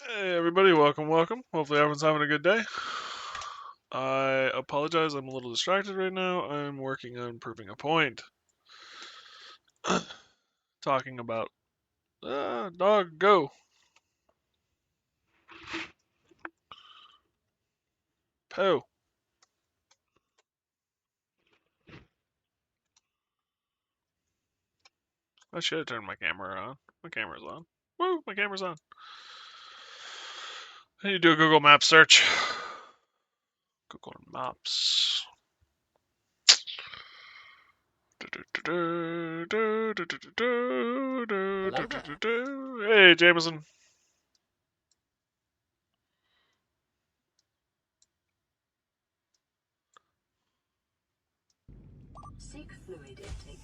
Hey everybody, welcome. Hopefully everyone's having a good day. I apologize, I'm a little distracted right now. I'm working on proving a point. Talking about dog go. Poo. I should have turned my camera on. My camera's on. Woo, my camera's on. I need to do a Google Maps search. Google Maps. Hello there. Hey Jameson. Seek fluid intake.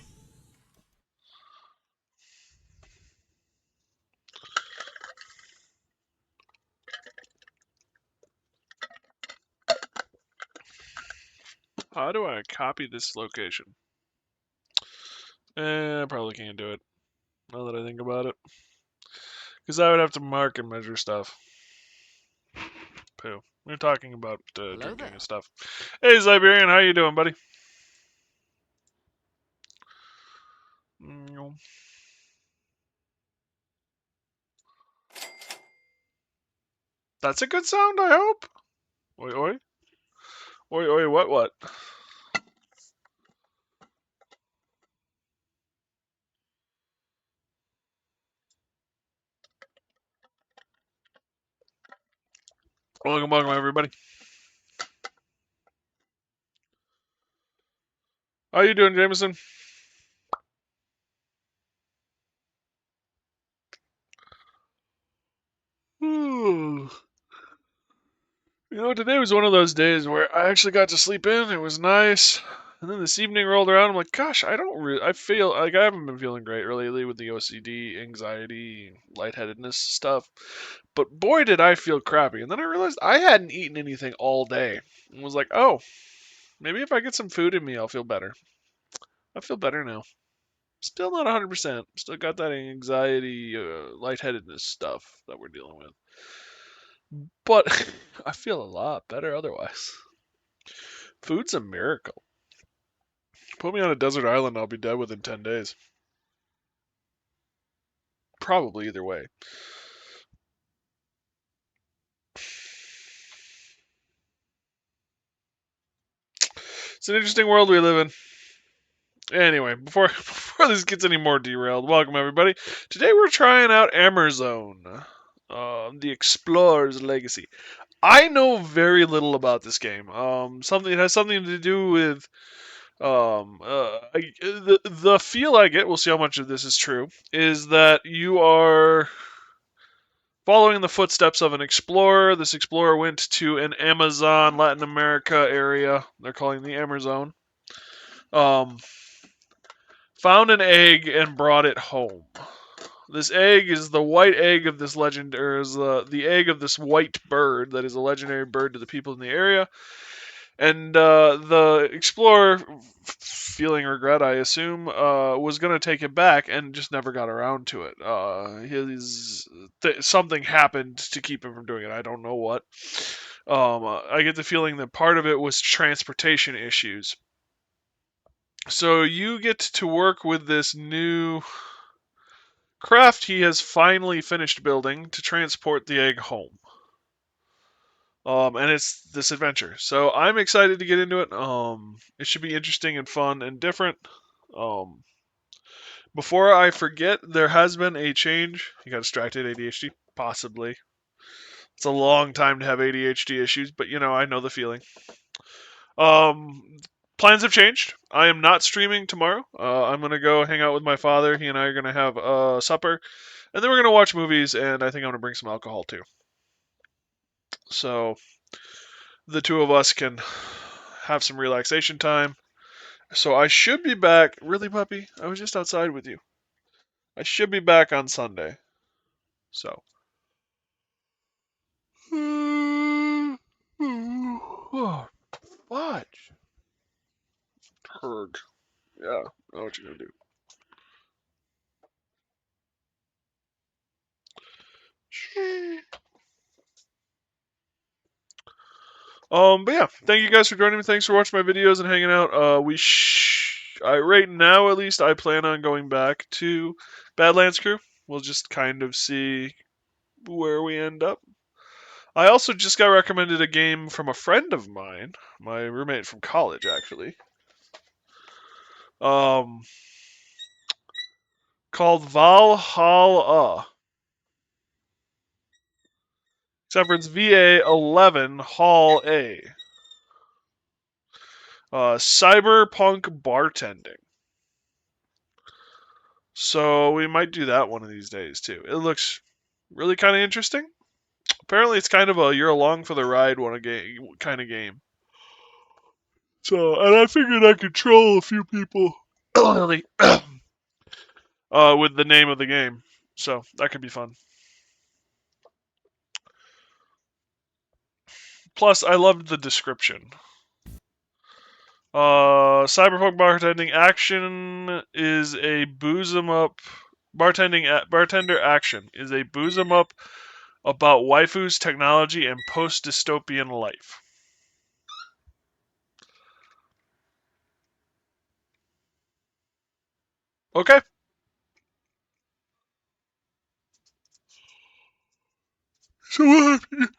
How do I copy this location? I probably can't do it, now that I think about it. Because I would have to mark and measure stuff. Poo. We're talking about Hello drinking and there. stuff. Hey, Siberian, how you doing, buddy? Mm. That's a good sound, I hope. Oi, oi. Oi, oi, what? Welcome, everybody. How you doing, Jameson? You know, today was one of those days where I actually got to sleep in. It was nice. And then this evening rolled around. I'm like, gosh, I feel like I haven't been feeling great lately with the OCD, anxiety, lightheadedness stuff. But boy, did I feel crappy. And then I realized I hadn't eaten anything all day. And was like, oh, maybe if I get some food in me, I'll feel better. I feel better now. Still not 100%. Still got that anxiety, lightheadedness stuff that we're dealing with. But I feel a lot better otherwise. Food's a miracle. Put me on a desert island, I'll be dead within 10 days. Probably either way. It's an interesting world we live in. Anyway, before this gets any more derailed, welcome everybody. Today we're trying out Amerzone, the Explorer's Legacy. I know very little about this game. Something it has something to do with the feel I get. We'll see how much of this is true. Is that you are following the footsteps of an explorer. This explorer went to an Amazon, Latin America area. They're calling the Amerzone. Um, Found an egg and brought it home. This egg is the white egg of this legend, or is the egg of this white bird that is a legendary bird to the people in the area. And the explorer, feeling regret, I assume, was going to take it back and just never got around to it. Something happened to keep him from doing it. I don't know what. I get the feeling that part of it was transportation issues. So you get to work with this new craft he has finally finished building to transport the egg home. And it's this adventure. So I'm excited to get into it. It should be interesting and fun and different. Um, Before I forget, there has been a change. You got distracted, ADHD, possibly. It's a long time to have ADHD issues, but I know the feeling. Um, Plans have changed. I am not streaming tomorrow. I'm gonna go hang out with my father. He and I are gonna have supper, and then we're gonna watch movies. And I think I'm gonna bring some alcohol too. So the two of us can have some relaxation time. So I should be back. Really, puppy? I was just outside with you. I should be back on Sunday. So. Oh, fudge. Heard. Yeah, I know what you're gonna do. But yeah, thank you guys for joining me. Thanks for watching my videos and hanging out. Right now at least I plan on going back to Badlands Crew. We'll just kind of see where we end up. I also just got recommended a game from a friend of mine, my roommate from college actually. Um, called Valhalla. Except for it's VA11 Hall A. Cyberpunk bartending. So we might do that one of these days too. It looks really kind of interesting. Apparently, it's kind of a you're along for the ride one a game kind of game. So, and I figured I could troll a few people with the name of the game. So that could be fun. Plus, I loved the description. Cyberpunk bartending action is a booze 'em up. Bartender action is a booze 'em up about waifus, technology, and post dystopian life. Okay, so we'll have to get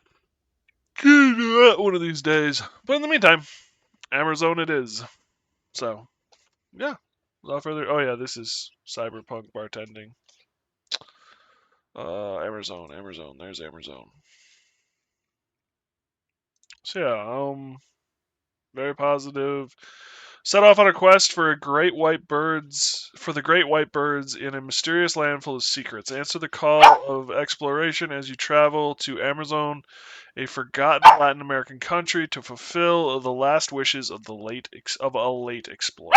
into that one of these days. But in the meantime, Amerzone it is. So yeah, without further. Oh yeah, this is cyberpunk bartending. Amerzone. There's Amerzone. So yeah, very positive. Set off on a quest for the great white birds in a mysterious land full of secrets. Answer the call of exploration as you travel to Amerzone, a forgotten Latin American country, to fulfill the last wishes of a late explorer.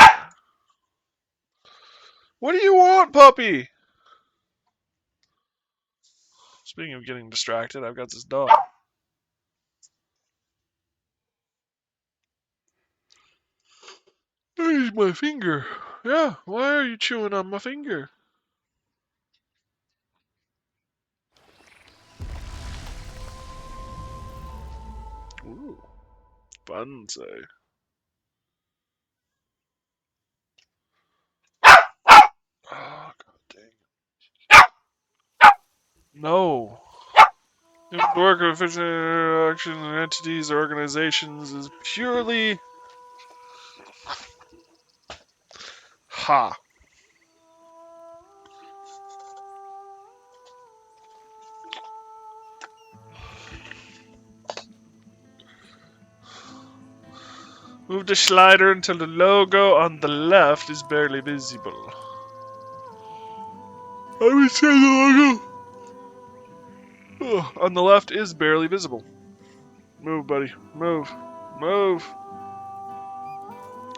What do you want, puppy? Speaking of getting distracted, I've got this dog. Where's my finger? Yeah, why are you chewing on my finger? Ooh, fun say. Oh, god dang. No. The work of official action entities or organizations is purely ha. Move the slider until the logo on the left is barely visible. I would say the logo on the left is barely visible. Move, buddy. Move. Move.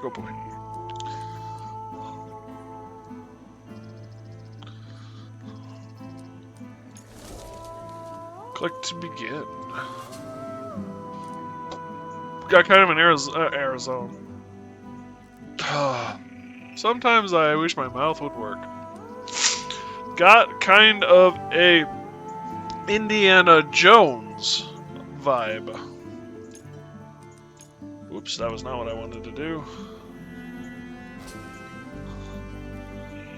Go, boy. Click to begin. Got kind of an Arizona. Sometimes I wish my mouth would work. Got kind of a Indiana Jones vibe. Oops, that was not what I wanted to do.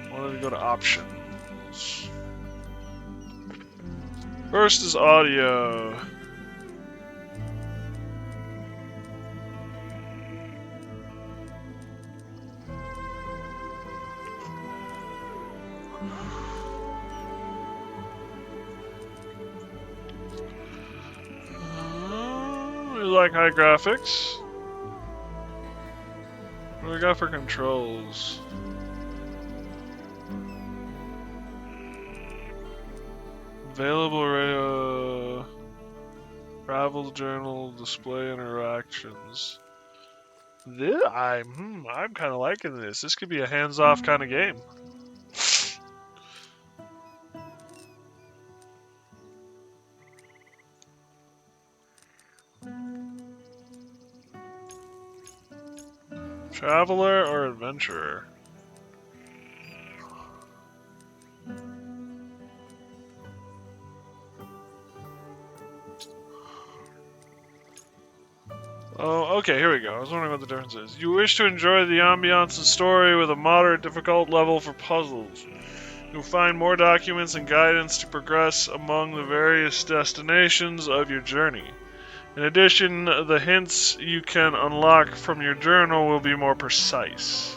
I wanted to go to options. First is audio. We like high graphics. What do we got for controls? Available radio, travel journal, display interactions. I'm kind of liking this. This could be a hands-off kind of game. Traveler or adventurer? Oh, okay, here we go. I was wondering what the difference is. You wish to enjoy the ambiance and story with a moderate difficult level for puzzles. You'll find more documents and guidance to progress among the various destinations of your journey. In addition, the hints you can unlock from your journal will be more precise.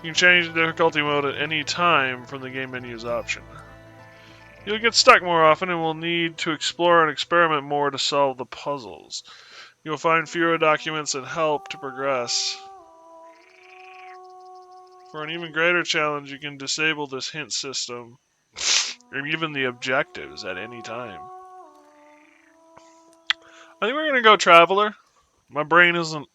You can change the difficulty mode at any time from the game menu's option. You'll get stuck more often and will need to explore and experiment more to solve the puzzles. You'll find fewer documents and help to progress. For an even greater challenge, you can disable this hint system, or even the objectives at any time. I think we're gonna go Traveler. My brain isn't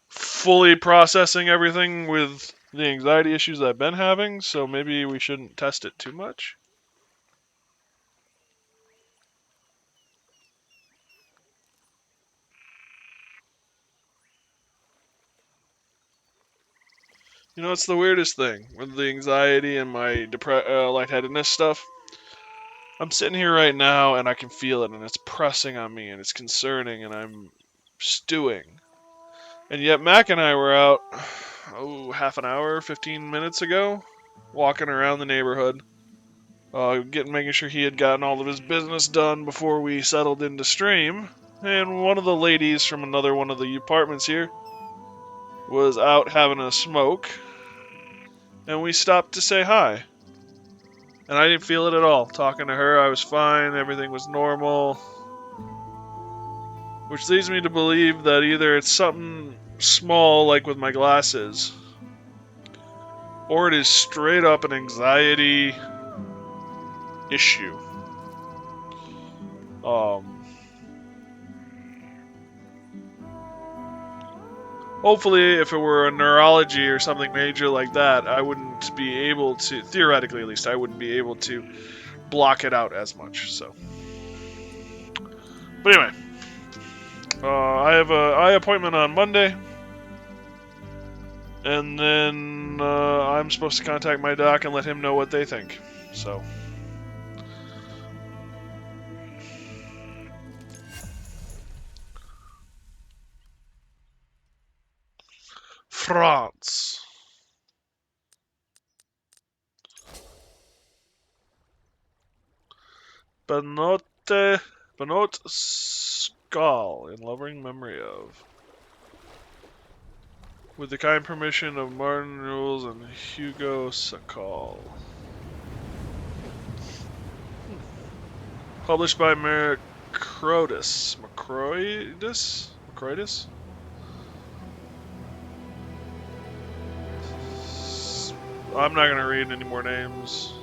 fully processing everything with the anxiety issues I've been having, so maybe we shouldn't test it too much. You know, it's the weirdest thing with the anxiety and my lightheadedness stuff. I'm sitting here right now and I can feel it, and it's pressing on me, and it's concerning, and I'm stewing. And yet, Mac and I were out, half an hour, 15 minutes ago, walking around the neighborhood, making sure he had gotten all of his business done before we settled into stream. And one of the ladies from another one of the apartments here was out having a smoke, and we stopped to say hi. And I didn't feel it at all. Talking to her, I was fine, everything was normal. Which leads me to believe that either it's something small, like with my glasses, or it is straight up an anxiety issue. Hopefully, if it were a neurology or something major like that, I wouldn't be able to, theoretically at least, I wouldn't be able to block it out as much. So, but anyway, I have a eye appointment on Monday, and then I'm supposed to contact my doc and let him know what they think. So. France. Benote Skull, in loving memory of. With the kind permission of Martin Rules and Hugo Sakal. Published by Macroidus. Macroidus? Macroidus? I'm not gonna read any more names.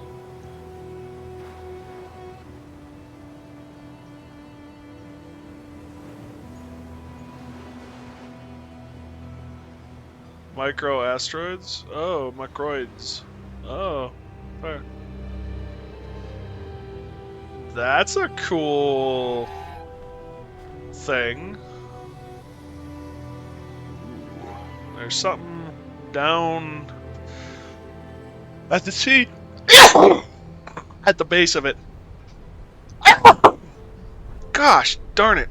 Micro asteroids? Oh, macroids. Oh, fair. That's a cool thing. Ooh, there's something down at the sea, at the base of it. Gosh darn it.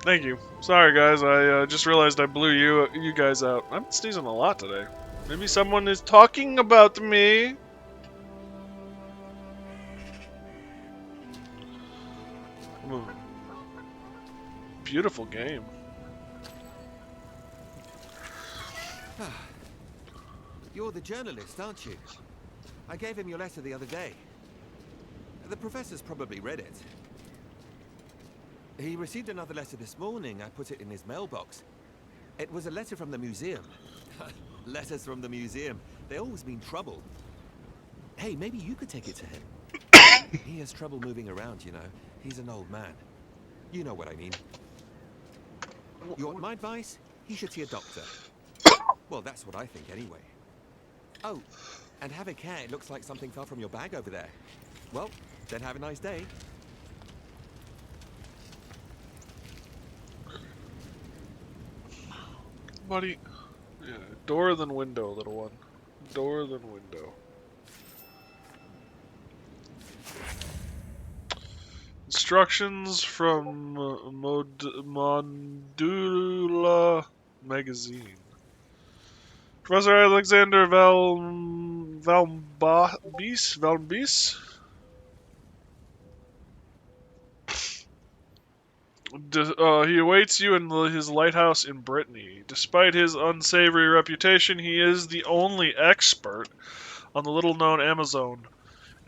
Thank you. Sorry, guys. I just realized I blew you guys out. I'm sneezing a lot today. Maybe someone is talking about me. Beautiful game. You're the journalist, aren't you? I gave him your letter the other day. The professor's probably read it. He received another letter this morning. I put it in his mailbox. It was a letter from the museum. Letters from the museum. They always mean trouble. Hey, maybe you could take it to him. He has trouble moving around, you know. He's an old man. You know what I mean. You want my advice? He should see a doctor. Well, that's what I think anyway. Oh, and have a care. It looks like something fell from your bag over there. Well, then have a nice day. Buddy. Yeah, door than window, little one. Door than window. Let's instructions from Modula magazine. Professor Alexander Valmbis he awaits you in his lighthouse in Brittany. Despite his unsavory reputation, he is the only expert on the little-known Amerzone.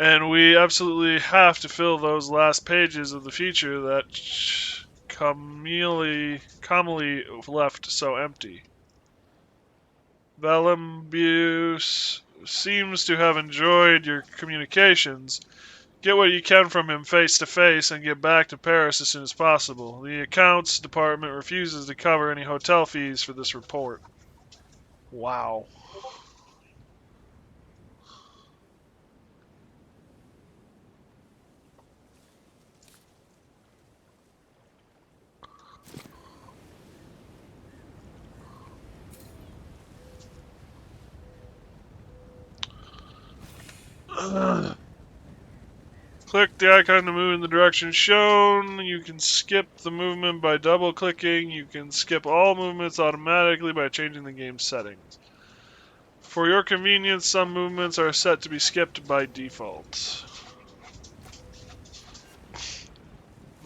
And we absolutely have to fill those last pages of the feature that Camille left so empty. Valembius seems to have enjoyed your communications. Get what you can from him face to face and get back to Paris as soon as possible. The accounts department refuses to cover any hotel fees for this report. Wow. Click the icon to move in the direction shown. You can skip the movement by double clicking. You can skip all movements automatically by changing the game settings. For your convenience, some movements are set to be skipped by default.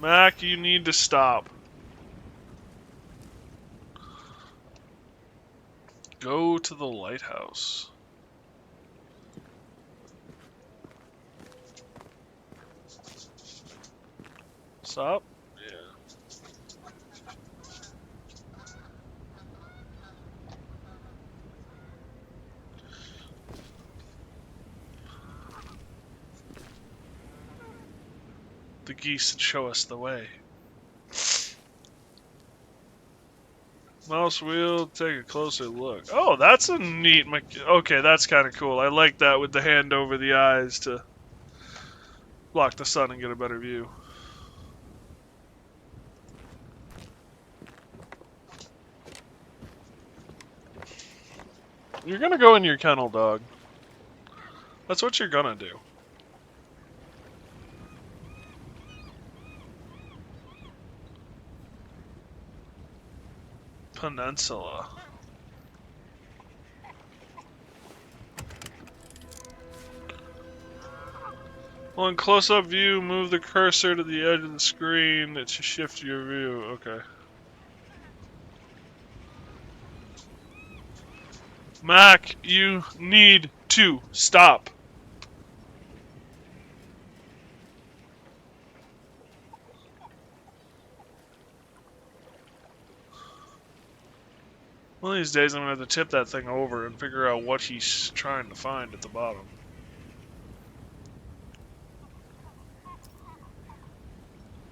Mac, you need to stop. Go to the lighthouse. Stop? Yeah. The geese show us the way. Mouse wheel, take a closer look. Oh, that's a neat okay, that's kind of cool. I like that with the hand over the eyes to block the sun and get a better view. You're gonna go in your kennel, dog. That's what you're gonna do. Peninsula. Well, in close-up view, move the cursor to the edge of the screen to shift your view. Okay. Mac, you need to stop. One of these days, I'm gonna have to tip that thing over and figure out what he's trying to find at the bottom.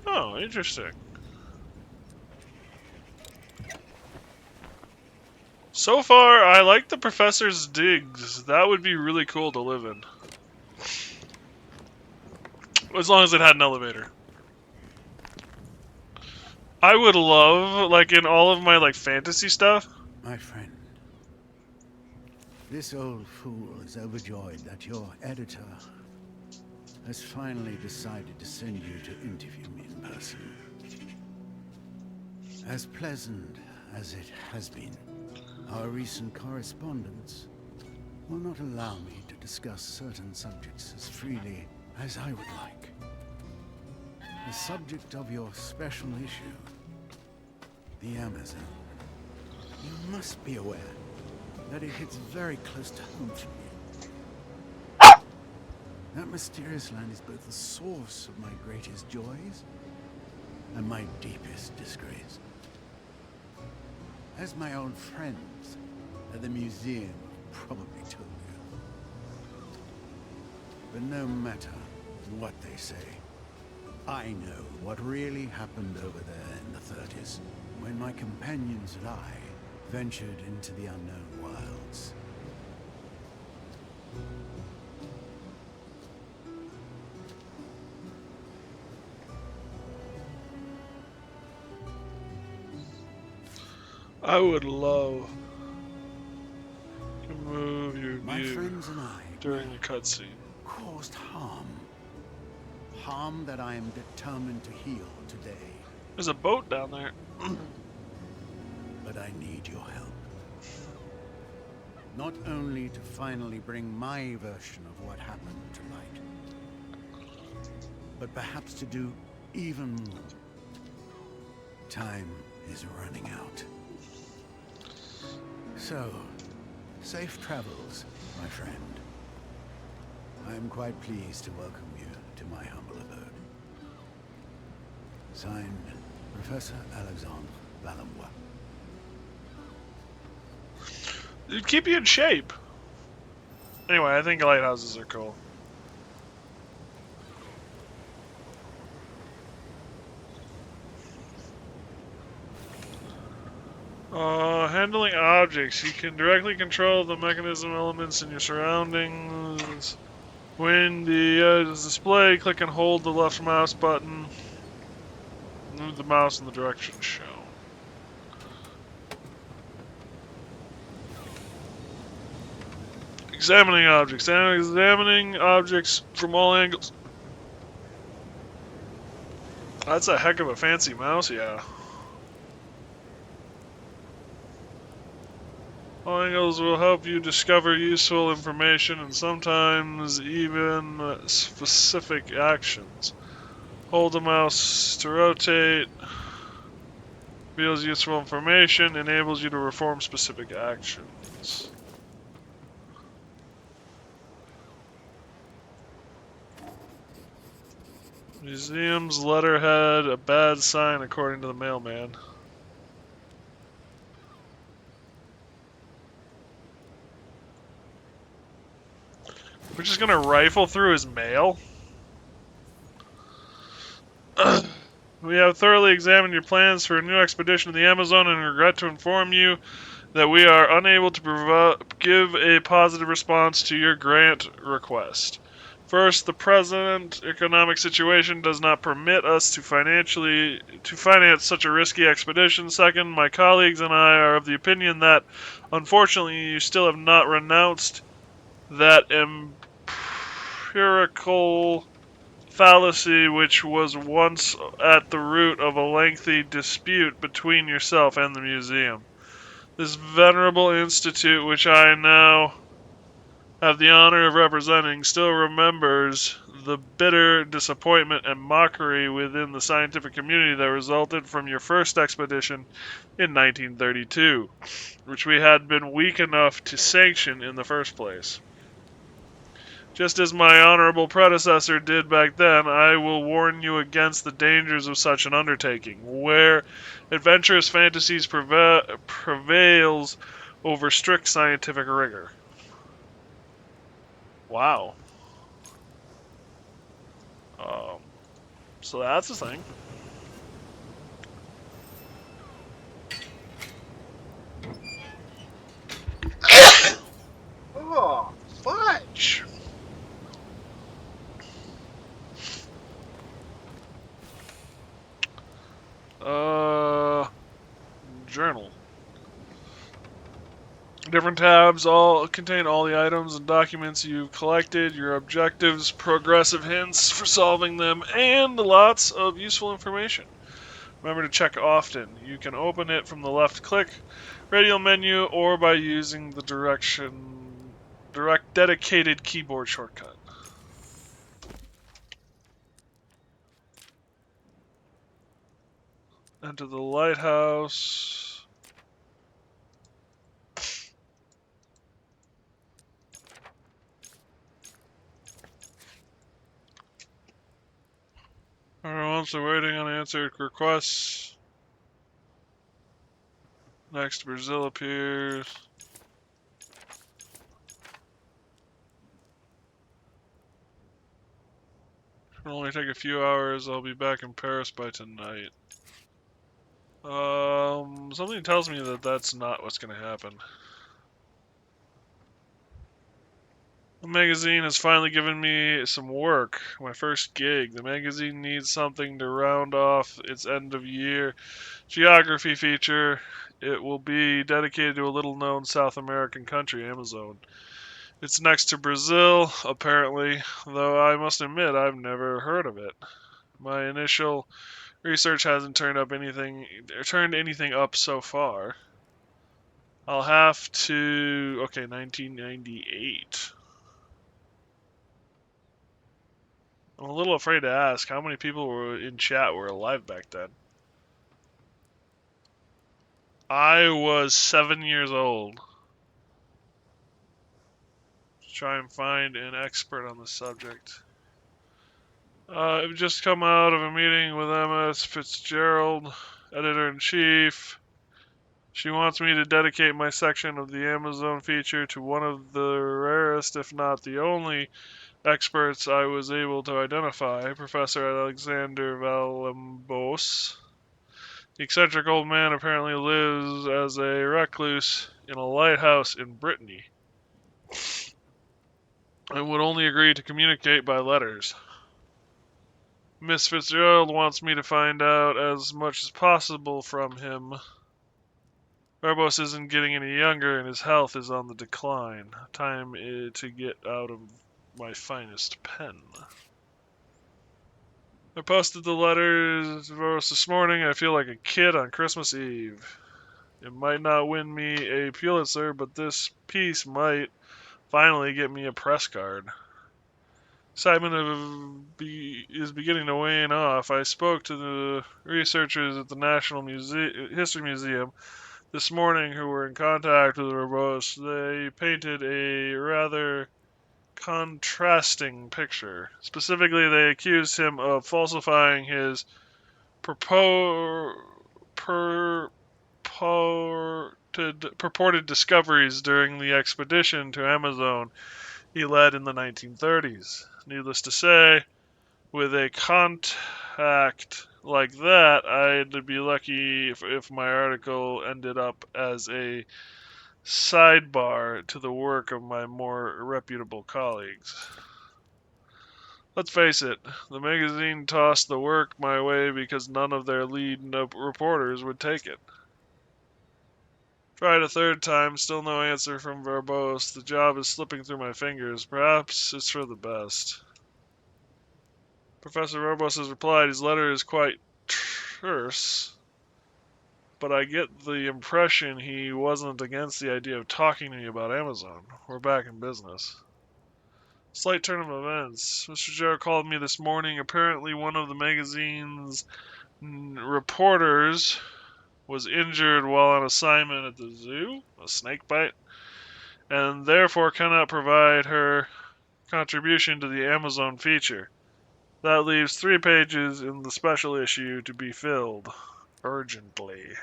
Oh, interesting. So far, I like the professor's digs. That would be really cool to live in. As long as it had an elevator. I would love, like, in all of my, like, fantasy stuff. My friend, this old fool is overjoyed that your editor has finally decided to send you to interview me in person. As pleasant as it has been, our recent correspondence will not allow me to discuss certain subjects as freely as I would like. The subject of your special issue, the Amerzone. You must be aware that it hits very close to home for me. That mysterious land is both the source of my greatest joys and my deepest disgrace. As my old friends at the museum probably told you. But no matter what they say, I know what really happened over there in the 30s, when my companions and I ventured into the unknown wilds. I would love to move your My view friends and I during the cutscene. caused harm. harm that I am determined to heal today. There's a boat down there. But I need your help. Not only to finally bring my version of what happened to light, but perhaps to do even more. Time is running out. So, safe travels, my friend. I am quite pleased to welcome you to my humble abode. Signed, Professor Alexandre Valamois. It'd keep you in shape. Anyway, I think lighthouses are cool. Handling objects. You can directly control the mechanism elements in your surroundings. When the is displayed, click and hold the left mouse button. Move the mouse in the direction shown. Examining objects. Examining objects from all angles. That's a heck of a fancy mouse, yeah. All angles will help you discover useful information and sometimes even specific actions. Hold the mouse to rotate. Reveals useful information. Enables you to perform specific actions. Museum's letterhead, a bad sign according to the mailman. We're just gonna rifle through his mail? We have thoroughly examined your plans for a new expedition to the Amazon and regret to inform you that we are unable to give a positive response to your grant request. First, the present economic situation does not permit us to finance such a risky expedition. Second, my colleagues and I are of the opinion that, unfortunately, you still have not renounced that empirical fallacy which was once at the root of a lengthy dispute between yourself and the museum. This venerable institute, which I now have the honor of representing, still remembers the bitter disappointment and mockery within the scientific community that resulted from your first expedition in 1932, which we had been weak enough to sanction in the first place. Just as my honorable predecessor did back then, I will warn you against the dangers of such an undertaking, where adventurous fantasies prevails over strict scientific rigor. Wow. So that's the thing. Oh, fudge! Journal. Different tabs all contain all the items and documents you've collected, your objectives, progressive hints for solving them, and lots of useful information. Remember to check often. You can open it from the left click radial menu or by using the direct dedicated keyboard shortcut. Enter the lighthouse. Everyone's awaiting unanswered requests. Next, Brazil appears. It'll only take a few hours. I'll be back in Paris by tonight. Something tells me that that's not what's going to happen. The magazine has finally given me some work, my first gig. The magazine needs something to round off its end of year geography feature. It will be dedicated to a little known South American country, Amerzone. It's next to Brazil, apparently, though I must admit I've never heard of it. My initial research hasn't turned anything up so far. I'll have to. Okay, 1998. I'm a little afraid to ask how many people were in chat were alive back then. I was 7 years old. Try and find an expert on the subject. I've just come out of a meeting with Emma Fitzgerald, editor-in-chief. She wants me to dedicate my section of the Amerzone feature to one of the rarest, if not the only, experts I was able to identify, Professor Alexander Valembos. The eccentric old man apparently lives as a recluse in a lighthouse in Brittany, and would only agree to communicate by letters. Miss Fitzgerald wants me to find out as much as possible from him. Barbos isn't getting any younger, and his health is on the decline. Time to get out of my finest pen. I posted the letters this morning. I feel like a kid on Christmas Eve. It might not win me a Pulitzer, but this piece might finally get me a press card. Excitement is beginning to wane off. I spoke to the researchers at the National History Museum this morning who were in contact with Robos. They painted a rather contrasting picture. Specifically, they accused him of falsifying his purported discoveries during the expedition to Amerzone he led in the 1930s. Needless to say, with a contact like that, I'd be lucky if my article ended up as a sidebar to the work of my more reputable colleagues. Let's face it, the magazine tossed the work my way because none of their lead reporters would take it. Tried a third time, still no answer from Verbose. The job is slipping through my fingers. Perhaps it's for the best. Professor Verbose has replied his letter is quite terse, but I get the impression he wasn't against the idea of talking to me about Amerzone. We're back in business. Slight turn of events. Mr. Jarrett called me this morning. Apparently one of the magazine's reporters was injured while on assignment at the zoo, a snake bite, and therefore cannot provide her contribution to the Amerzone feature. That leaves 3 pages in the special issue to be filled urgently.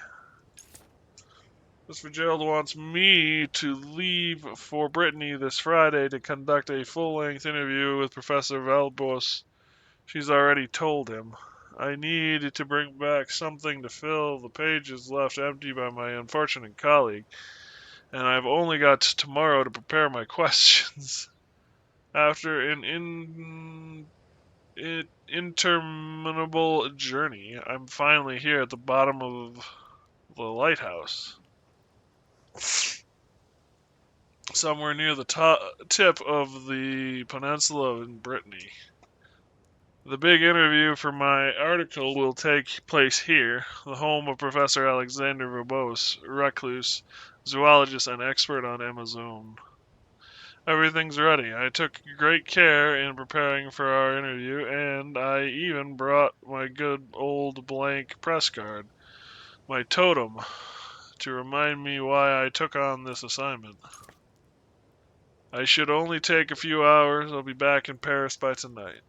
Miss Fitzgerald wants me to leave for Brittany this Friday to conduct a full-length interview with Professor Valbos. She's already told him. I need to bring back something to fill the pages left empty by my unfortunate colleague, and I've only got tomorrow to prepare my questions. After an interminable journey, I'm finally here at the bottom of the lighthouse. Somewhere near the tip of the peninsula in Brittany. The big interview for my article will take place here, the home of Professor Alexander Verbose, recluse, zoologist, and expert on Amazone. Everything's ready. I took great care in preparing for our interview, and I even brought my good old blank press card, my totem, to remind me why I took on this assignment. I should only take a few hours. I'll be back in Paris by tonight.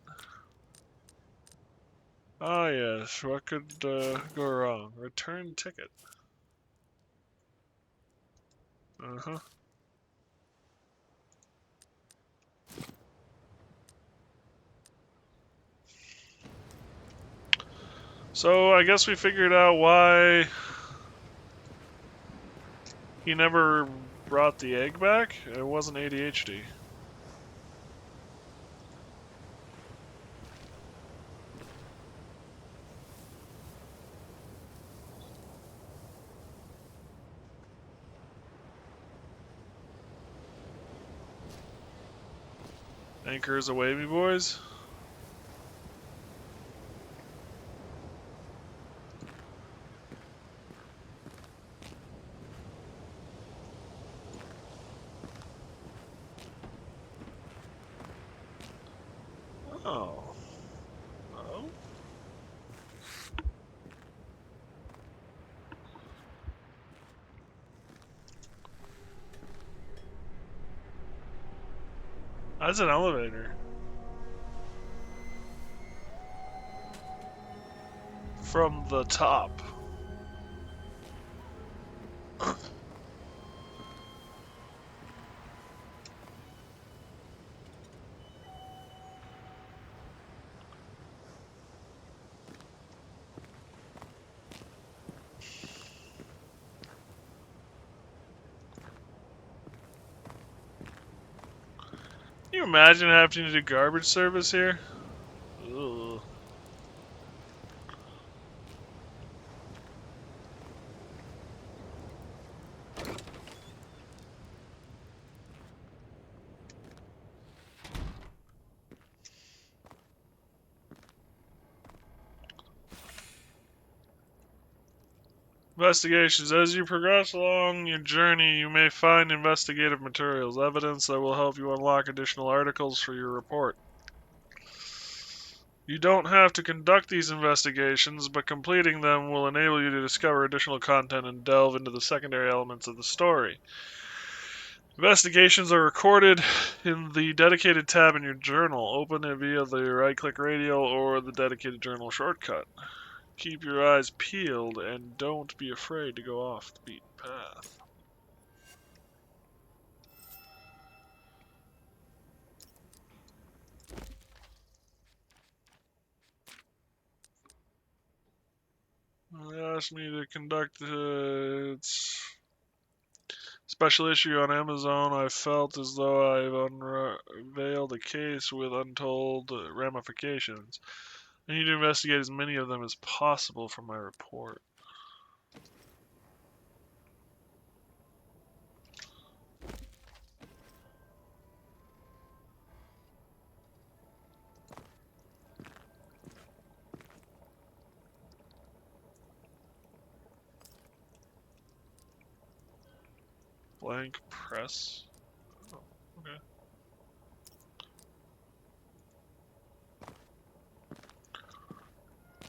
Ah, yes. What could go wrong? Return ticket. Uh-huh. So, I guess we figured out why he never brought the egg back. It wasn't ADHD. Anchors away, me boys. Oh. Oh. That's an elevator. From the top. Can you imagine having to do garbage service here? Ugh. Investigations. As you progress along your journey, you may find investigative materials, evidence that will help you unlock additional articles for your report. You don't have to conduct these investigations, but completing them will enable you to discover additional content and delve into the secondary elements of the story. Investigations are recorded in the dedicated tab in your journal. Open it via the right-click radio or the dedicated journal shortcut. Keep your eyes peeled and don't be afraid to go off the beaten path. They asked me to conduct its special issue on Amerzone. I felt as though I've unveiled a case with untold ramifications. I need to investigate as many of them as possible for my report. Blank press. Oh, okay.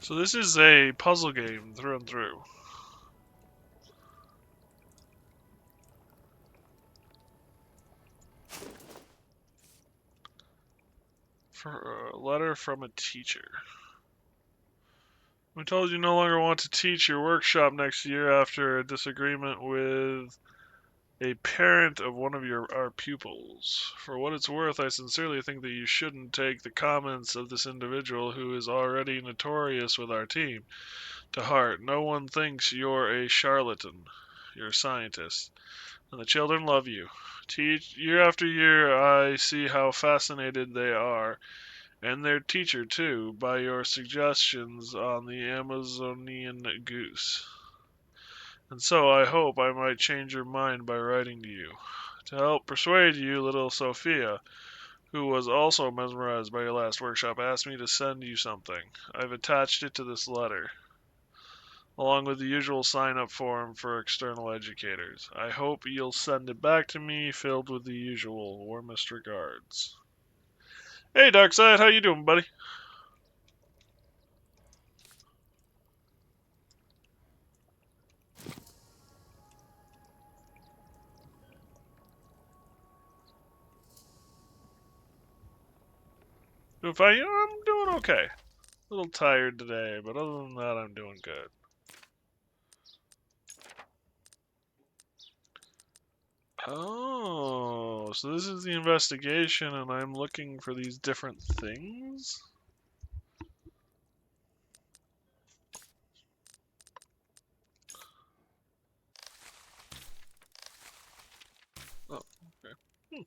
So this is a puzzle game through and through. For a letter from a teacher. We told you no longer want to teach your workshop next year after a disagreement with a parent of one of our pupils. For what it's worth, I sincerely think that you shouldn't take the comments of this individual, who is already notorious with our team, to heart. No one thinks you're a charlatan. You're a scientist. And the children love you. Year after year, I see how fascinated they are, and their teacher too, by your suggestions on the Amazonian goose. And so I hope I might change your mind by writing to you. To help persuade you, little Sophia, who was also mesmerized by your last workshop, asked me to send you something. I've attached it to this letter, along with the usual sign-up form for external educators. I hope you'll send it back to me, filled with the usual warmest regards. Hey, Darkseid, how you doing, buddy? Doing fine? You know, I'm doing okay. A little tired today, but other than that, I'm doing good. Oh, so this is the investigation, and I'm looking for these different things? Oh, okay.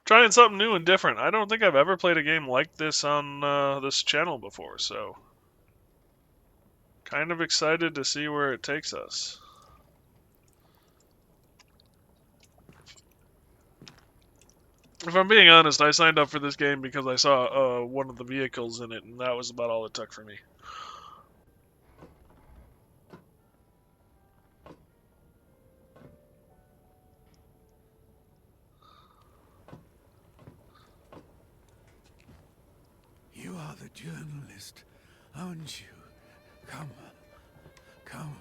Trying something new and different. I don't think I've ever played a game like this on this channel before, so kind of excited to see where it takes us. If I'm being honest, I signed up for this game because I saw one of the vehicles in it, and that was about all it took for me. You are the journalist, aren't you? Come. Come.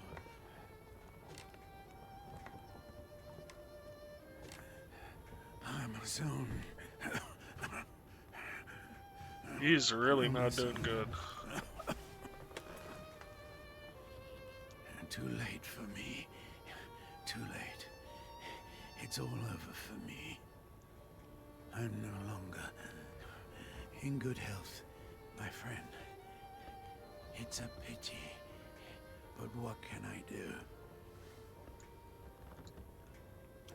Amerzone. He's really not doing good. Too late for me. Too late. It's all over for me. I'm no longer in good health, my friend. It's a pity, but what can I do?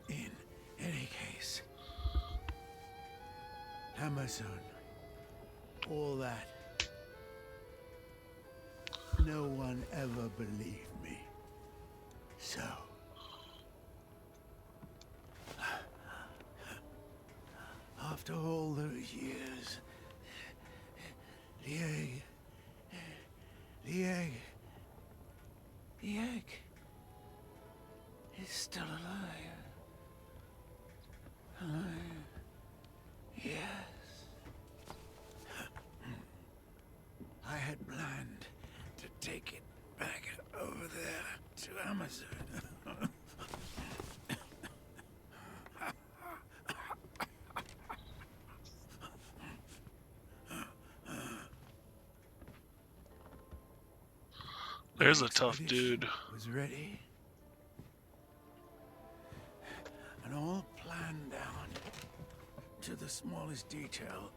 In any case, Amerzone, all that. No one ever believed me. So, after all those years, the egg, the egg is still alive. Alive. Yes. I had planned to take it back over there to Amerzone. There's a tough dude. Was ready, and all planned down to the smallest detail.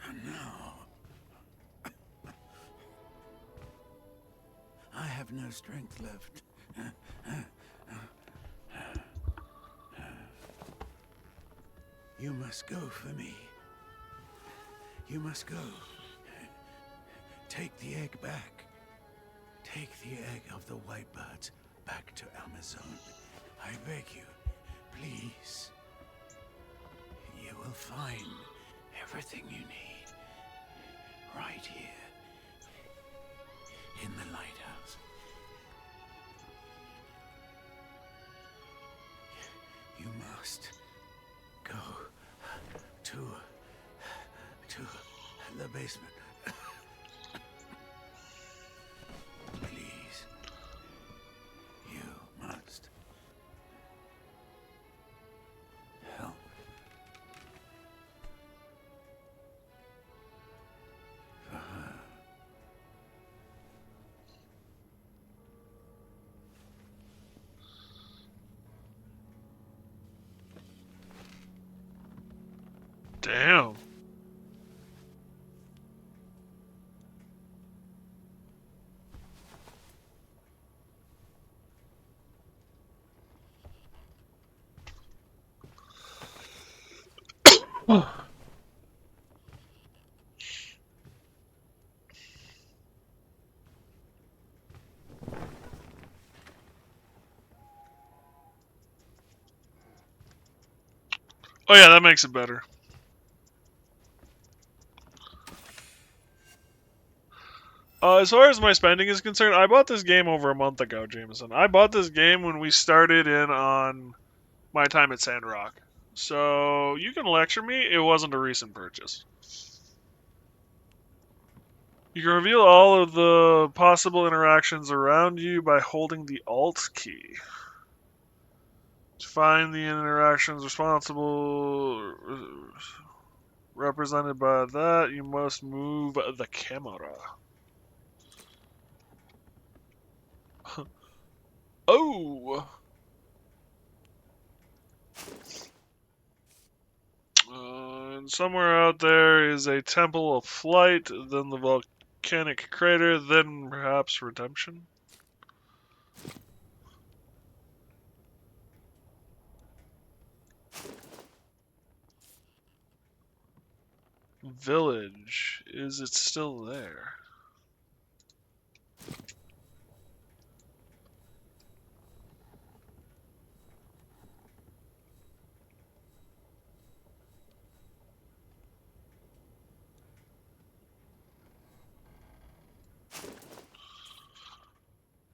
And now I have no strength left. You must go for me. You must go. Take the egg back. Take the egg of the Whitebirds back to Amerzone. I beg you, please. You will find everything you need right here in the lighthouse. You must go to the basement. Please. You must help. For her. Damn. Oh yeah, that makes it better. As far as my spending is concerned, I bought this game over a month ago, Jameson. I bought this game when we started in on my time at Sandrock. So you can lecture me, it wasn't a recent purchase. You can reveal all of the possible interactions around you by holding the Alt key. To find the interactions responsible represented by that, you must move the camera. Oh! And somewhere out there is a Temple of Flight, then the volcanic crater, then perhaps Redemption. Village. Is it still there?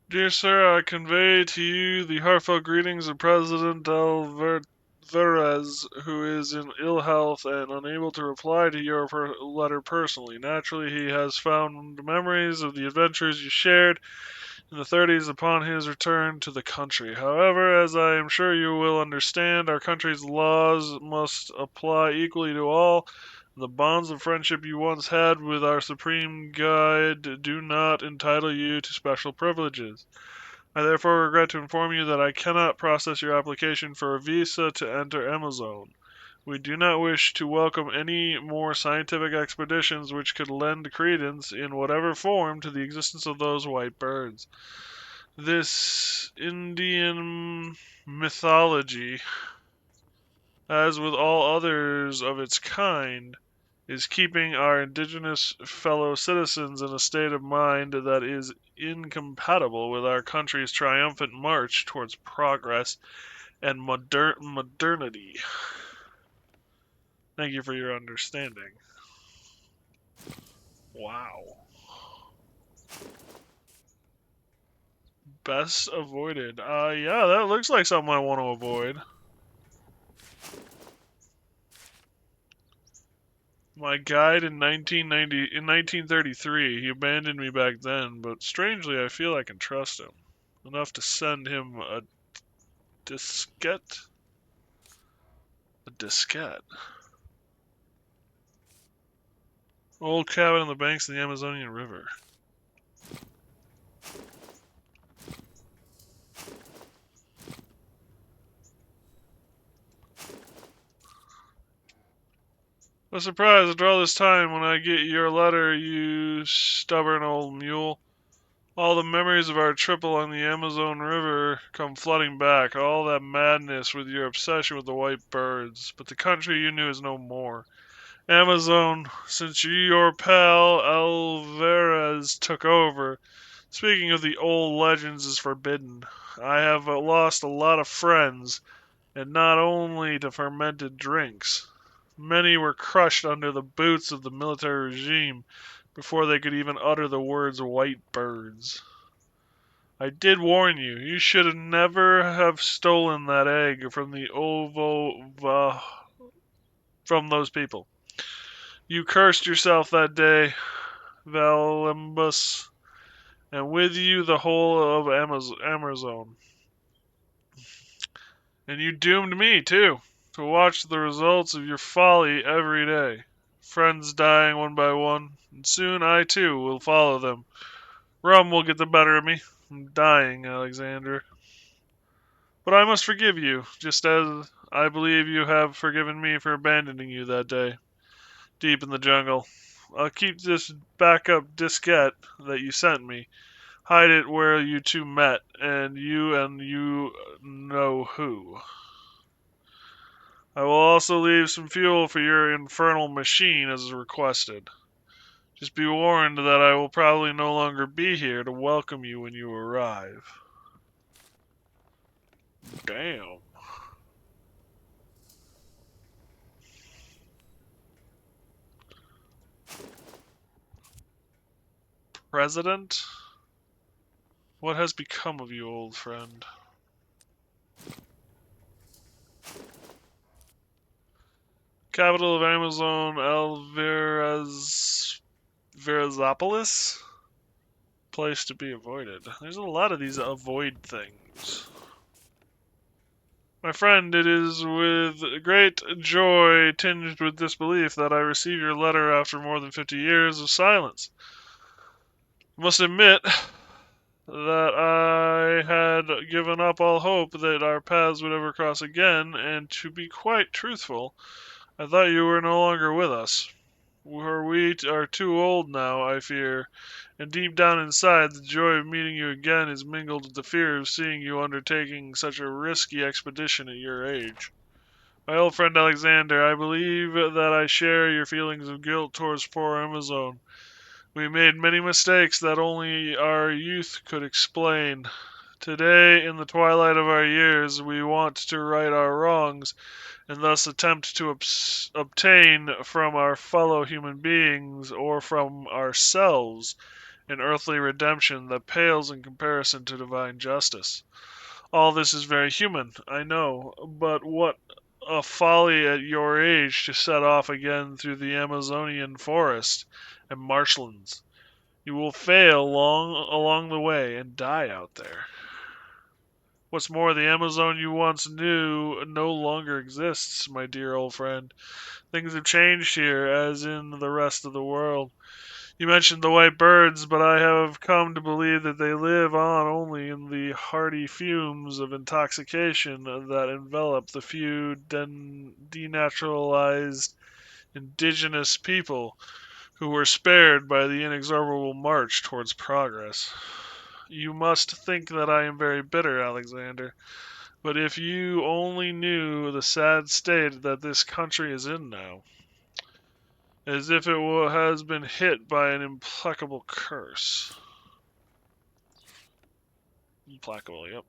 Dear sir, I convey to you the heartfelt greetings of President Alvarez, who is in ill health and unable to reply to your letter personally. Naturally, he has found memories of the adventures you shared in the 30s upon his return to the country. However, as I am sure you will understand, our country's laws must apply equally to all. The bonds of friendship you once had with our supreme guide do not entitle you to special privileges. I therefore regret to inform you that I cannot process your application for a visa to enter Amerzone. We do not wish to welcome any more scientific expeditions which could lend credence, in whatever form, to the existence of those white birds. This Indian mythology, as with all others of its kind, is keeping our indigenous fellow citizens in a state of mind that is incompatible with our country's triumphant march towards progress and modernity. Thank you for your understanding. Wow. Best avoided. Yeah, that looks like something I want to avoid. My guide in 1933. He abandoned me back then, but strangely I feel I can trust him. Enough to send him a diskette. A diskette. Old cabin on the banks of the Amazonian River. A surprise after all this time when I get your letter, you stubborn old mule. All the memories of our trip along the Amazon River come flooding back, all that madness with your obsession with the white birds. But the country you knew is no more. Amazon, since your pal Alvarez took over, speaking of the old legends is forbidden. I have lost a lot of friends, and not only to fermented drinks. Many were crushed under the boots of the military regime before they could even utter the words white birds. I did warn you. You should never have stolen that egg from the from those people. You cursed yourself that day, Valembus, and with you the whole of Amerzone. And you doomed me, too, to watch the results of your folly every day. Friends dying one by one, and soon I, too, will follow them. Rum will get the better of me. I'm dying, Alexander. But I must forgive you, just as I believe you have forgiven me for abandoning you that day, deep in the jungle. I'll keep this backup diskette that you sent me. Hide it where you two met, and you know who. I will also leave some fuel for your infernal machine as requested. Just be warned that I will probably no longer be here to welcome you when you arrive. Damn. President? What has become of you, old friend? Capital of Amazon, Verazopolis? Place to be avoided. There's a lot of these avoid things. My friend, it is with great joy tinged with disbelief that I receive your letter after more than 50 years of silence. I must admit that I had given up all hope that our paths would ever cross again, and to be quite truthful, I thought you were no longer with us. For we are too old now, I fear, and deep down inside the joy of meeting you again is mingled with the fear of seeing you undertaking such a risky expedition at your age. My old friend Alexander, I believe that I share your feelings of guilt towards poor Amazon. We made many mistakes that only our youth could explain. Today, in the twilight of our years, we want to right our wrongs, and thus attempt to obtain from our fellow human beings, or from ourselves, an earthly redemption that pales in comparison to divine justice. All this is very human, I know, but what a folly at your age to set off again through the Amazonian forest and marshlands. You will fail along the way and die out there. What's more, the Amazon you once knew no longer exists, my dear old friend. Things have changed here, as in the rest of the world. You mentioned the white birds, but I have come to believe that they live on only in the hearty fumes of intoxication that envelop the few denaturalized indigenous people who were spared by the inexorable march towards progress. You must think that I am very bitter, Alexander, but if you only knew the sad state that this country is in now, as if it has been hit by an implacable curse. Implacable, yep.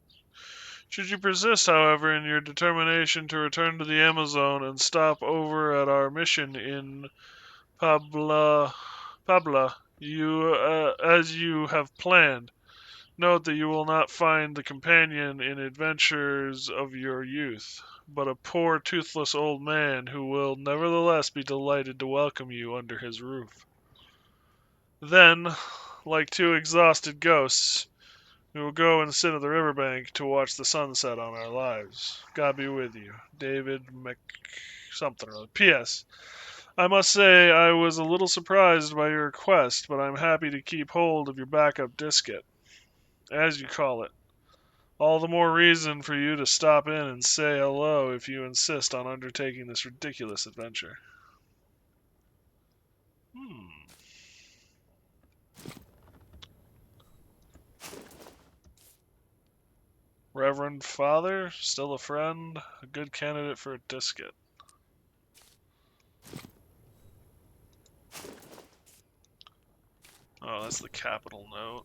Should you persist, however, in your determination to return to the Amazon and stop over at our mission in Pabla, as you have planned, note that you will not find the companion in adventures of your youth, but a poor toothless old man who will nevertheless be delighted to welcome you under his roof. Then, like two exhausted ghosts, we will go and sit at the river bank to watch the sunset on our lives. God be with you. David Mc... something or other. P.S. I must say I was a little surprised by your request, but I'm happy to keep hold of your backup diskette, as you call it. All the more reason for you to stop in and say hello if you insist on undertaking this ridiculous adventure. Hmm. Reverend Father, still a friend, a good candidate for a diskette. Oh, that's the capital note.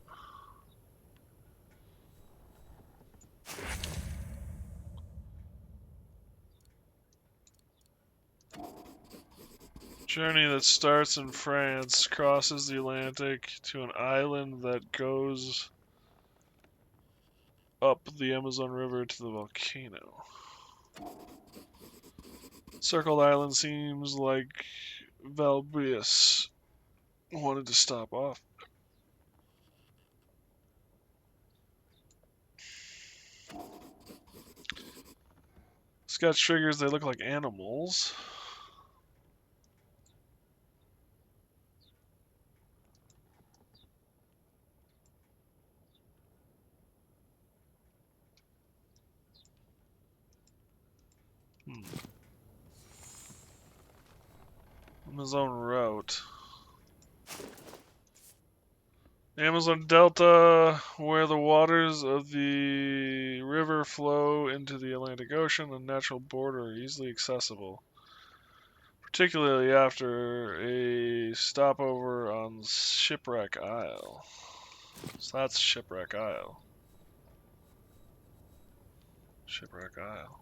Journey that starts in France, crosses the Atlantic to an island that goes up the Amazon River to the volcano. Circled Island seems like Valbrius wanted to stop off. Sketch triggers, they look like animals. Amazon route. Amazon Delta, where the waters of the river flow into the Atlantic Ocean, a natural border easily accessible, particularly after a stopover on Shipwreck Isle. So that's Shipwreck Isle. Shipwreck Isle.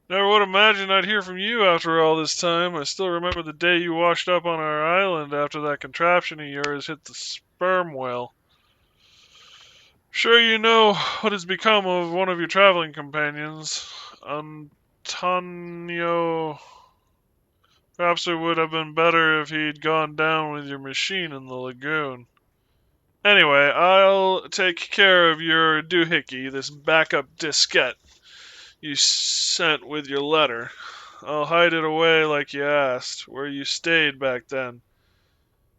Never would imagine I'd hear from you after all this time. I still remember the day you washed up on our island after that contraption of yours hit the sperm whale. Sure you know what has become of one of your traveling companions, Antonio. Perhaps it would have been better if he'd gone down with your machine in the lagoon. Anyway, I'll take care of your doohickey, this backup diskette you sent with your letter. I'll hide it away like you asked, where you stayed back then.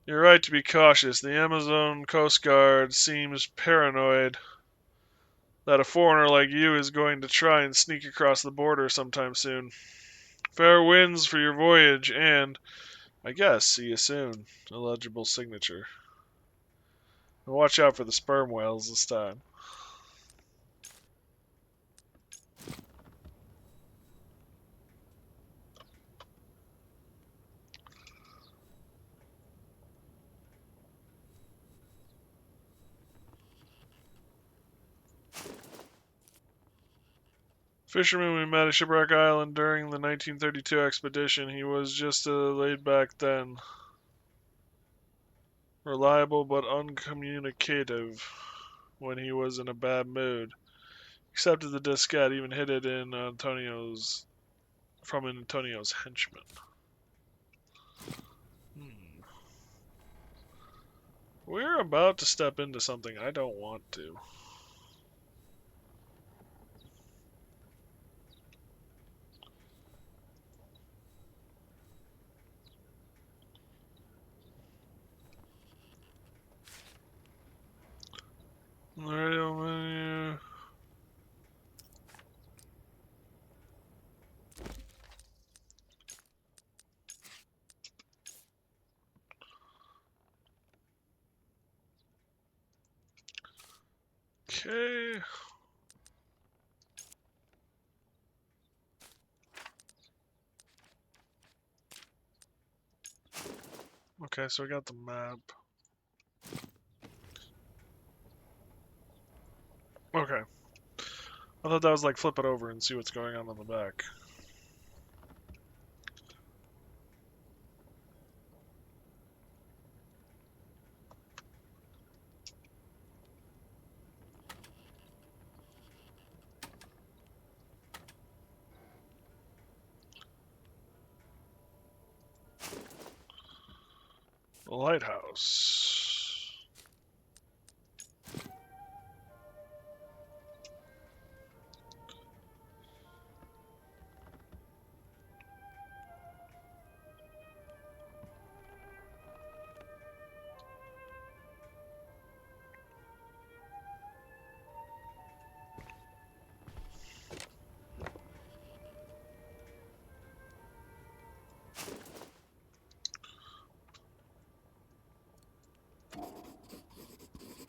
You're right to be cautious. The Amazon Coast Guard seems paranoid that a foreigner like you is going to try and sneak across the border sometime soon. Fair winds for your voyage, and, I guess, see you soon. Illegible signature. And watch out for the sperm whales this time. Fisherman we met at Shipwreck Island during the 1932 expedition. He was just laid back then. reliable but uncommunicative when he was in a bad mood. Accepted the diskette, even hid it in Antonio's henchman. Hmm. We're about to step into something I don't want to. Radio menu. Okay. Okay, so we got the map. Okay. I thought that was like flip it over and see what's going on the back. The lighthouse.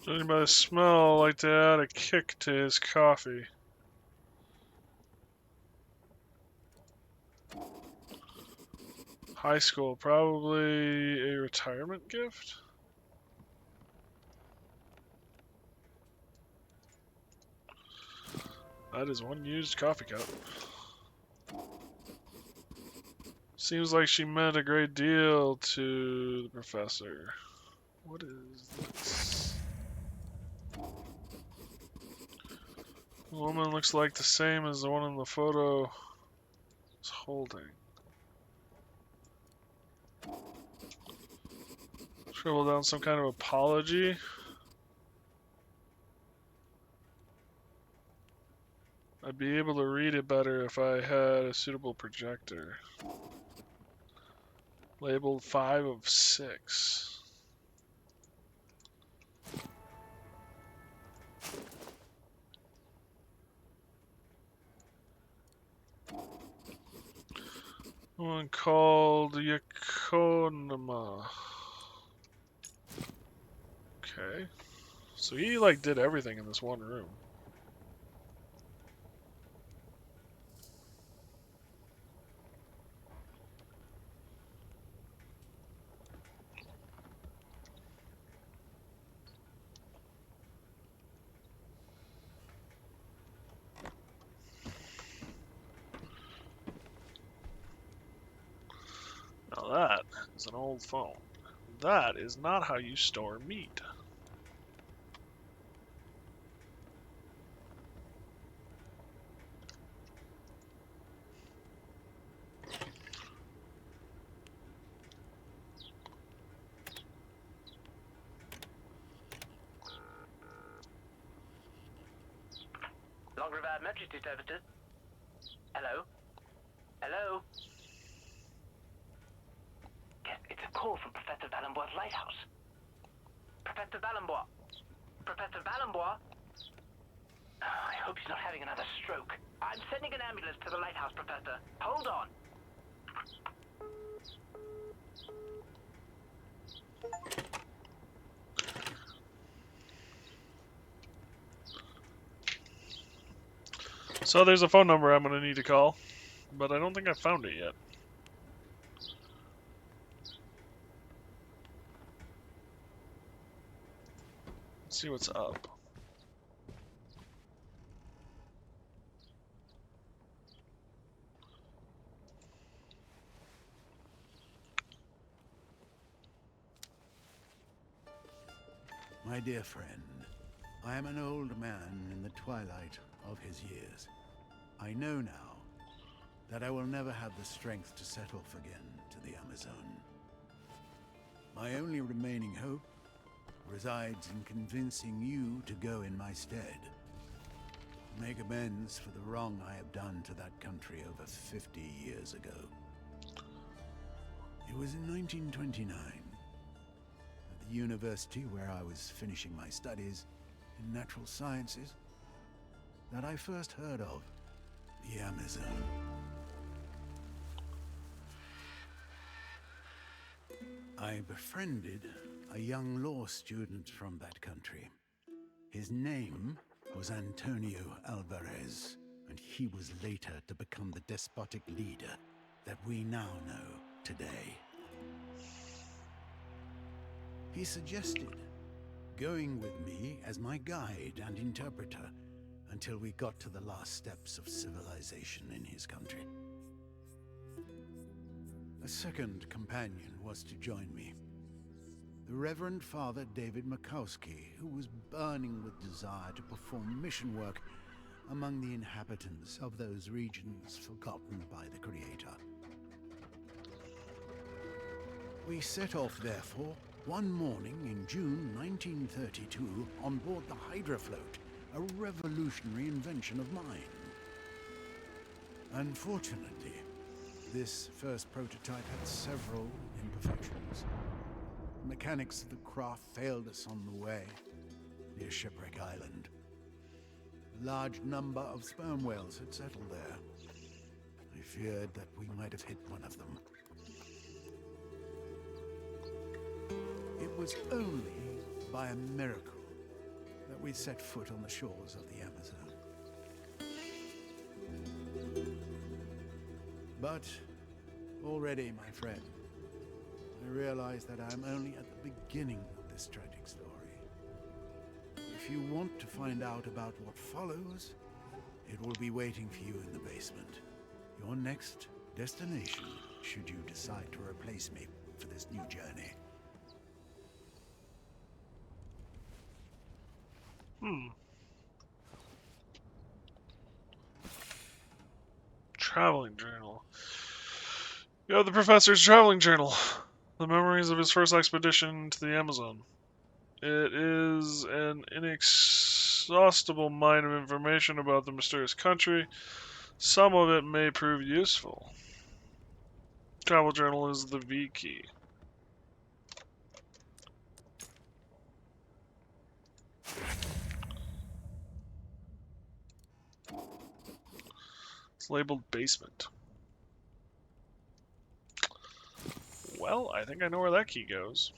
Does anybody smell like to add a kick to his coffee? High school, probably a retirement gift? That is one used coffee cup. Seems like she meant a great deal to the professor. What is this? The woman looks like the same as the one in the photo is holding. Scribble down some kind of apology. I'd be able to read it better if I had a suitable projector. Labeled 5 of 6. One called Yakonoma. Okay. So he like did everything in this one room. Now that is an old phone. That is not how you store meat. Long River Emergency Services. Hello? Hello? Yes, it's a call from Professor Valenbois' lighthouse. Professor Valenbois? Professor Valenbois? Oh, I hope he's not having another stroke. I'm sending an ambulance to the lighthouse, Professor. Hold on. So there's a phone number I'm going to need to call, but I don't think I found it yet. Let's see what's up. My dear friend, I am an old man in the twilight of his years. I know now that I will never have the strength to set off again to the Amazone. My only remaining hope resides in convincing you to go in my stead. Make amends for the wrong I have done to that country over 50 years ago. It was in 1929, at the university where I was finishing my studies in natural sciences, that I first heard of the Amerzone. I befriended a young law student from that country. His name was Antonio Alvarez, and he was later to become the despotic leader that we now know today. He suggested going with me as my guide and interpreter until we got to the last steps of civilization in his country. A second companion was to join me, the Reverend Father David Makowski, who was burning with desire to perform mission work among the inhabitants of those regions forgotten by the Creator. We set off, therefore, one morning in June 1932 on board the Hydra float, a revolutionary invention of mine. Unfortunately, this first prototype had several imperfections. The mechanics of the craft failed us on the way, near Shipwreck Island. A large number of sperm whales had settled there. I feared that we might have hit one of them. It was only by a miracle that we set foot on the shores of the Amazon. But already, my friend, I realize that I am only at the beginning of this tragic story. If you want to find out about what follows, it will be waiting for you in the basement. Your next destination, should you decide to replace me for this new journey. Traveling journal. You have the professor's traveling journal. The memories of his first expedition to the Amazon. It is an inexhaustible mine of information about the mysterious country. Some of it may prove useful. Travel journal is the V key. It's labeled basement. Well, I think I know where that key goes.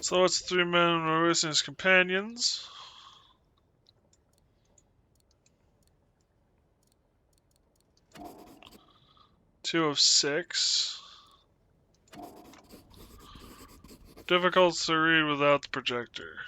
So it's 3 men, Maurice and his companions. Two of 6. Difficult to read without the projector.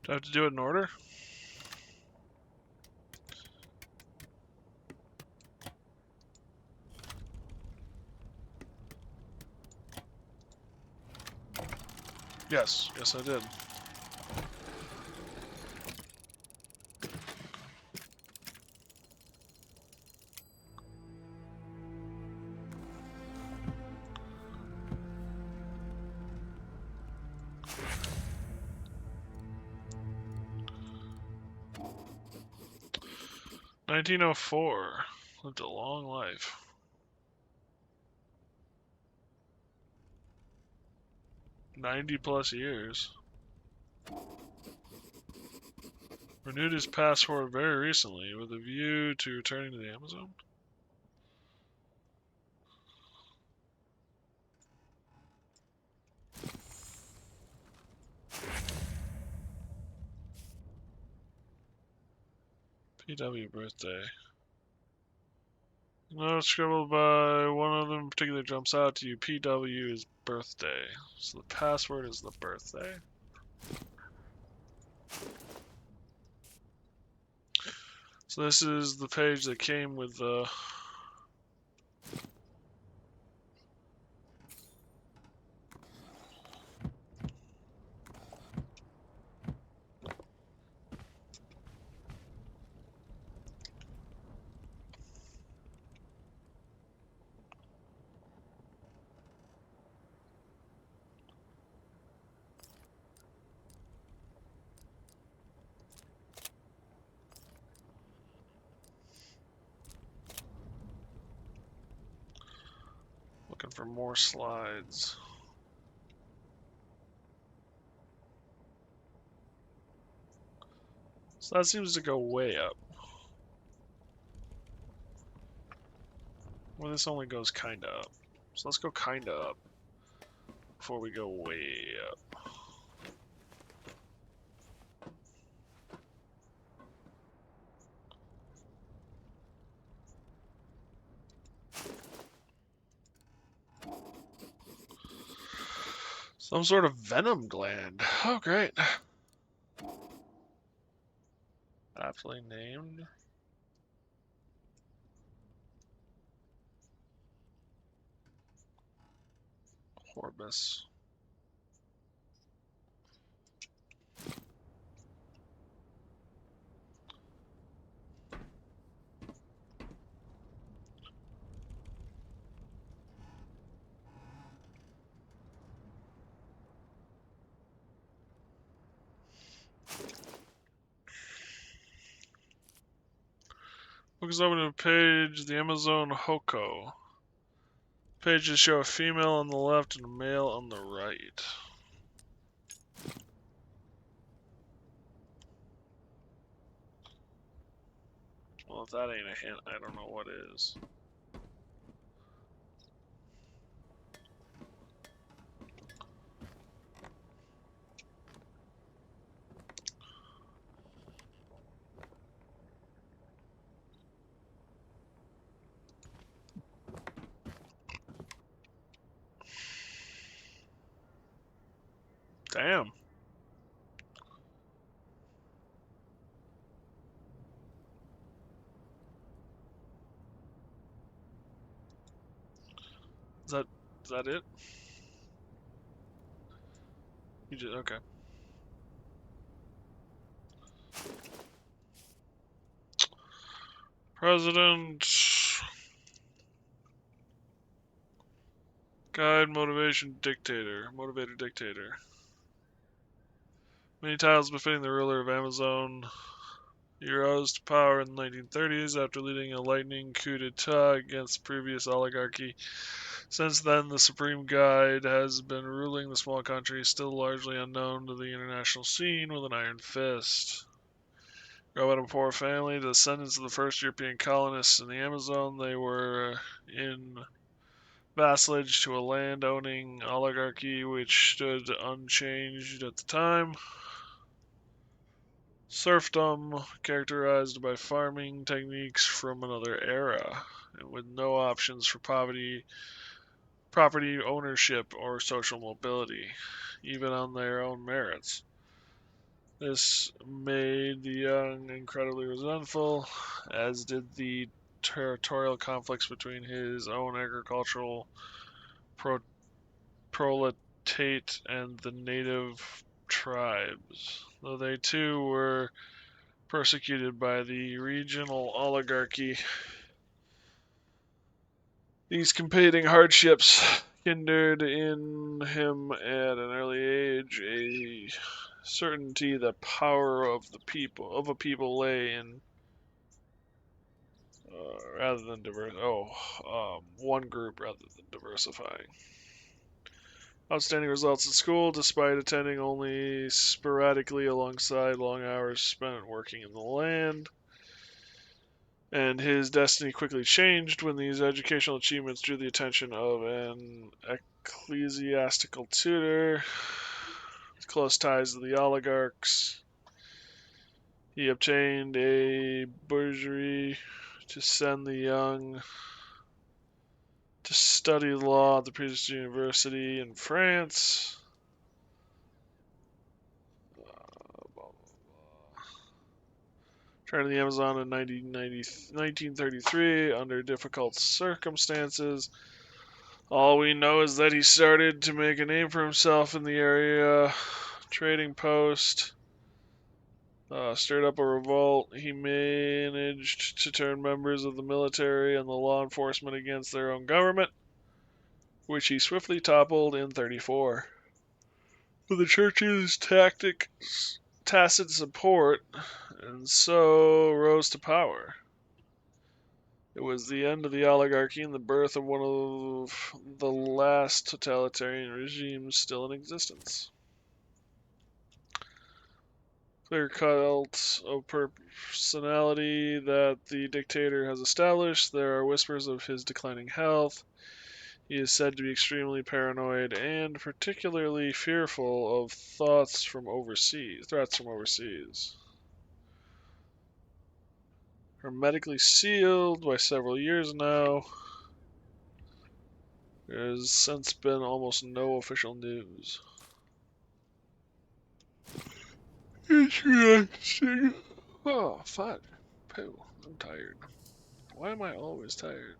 Do I have to do it in order? Yes, I did. 1904. Lived a long life. +90 years. Renewed his passport very recently with a view to returning to the Amazon. PW birthday. No, scribbled by one of them in particular jumps out to you. PW is birthday. So the password is the birthday. So this is the page that came with the looking for more slides. So that seems to go way up. Well, this only goes kinda up. So let's go kinda up before we go way up. Some sort of venom gland. Oh, great. Aptly named. Horbus. Focus open to a page, the Amerzone Hoko. Pages show a female on the left and a male on the right. Well, if that ain't a hint, I don't know what is. Damn. Is that it? You just okay. President. Guide, motivation, dictator. Motivator, dictator. Many titles befitting the ruler of Amerzone. He rose to power in the 1930s after leading a lightning coup d'etat against the previous oligarchy. Since then, the Supreme Guide has been ruling the small country, still largely unknown to the international scene, with an iron fist. Grow up in a poor family, the descendants of the first European colonists in the Amazon, they were in vassalage to a land-owning oligarchy which stood unchanged at the time. Serfdom, characterized by farming techniques from another era, and with no options for property ownership or social mobility, even on their own merits. This made the young incredibly resentful, as did the territorial conflicts between his own agricultural proletariat and the native tribes, though they too were persecuted by the regional oligarchy. These competing hardships kindled in him at an early age a certainty that power of a people lay in rather than one group rather than diversifying. Outstanding results in school, despite attending only sporadically alongside long hours spent working in the land. And his destiny quickly changed when these educational achievements drew the attention of an ecclesiastical tutor with close ties to the oligarchs. He obtained a bursary to send the young to study law at the prestigious university in France. Returned to the Amazon in 1933 under difficult circumstances. All we know is that he started to make a name for himself in the area. Trading post. Stirred up a revolt. He managed to turn members of the military and the law enforcement against their own government, which he swiftly toppled in 34. With the church's tacit support, and so rose to power. It was the end of the oligarchy and the birth of one of the last totalitarian regimes still in existence. Clear cult of personality that the dictator has established. There are whispers of his declining health. He is said to be extremely paranoid and particularly fearful of threats from overseas. Hermetically sealed by several years now. There has since been almost no official news. Interesting. Oh, fuck. Poo. I'm tired. Why am I always tired?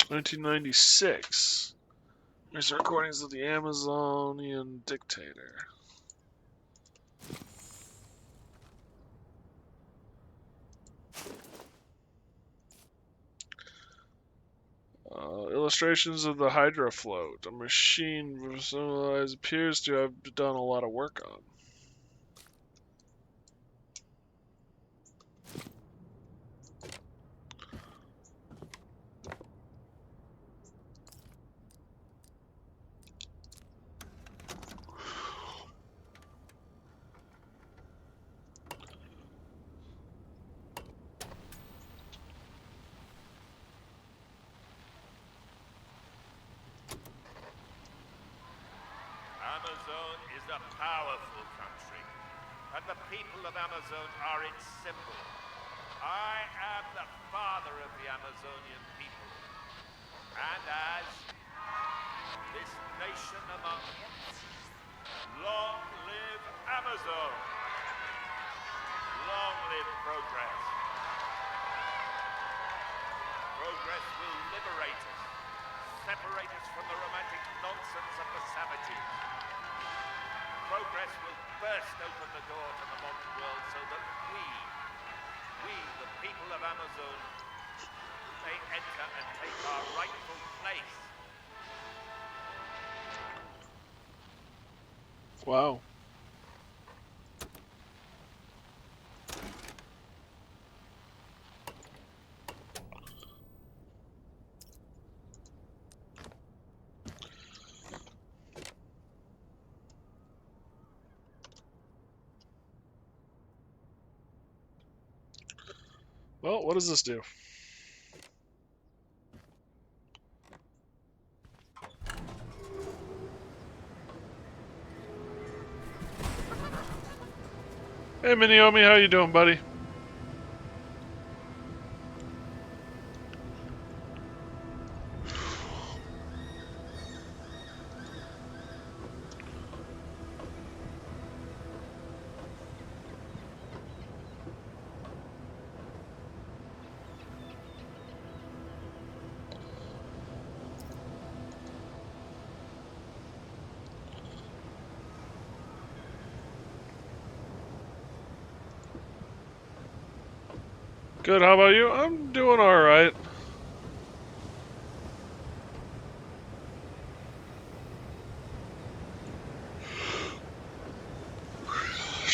(1996). There's recordings of the Amazonian dictator. Illustrations of the Hydra float, a machine appears to have done a lot of work on. Amerzone is a powerful country, and the people of Amerzone are its symbol. I am the father of the Amazonian people, and as this nation among long live Amazone! Long live progress! Progress will liberate us, separate us from the romantic nonsense of the savages. Progress will burst open the door to the modern world so that we, the people of Amerzone, may enter and take our rightful place. Wow. Well, what does this do? Hey, Miniomi, how you doing, buddy? Good, how about you? I'm doing alright.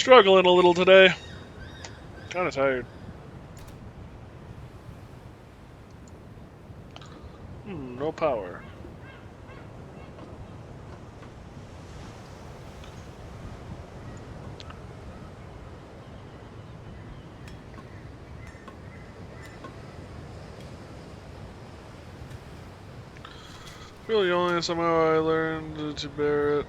Struggling a little today. Kind of tired. No power. Really, only somehow I learned to bear it.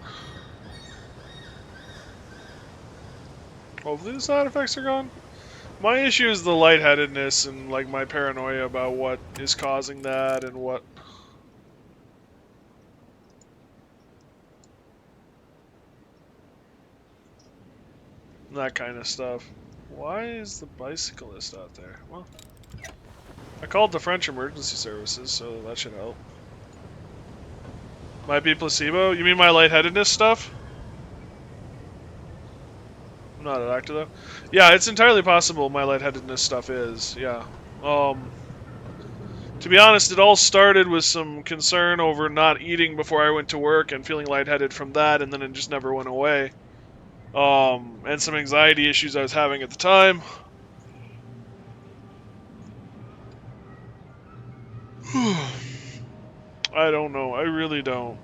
Hopefully the side effects are gone. My issue is the lightheadedness and like my paranoia about what is causing that and what that kind of stuff. Why is the bicyclist out there? Well, I called the French emergency services, so that should help. Might be placebo? You mean my lightheadedness stuff? I'm not an actor though. Yeah, it's entirely possible my lightheadedness stuff is, yeah. To be honest, it all started with some concern over not eating before I went to work and feeling lightheaded from that, and then it just never went away. And some anxiety issues I was having at the time. I don't know. I really don't.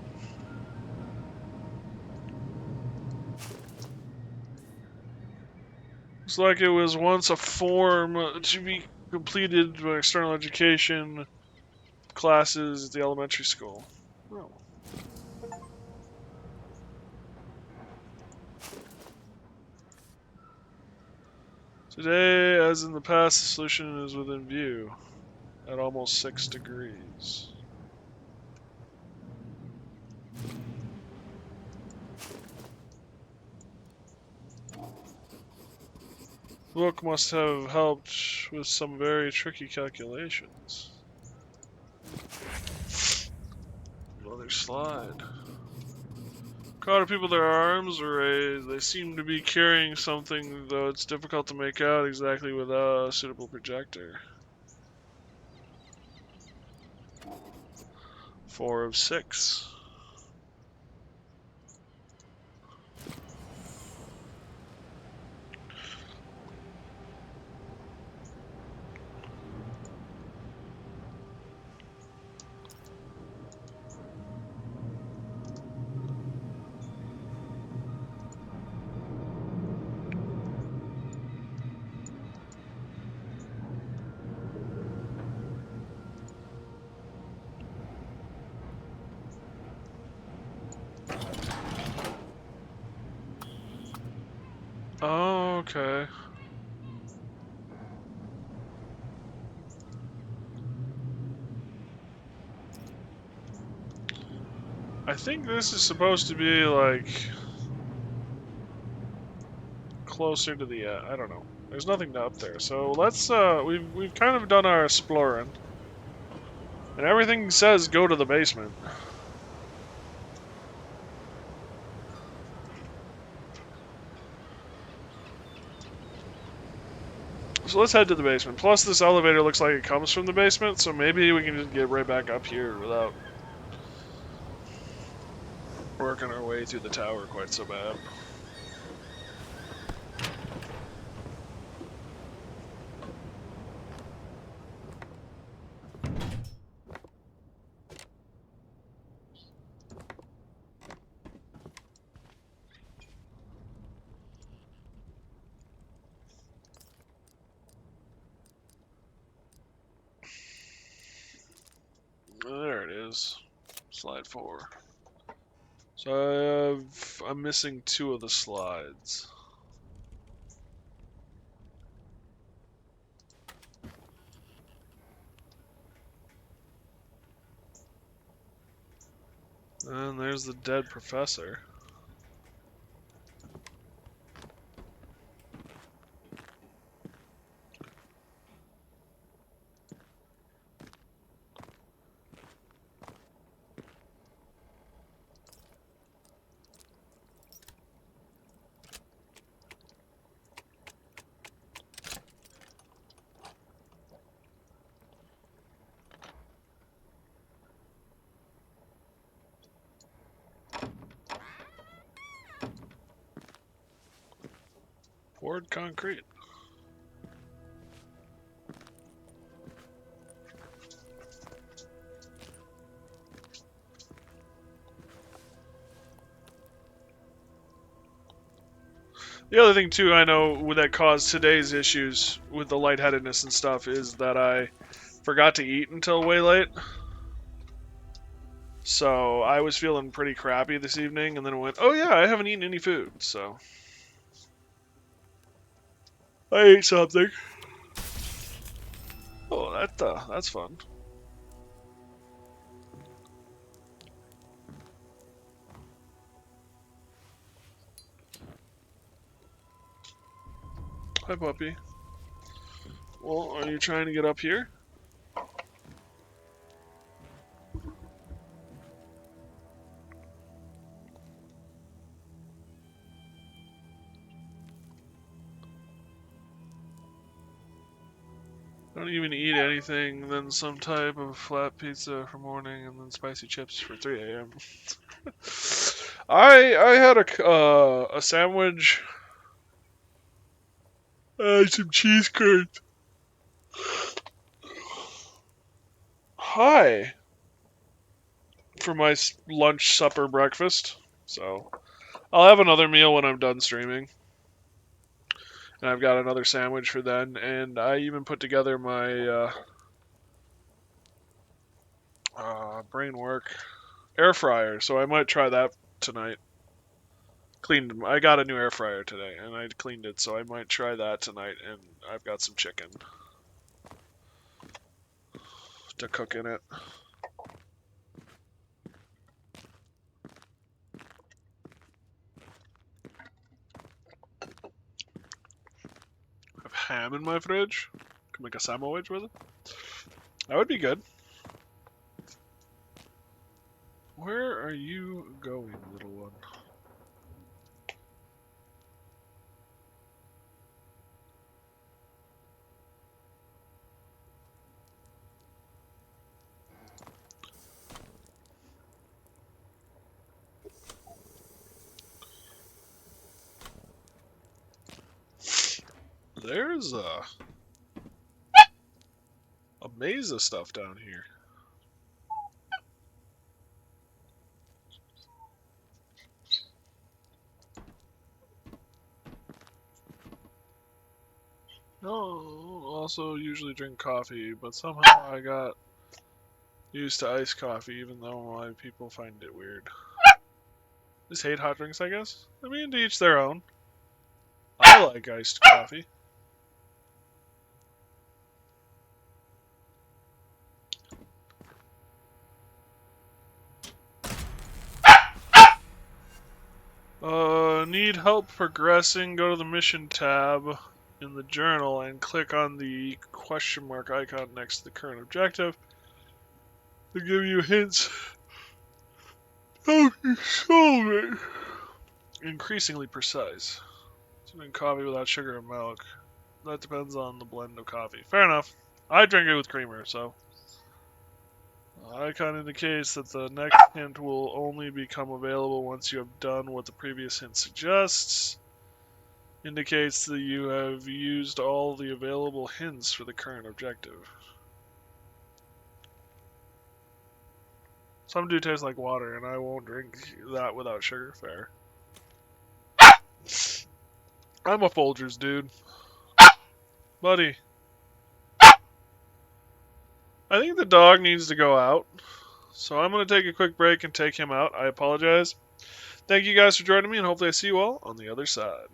It's like it was once a form to be completed by external education classes at the elementary school. Oh. Today, as in the past, the solution is within view at almost 6 degrees. The book must have helped with some very tricky calculations. Another slide. Crowd of people, their arms raised. They seem to be carrying something, though it's difficult to make out exactly without a suitable projector. 4 of 6. Oh, okay. I think this is supposed to be like closer to the I don't know. There's nothing up there. So let's we've kind of done our exploring. And everything says go to the basement. So let's head to the basement. Plus this elevator looks like it comes from the basement, so maybe we can just get right back up here without working our way through the tower quite so bad. There it is. Slide 4. So I'm missing 2 of the slides. And there's the dead professor. Poured concrete. The other thing too, I know that caused today's issues with the lightheadedness and stuff is that I forgot to eat until way late. So I was feeling pretty crappy this evening, and then went, "Oh yeah, I haven't eaten any food." So I ate something. Oh, that's fun. Hi, puppy. Well, are you trying to get up here? Don't even eat anything, then some type of flat pizza for morning, and then spicy chips for 3 a.m. I had a sandwich, some cheese curds. Hi, for my lunch, supper, breakfast. So I'll have another meal when I'm done streaming, and I've got another sandwich for then. And I even put together my brain work air fryer, so I might try that tonight. Cleaned. I got a new air fryer today, and I cleaned it, so I might try that tonight. And I've got some chicken to cook in it. I have ham in my fridge. Can make a sandwich with it. That would be good. Where are you going, little one? There's a maze of stuff down here. Oh, also usually drink coffee, but somehow I got used to iced coffee, even though a lot of people find it weird. Just hate hot drinks, I guess. I mean, to each their own. I like iced coffee. Need help progressing? Go to the mission tab in the journal and click on the question mark icon next to the current objective to give you hints. How you solve it. Increasingly precise. Drink coffee without sugar and milk. That depends on the blend of coffee. Fair enough. I drink it with creamer, so. Icon indicates that the next hint will only become available once you have done what the previous hint suggests. Indicates that you have used all the available hints for the current objective. Some do taste like water, and I won't drink that without sugar. Fair. I'm a Folgers dude. Buddy. I think the dog needs to go out. So I'm going to take a quick break and take him out. I apologize. Thank you guys for joining me, and hopefully I see you all on the other side.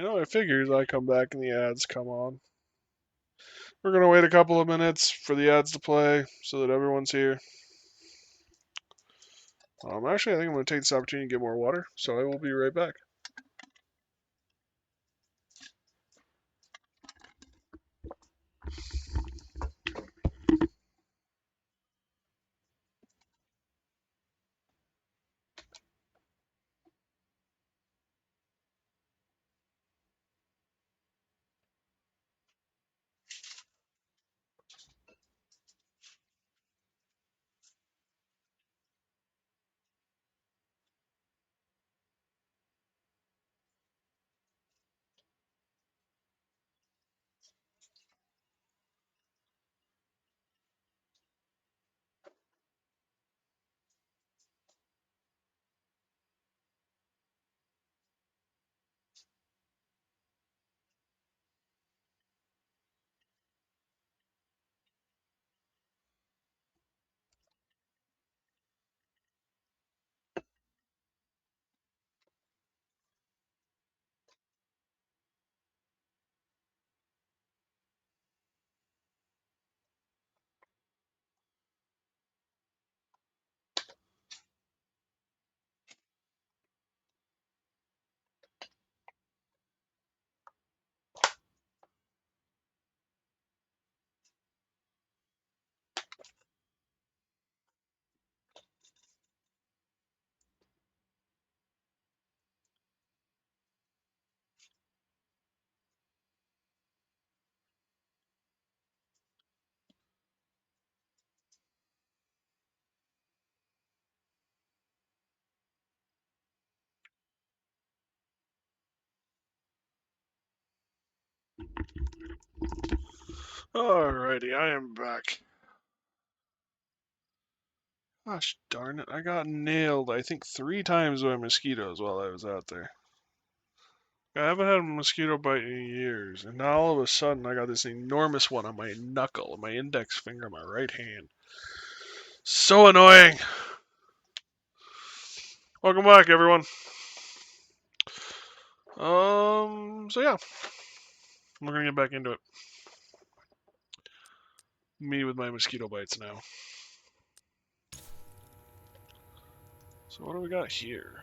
I figured I come back and the ads come on. We're gonna wait a couple of minutes for the ads to play so that everyone's here. Actually, I think I'm gonna take this opportunity to get more water, so I will be right back. Alrighty, I am back. Gosh darn it, I got nailed, I think 3 times by mosquitoes while I was out there. I haven't had a mosquito bite in years, and now all of a sudden I got this enormous one on my knuckle, my index finger, on my right hand. So annoying! Welcome back, everyone. So yeah, we're gonna get back into it. Me with my mosquito bites now. So what do we got here?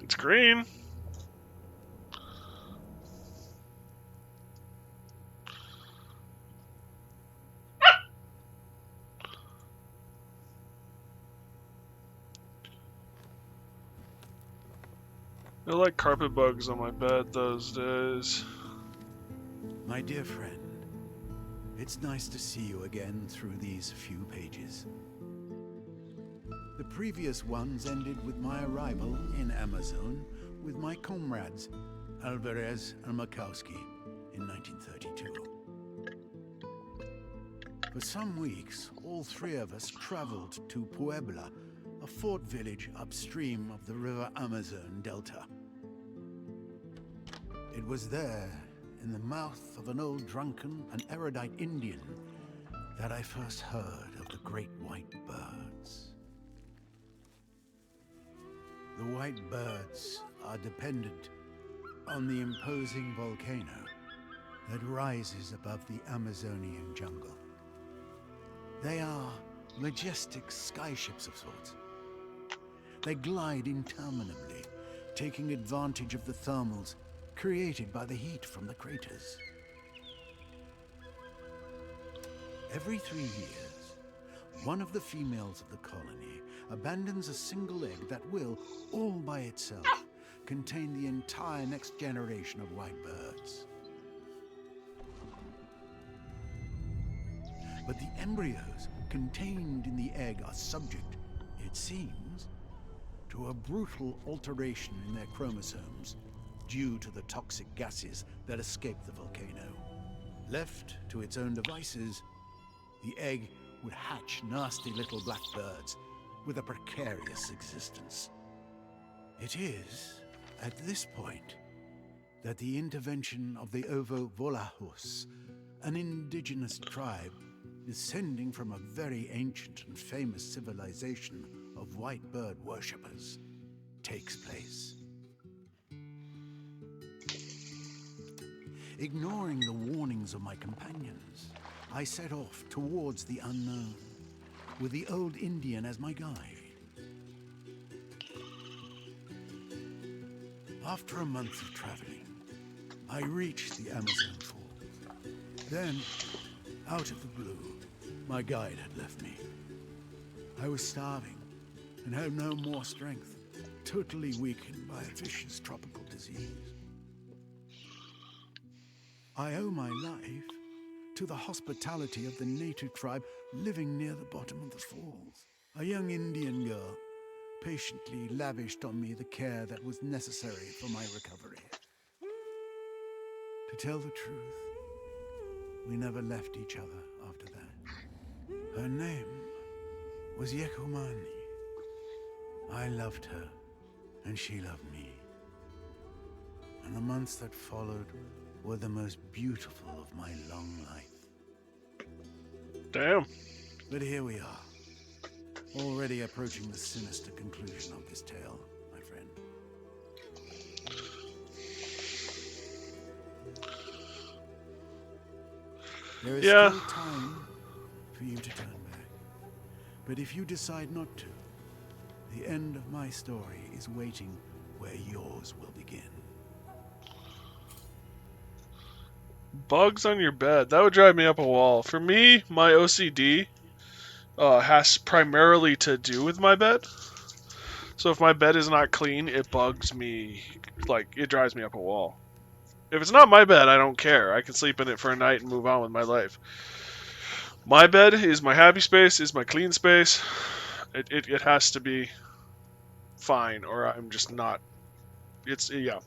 It's green. They're like carpet bugs on my bed those days. My dear friend, it's nice to see you again through these few pages. The previous ones ended with my arrival in Amerzone with my comrades, Alvarez and Makowski, in 1932. For some weeks, all 3 of us traveled to Puebla, a fort village upstream of the river Amazon Delta. It was there, in the mouth of an old drunken and erudite Indian, that I first heard of the great white birds. The white birds are dependent on the imposing volcano that rises above the Amazonian jungle. They are majestic skyships of sorts. They glide interminably, taking advantage of the thermals created by the heat from the craters. Every 3 years, one of the females of the colony abandons a single egg that will, all by itself, contain the entire next generation of white birds. But the embryos contained in the egg are subject, it seems, to a brutal alteration in their chromosomes due to the toxic gases that escape the volcano. Left to its own devices, the egg would hatch nasty little black birds with a precarious existence. It is at this point that the intervention of the Ovo Volahos, an indigenous tribe descending from a very ancient and famous civilization of white bird worshippers, takes place. Ignoring the warnings of my companions, I set off towards the unknown, with the old Indian as my guide. After a month of traveling, I reached the Amerzone Falls. Then, out of the blue, my guide had left me. I was starving and had no more strength, totally weakened by a vicious tropical disease. I owe my life to the hospitality of the native tribe living near the bottom of the falls. A young Indian girl patiently lavished on me the care that was necessary for my recovery. To tell the truth, we never left each other after that. Her name was Yekomani. I loved her, and she loved me. And the months that followed were the most beautiful of my long life. Damn. But here we are, already approaching the sinister conclusion of this tale, my friend. There is Yeah. still time for you to turn back. But if you decide not to, the end of my story is waiting where yours will begin. Bugs on your bed. That would drive me up a wall. For me, my OCD has primarily to do with my bed. So if my bed is not clean, it bugs me. Like, it drives me up a wall. If it's not my bed, I don't care. I can sleep in it for a night and move on with my life. My bed is my happy space, is my clean space. It has to be fine, or I'm just not. It's, yeah.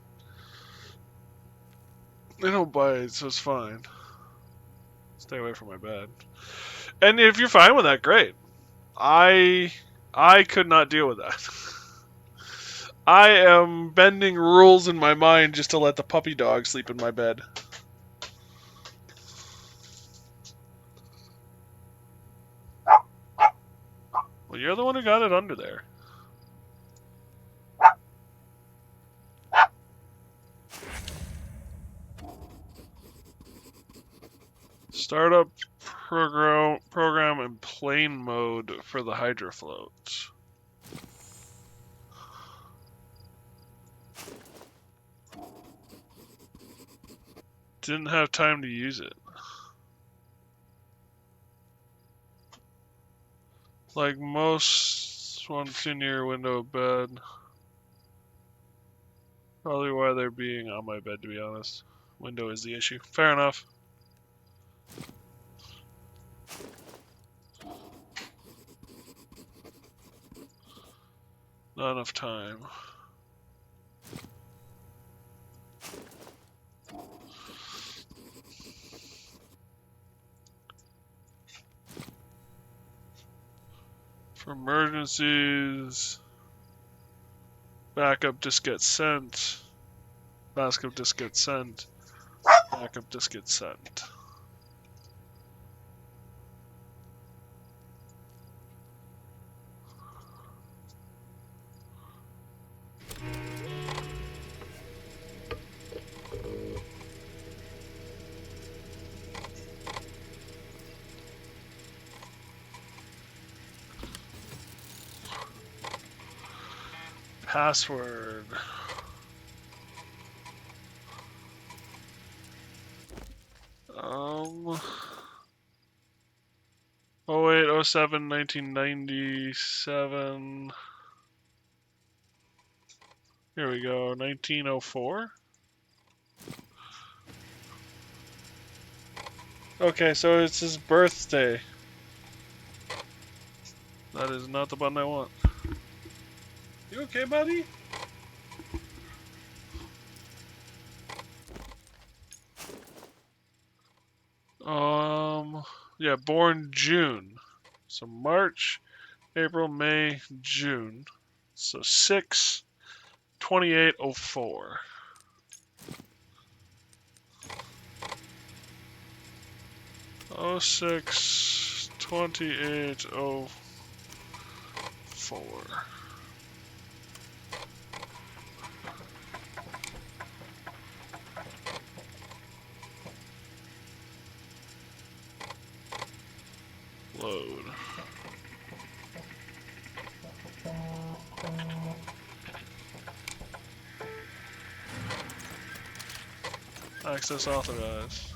I don't bite, so it's fine. Stay away from my bed. And if you're fine with that, great. I could not deal with that. I am bending rules in my mind just to let the puppy dog sleep in my bed. Well, you're the one who got it under there. Startup program in plane mode for the hydrofloat. Didn't have time to use it. Like most ones in your window bed. Probably why they're being on my bed, to be honest. Window is the issue. Fair enough. Not enough time. For emergencies, backup disk gets sent. Backup disk gets sent. Backup disk gets sent. Password. Um. 08, 07, 1997. Here we go, 1904. Okay, so it's his birthday. That is not the button I want. You okay, buddy? Yeah, born June. So March, April, May, June. So 6/28/04. Oh 6/28/04. Access authorized.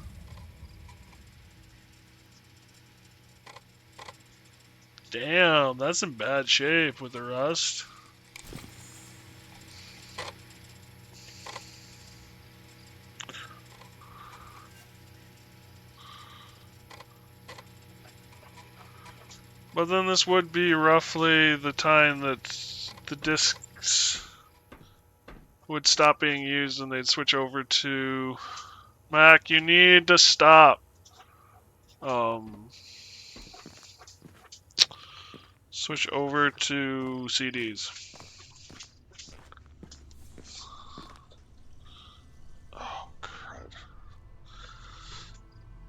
Damn, that's in bad shape with the rust. But then this would be roughly the time that the discs would stop being used and they'd switch over to... Mac, you need to stop. Switch over to CDs. Oh, crud.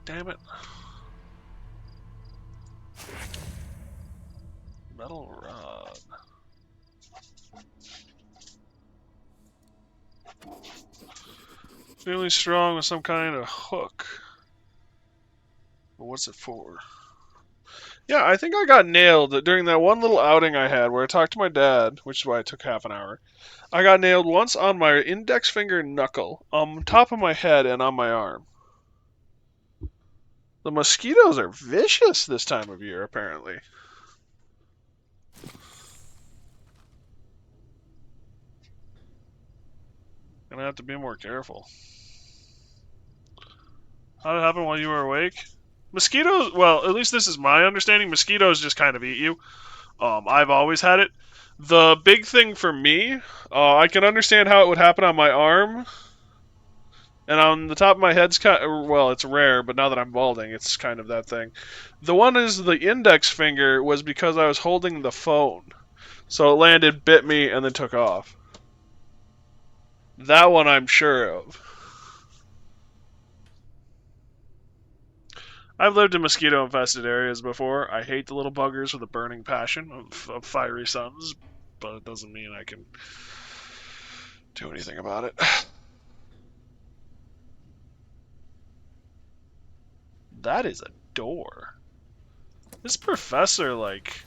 Damn it. Metal rod. Really strong with some kind of hook. But what's it for? Yeah, I think I got nailed during that one little outing I had where I talked to my dad, which is why it took half an hour. I got nailed once on my index finger knuckle, on top of my head, and on my arm. The mosquitoes are vicious this time of year, apparently. Gonna have to be more careful. How did it happen while you were awake? Mosquitoes, well, at least this is my understanding, mosquitoes just kind of eat you. I've always had it. The big thing for me, I can understand how it would happen on my arm, and on the top of my head's kind of, well, it's rare, but now that I'm balding, it's kind of that thing. The one is the index finger was because I was holding the phone. So it landed, bit me, and then took off. That one I'm sure of. I've lived in mosquito-infested areas before. I hate the little buggers with a burning passion of fiery suns, but it doesn't mean I can do anything about it. That is a door. This professor, like,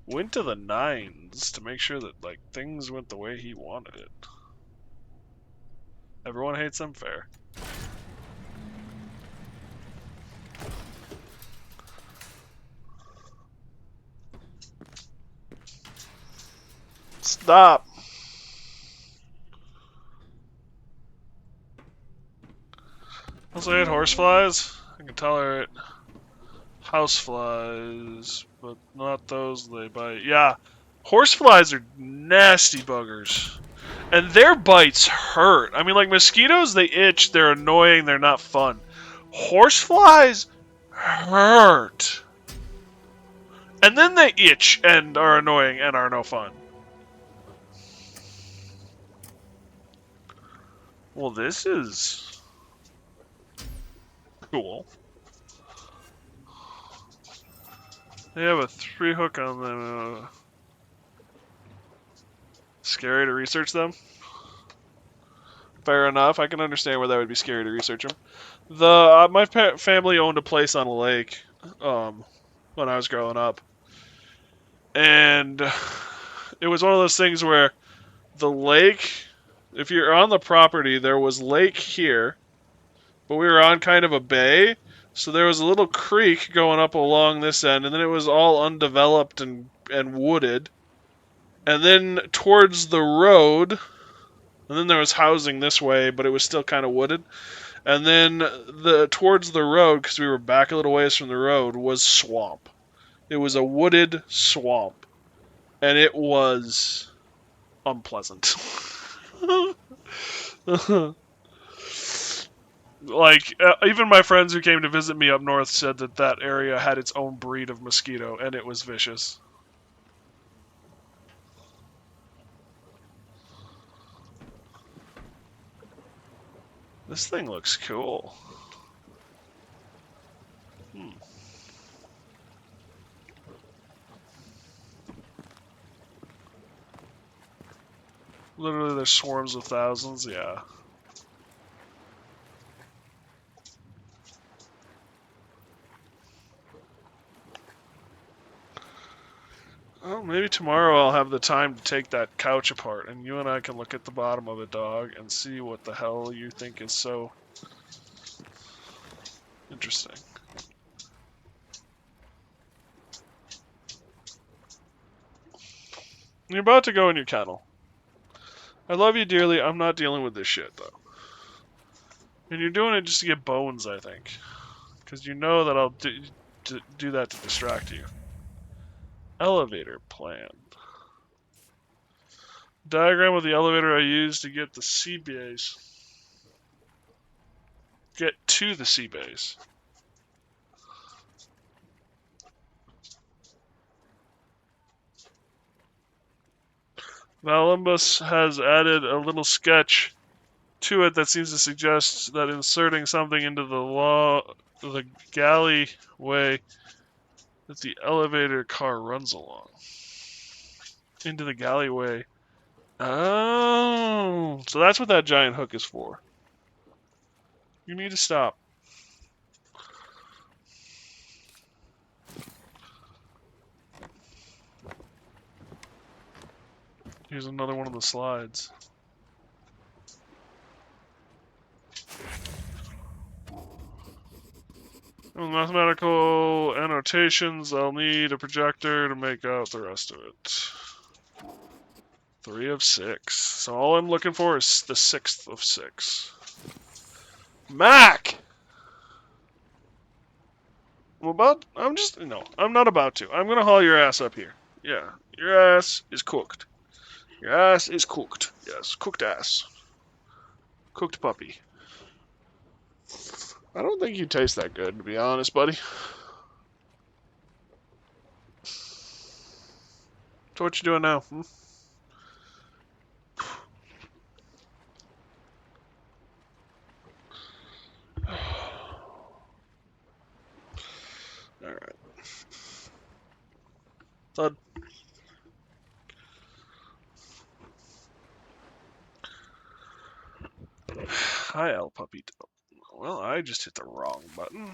went to the nines to make sure that, like, things went the way he wanted it. Everyone hates them, fair. Stop! Also, I hate horseflies. I can tolerate houseflies, but not those they bite. Yeah, horseflies are nasty buggers. And their bites hurt. I mean, like mosquitoes, they itch, they're annoying, they're not fun. Horseflies hurt. And then they itch and are annoying and are no fun. Well, this is cool. They have a 3-hook on them. Scary to research them? Fair enough. I can understand where that would be scary to research them. My family owned a place on a lake when I was growing up. And it was one of those things where the lake, if you're on the property, there was lake here, but we were on kind of a bay, so there was a little creek going up along this end, and then it was all undeveloped and wooded. And then towards the road, and then there was housing this way, but it was still kind of wooded. And then towards the road, because we were back a little ways from the road, was swamp. It was a wooded swamp, and it was unpleasant. Like, even my friends who came to visit me up north said that that area had its own breed of mosquito, and it was vicious. This thing looks cool. Literally, there's swarms of thousands, yeah. Well, maybe tomorrow I'll have the time to take that couch apart, and you and I can look at the bottom of it, dog, and see what the hell you think is so interesting. You're about to go in your kennel. I love you dearly. I'm not dealing with this shit, though. And you're doing it just to get bones, I think. Because you know that I'll do that to distract you. Elevator plan. Diagram of the elevator I used to get the sea base. Get to the sea base. Valumbus has added a little sketch to it that seems to suggest that inserting something into the galleyway that the elevator car runs along. Into the galleyway. Oh, so that's what that giant hook is for. You need to stop. Here's another one of the slides. With mathematical annotations, I'll need a projector to make out the rest of it. 3 of 6. So all I'm looking for is the 6th of 6. Mac! I'm not about to. I'm gonna haul your ass up here. Yeah, your ass is cooked. Your ass is cooked. Yes, cooked ass. Cooked puppy. I don't think you taste that good, to be honest, buddy. So what you doing now? Alright. Thud. Hi, El Puppy. Well, I just hit the wrong button.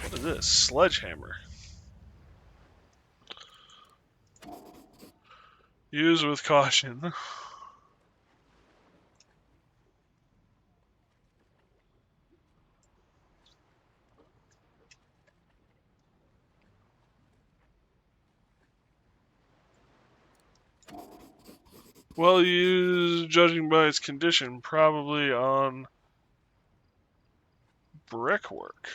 What is this? Sledgehammer. Use with caution. Well used, judging by its condition, probably on brickwork.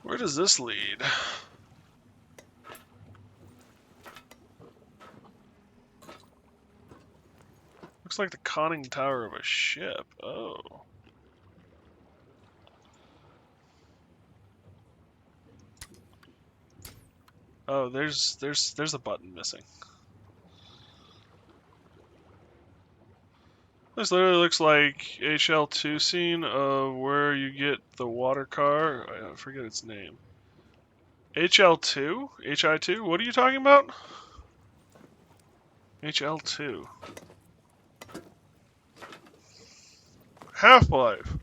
Where does this lead? Looks like the conning tower of a ship. Oh. Oh, there's a button missing. This literally looks like HL2 scene of where you get the water car. I forget its name. HL2? HI2? What are you talking about? HL2. Half-Life.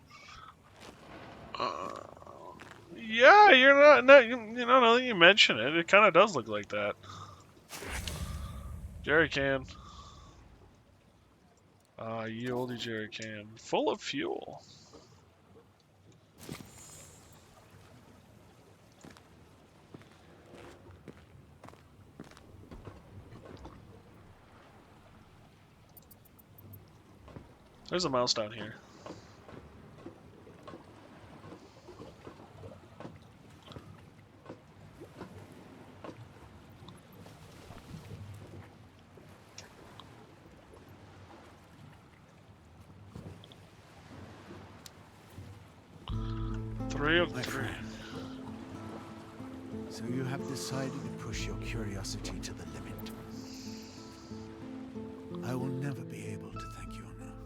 Yeah, you're not you know, now that you mention it, it kind of does look like that. Jerry can. Ye olde jerry can. Full of fuel. There's a mouse down here. 3 of My 3. friend, so you have decided to push your curiosity to the limit. I will never be able to thank you enough.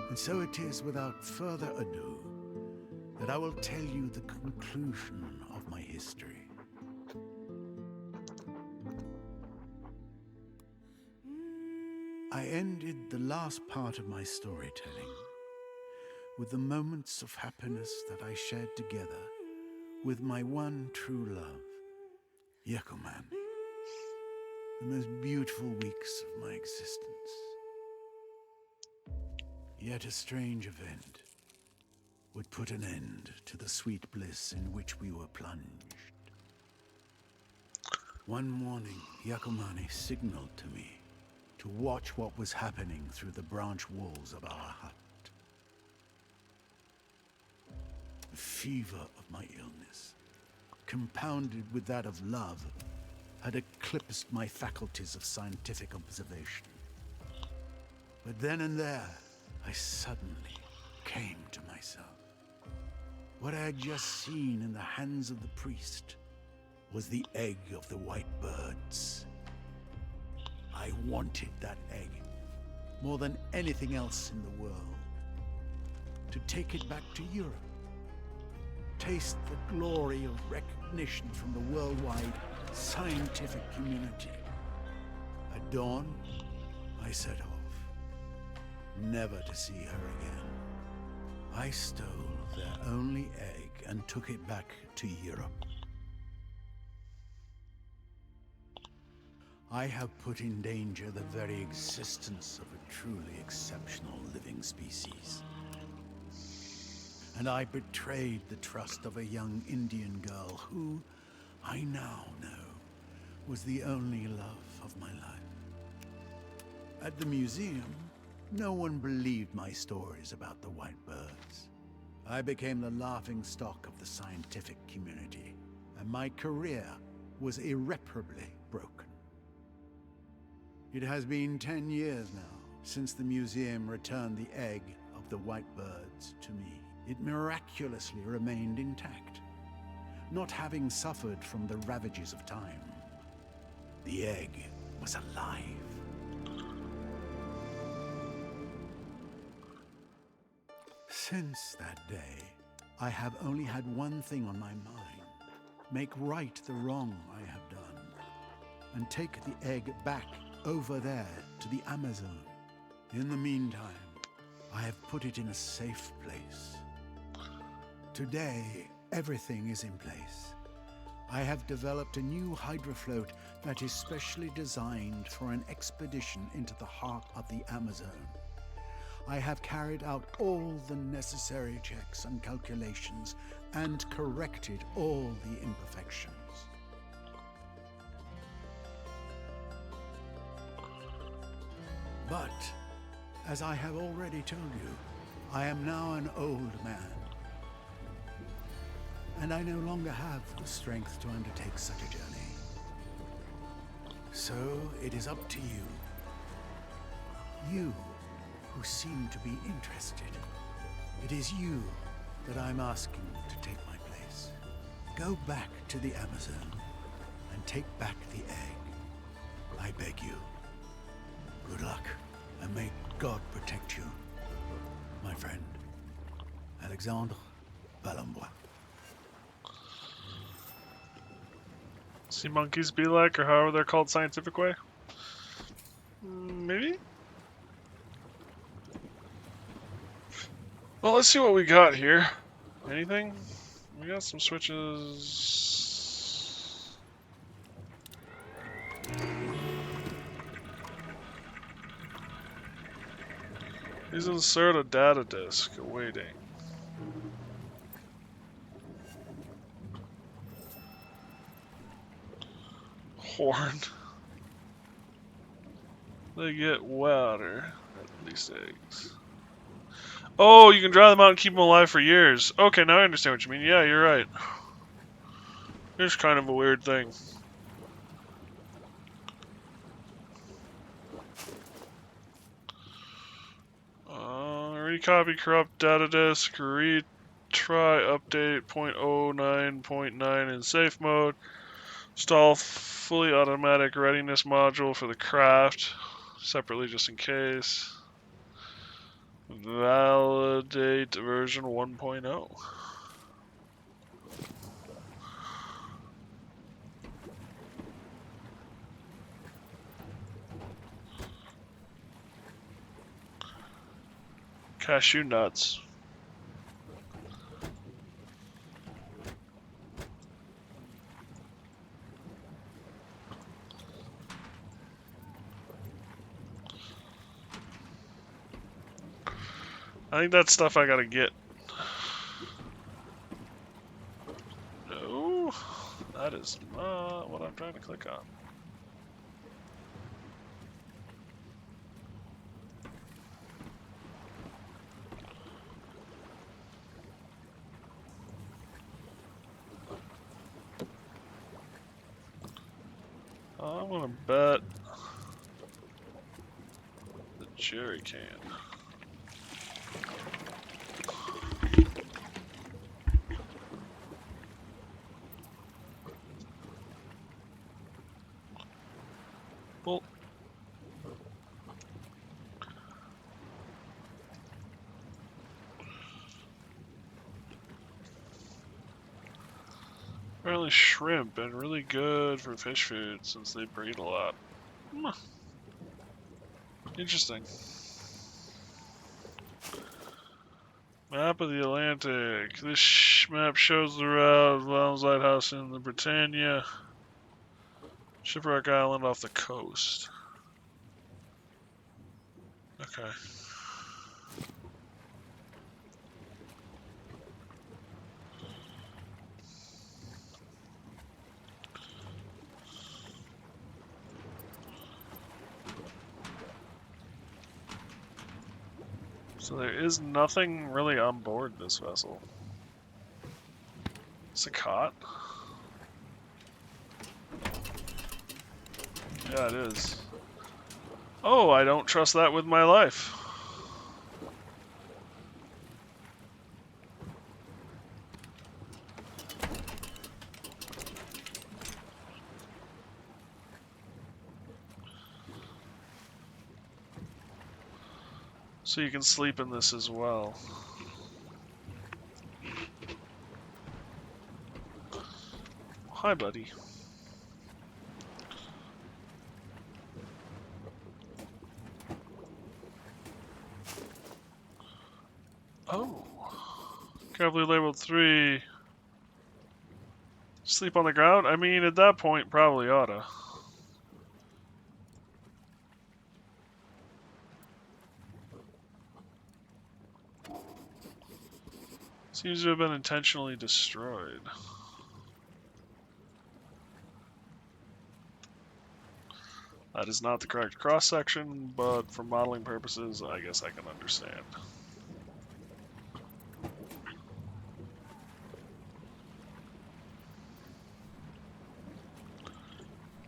And so it is without further ado that I will tell you the conclusion of my history. I ended the last part of my storytelling with the moments of happiness that I shared together with my one true love, Yakuman. The most beautiful weeks of my existence. Yet a strange event would put an end to the sweet bliss in which we were plunged. One morning, Yakumani signaled to me to watch what was happening through the branch walls of our hut. The fever of my illness, compounded with that of love, had eclipsed my faculties of scientific observation. But then and there, I suddenly came to myself. What I had just seen in the hands of the priest was the egg of the white birds. I wanted that egg more than anything else in the world. To take it back to Europe. Taste the glory of recognition from the worldwide scientific community. At dawn, I set off, never to see her again. I stole their only egg and took it back to Europe. I have put in danger the very existence of a truly exceptional living species. And I betrayed the trust of a young Indian girl who, I now know, was the only love of my life. At the museum, no one believed my stories about the white birds. I became the laughing stock of the scientific community, and my career was irreparably broken. It has been 10 years now since the museum returned the egg of the white birds to me. It miraculously remained intact, not having suffered from the ravages of time. The egg was alive. Since that day, I have only had one thing on my mind: make right the wrong I have done, and take the egg back over there to the Amerzone. In the meantime, I have put it in a safe place. Today, everything is in place. I have developed a new hydrofloat that is specially designed for an expedition into the heart of the Amazon. I have carried out all the necessary checks and calculations and corrected all the imperfections. But, as I have already told you, I am now an old man. And I no longer have the strength to undertake such a journey. So it is up to you. You who seem to be interested. It is you that I'm asking to take my place. Go back to the Amazon and take back the egg. I beg you. Good luck, and may God protect you, my friend, Alexandre Balambois. Sea monkeys be like, or however they're called scientific way? Maybe? Well, let's see what we got here. Anything? We got some switches. Please insert a data disk. Awaiting. Horn. They get water. At least eggs. Oh, you can dry them out and keep them alive for years. Okay, now I understand what you mean. Yeah, you're right. Here's kind of a weird thing. Recopy corrupt data disk. Retry update 0.09.9 in safe mode. Install fully automatic readiness module for the craft. Separately just in case. Validate version 1.0. Cashew nuts. I think that's stuff I gotta get. No, that is not what I'm trying to click on. I'm gonna bet the jerry can. Well, apparently shrimp and really good for fish food since they breed a lot. Interesting. Map of the Atlantic. This map shows the route of Val's Lighthouse in the Britannia. Shipwreck Island off the coast. Okay. So there is nothing really on board this vessel. It's a cot? Yeah, it is. Oh, I don't trust that with my life. So you can sleep in this as well. Hi, buddy. Oh. Carefully labeled 3. Sleep on the ground? I mean, at that point, probably oughta. Seems to have been intentionally destroyed. That is not the correct cross-section, but for modeling purposes, I guess I can understand.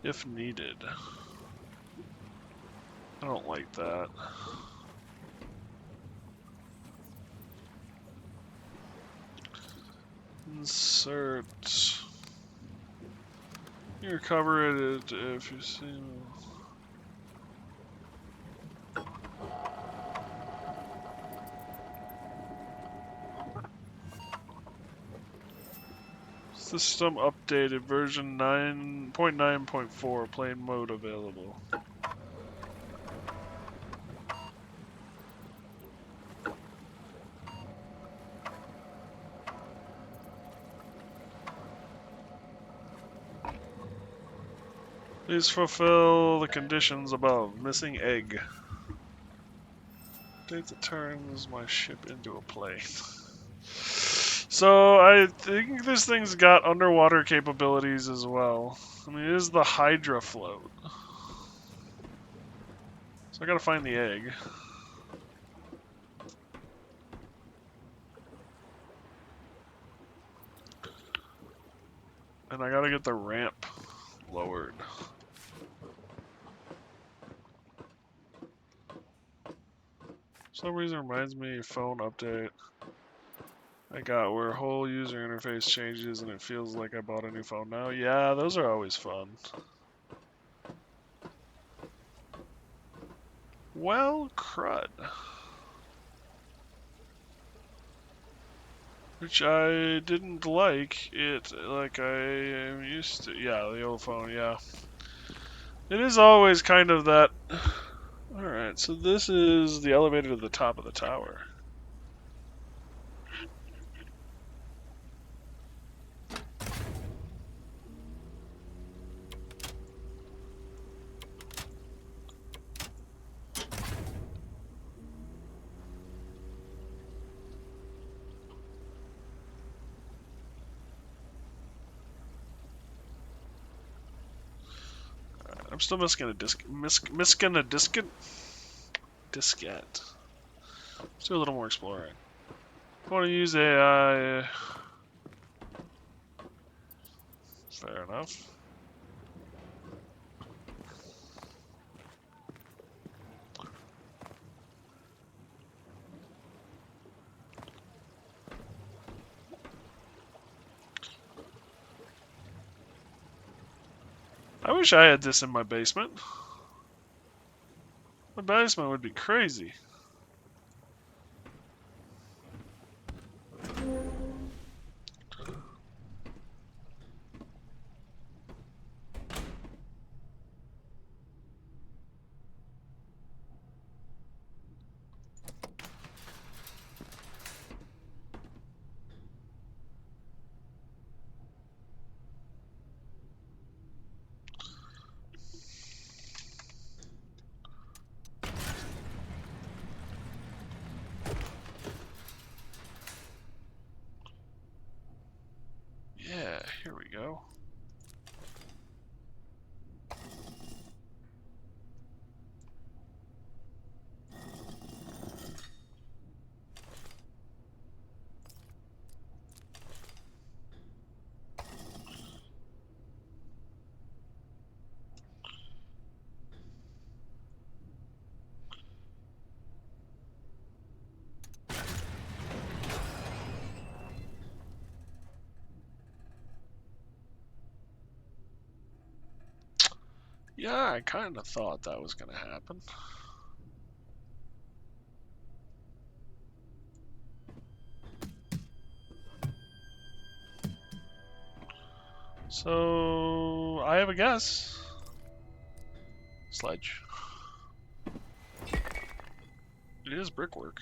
If needed. I don't like that. Insert. You recover it if you see. System updated version 9.9.4 plain mode available. Please fulfill the conditions above. Missing egg. Update that turns my ship into a plane. So I think this thing's got underwater capabilities as well. I mean, it is the Hydra float. So I gotta find the egg. And I gotta get the ramp lowered. So some reason reminds me of phone update I got where whole user interface changes and it feels like I bought a new phone now. Yeah, those are always fun. Well, crud. Which I didn't like it like I am used to. Yeah, the old phone, yeah. It is always kind of that. Alright, so this is the elevator to the top of the tower. I'm still missing a missing a diskette. Let's do a little more exploring. I want to use AI. Fair enough. I wish I had this in my basement. My basement would be crazy. Yeah, here we go. Yeah, I kind of thought that was going to happen. So, I have a guess. Sledge. It is brickwork.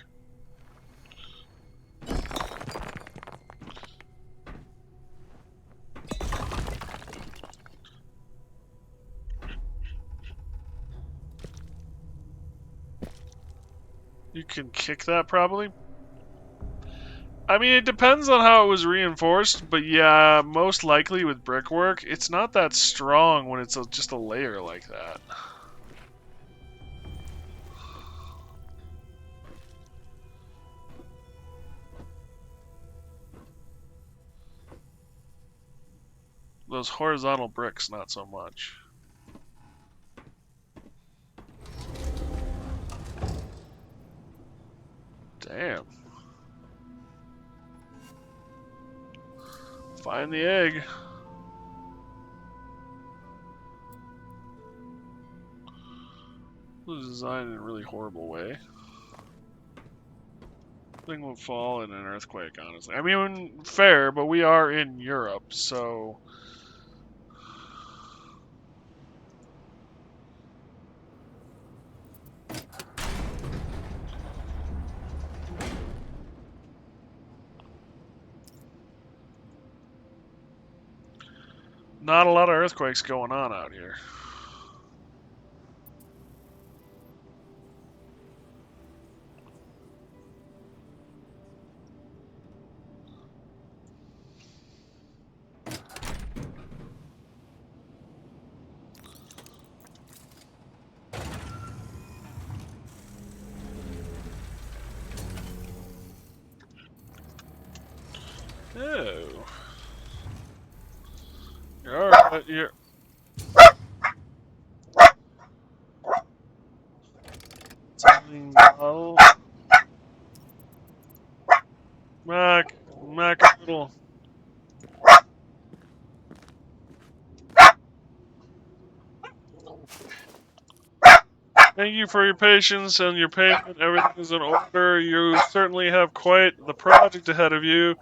You can kick that probably. I mean, it depends on how it was reinforced, but yeah, most likely with brickwork, it's not that strong when it's just a layer like that. Those horizontal bricks, not so much. Damn. Find the egg. It was designed in a really horrible way. Thing would fall in an earthquake, honestly. I mean, fair, but we are in Europe, so... Not a lot of earthquakes going on out here. Oh. You're alright, you're... Something bottle. Cool. Thank you for your patience and your payment. Everything is in order. You certainly have quite the project ahead of you.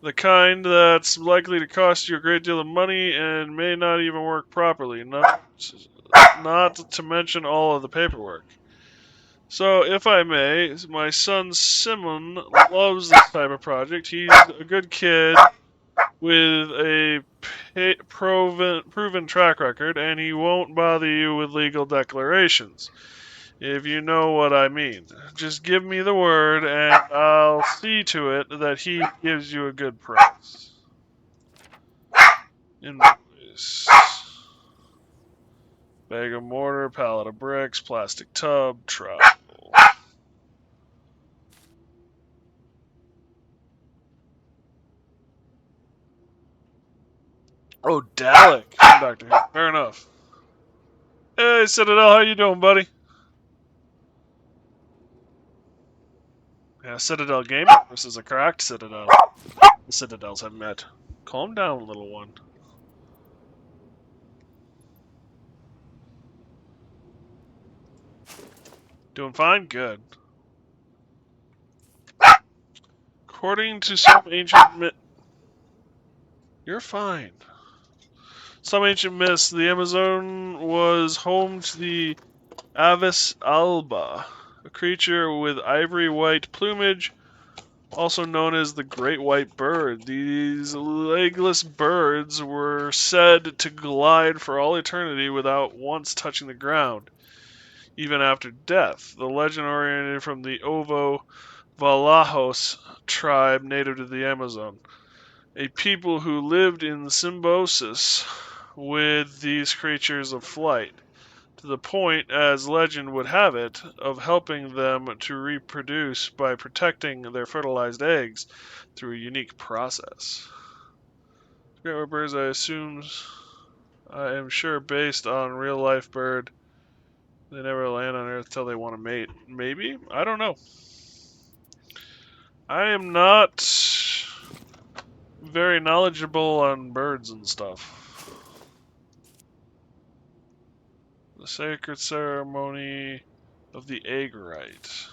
The kind that's likely to cost you a great deal of money and may not even work properly. Not to mention all of the paperwork. So, if I may, my son Simon loves this type of project. He's a good kid with a proven track record, and he won't bother you with legal declarations, if you know what I mean. Just give me the word, and I'll see to it that he gives you a good price. Invoice. Bag of mortar, pallet of bricks, plastic tub, trowel. Oh, Dalek. Doctor. Fair enough. Hey, Citadel, how you doing, buddy? Yeah, Citadel Gaming versus a cracked Citadel. The Citadels have met. Calm down, little one. Doing fine? Good. According to some ancient myth... You're fine. Some ancient myths, the Amazon was home to the Avis alba, a creature with ivory-white plumage, also known as the Great White Bird. These legless birds were said to glide for all eternity without once touching the ground, even after death. The legend originated from the Ovo Valajos tribe native to the Amazon, a people who lived in symbiosis with these creatures of flight, to the point, as legend would have it, of helping them to reproduce by protecting their fertilized eggs through a unique process. Great white birds, I am sure, based on real life bird. They never land on Earth till they want to mate. Maybe? I don't know. I am not very knowledgeable on birds and stuff. The sacred ceremony of the egg rite.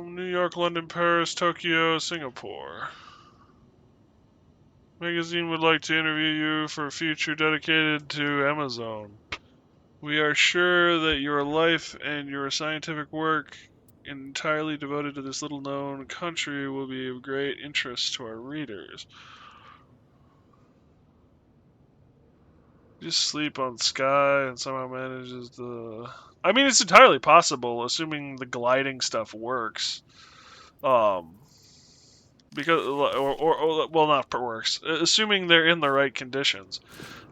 New York, London, Paris, Tokyo, Singapore. Magazine would like to interview you for a feature dedicated to Amerzone. We are sure that your life and your scientific work entirely devoted to this little known country will be of great interest to our readers. Just sleep on Sky and somehow manages to... I mean, it's entirely possible, assuming the gliding stuff works. Because, well, not works. Assuming they're in the right conditions.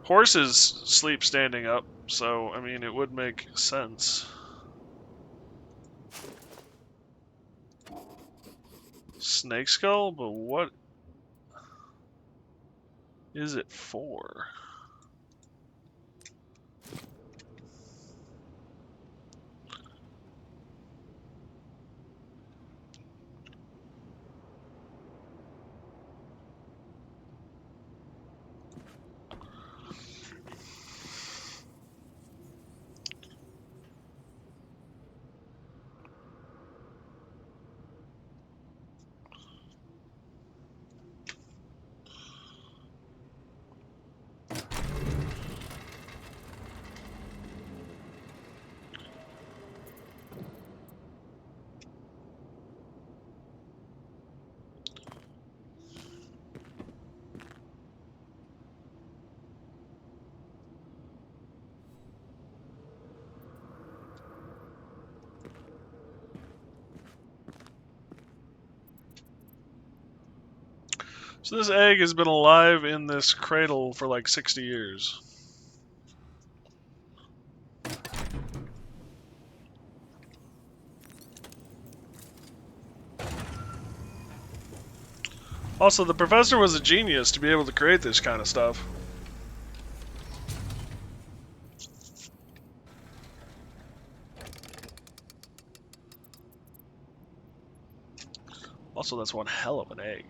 Horses sleep standing up, so, I mean, it would make sense. Snake skull? But what is it for? So this egg has been alive in this cradle for like 60 years. Also, the professor was a genius to be able to create this kind of stuff. Also, that's one hell of an egg.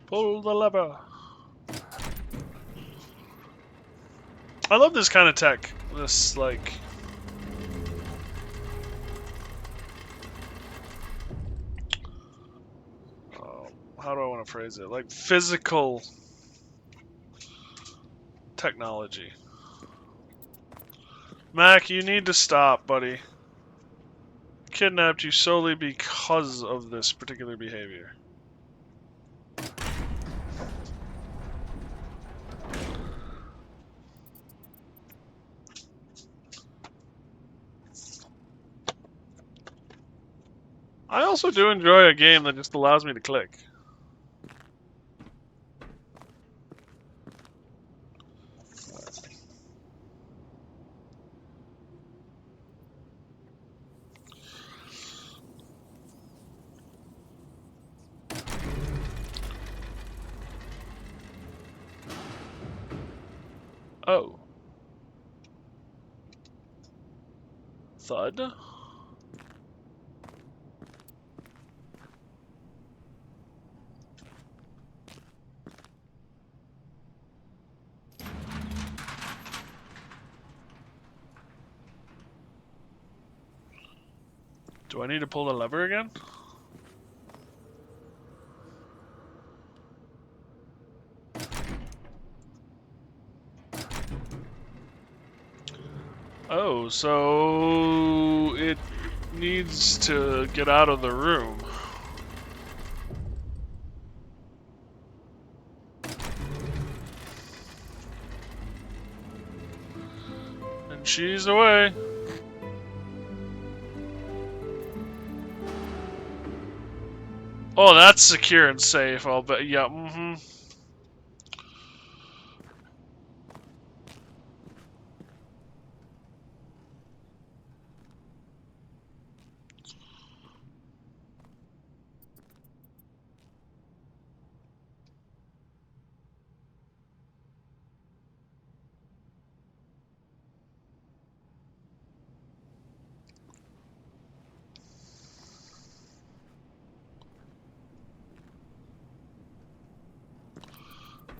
Pull the lever. I love this kind of tech. This, like... how do I want to phrase it? Like, physical technology. Mac, you need to stop, buddy. Kidnapped you solely because of this particular behavior. I also do enjoy a game that just allows me to click. Oh. Thud? Do I need to pull the lever again? Oh, so it needs to get out of the room. And she's away. Oh, that's secure and safe, I'll bet. Yeah, mm-hmm.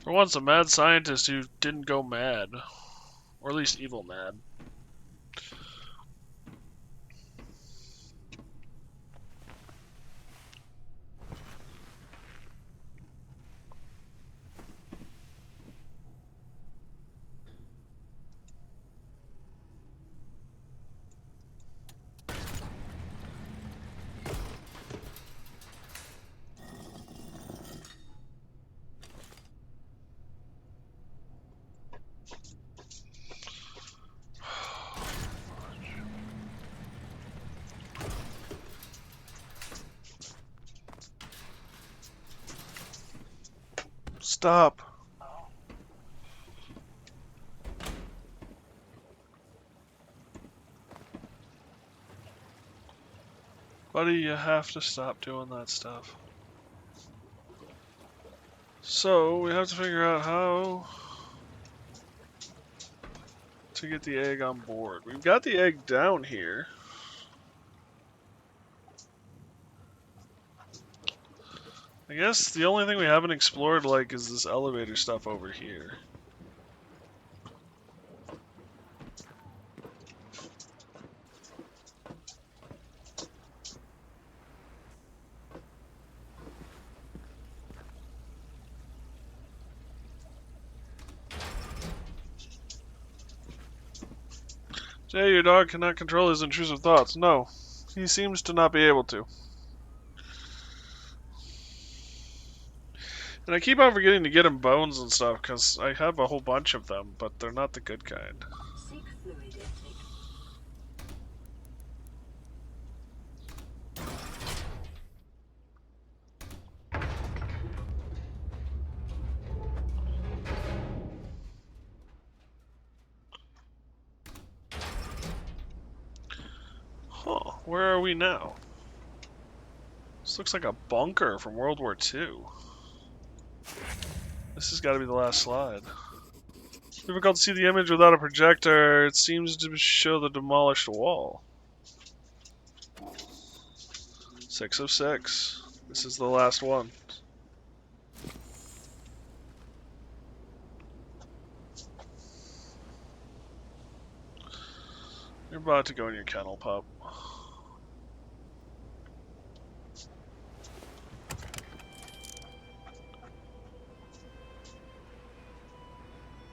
For once, a mad scientist who didn't go mad. Or at least evil mad. Stop. Buddy, you have to stop doing that stuff. So, we have to figure out how to get the egg on board. We've got the egg down here. I guess the only thing we haven't explored, like, is this elevator stuff over here. Jay, your dog cannot control his intrusive thoughts. No, he seems to not be able to. And I keep on forgetting to get him bones and stuff, because I have a whole bunch of them, but they're not the good kind. Huh, where are we now? This looks like a bunker from World War II. This has got to be the last slide. Difficult to see the image without a projector. It seems to show the demolished wall. 6 of 6. This is the last one. You're about to go in your kennel, pup.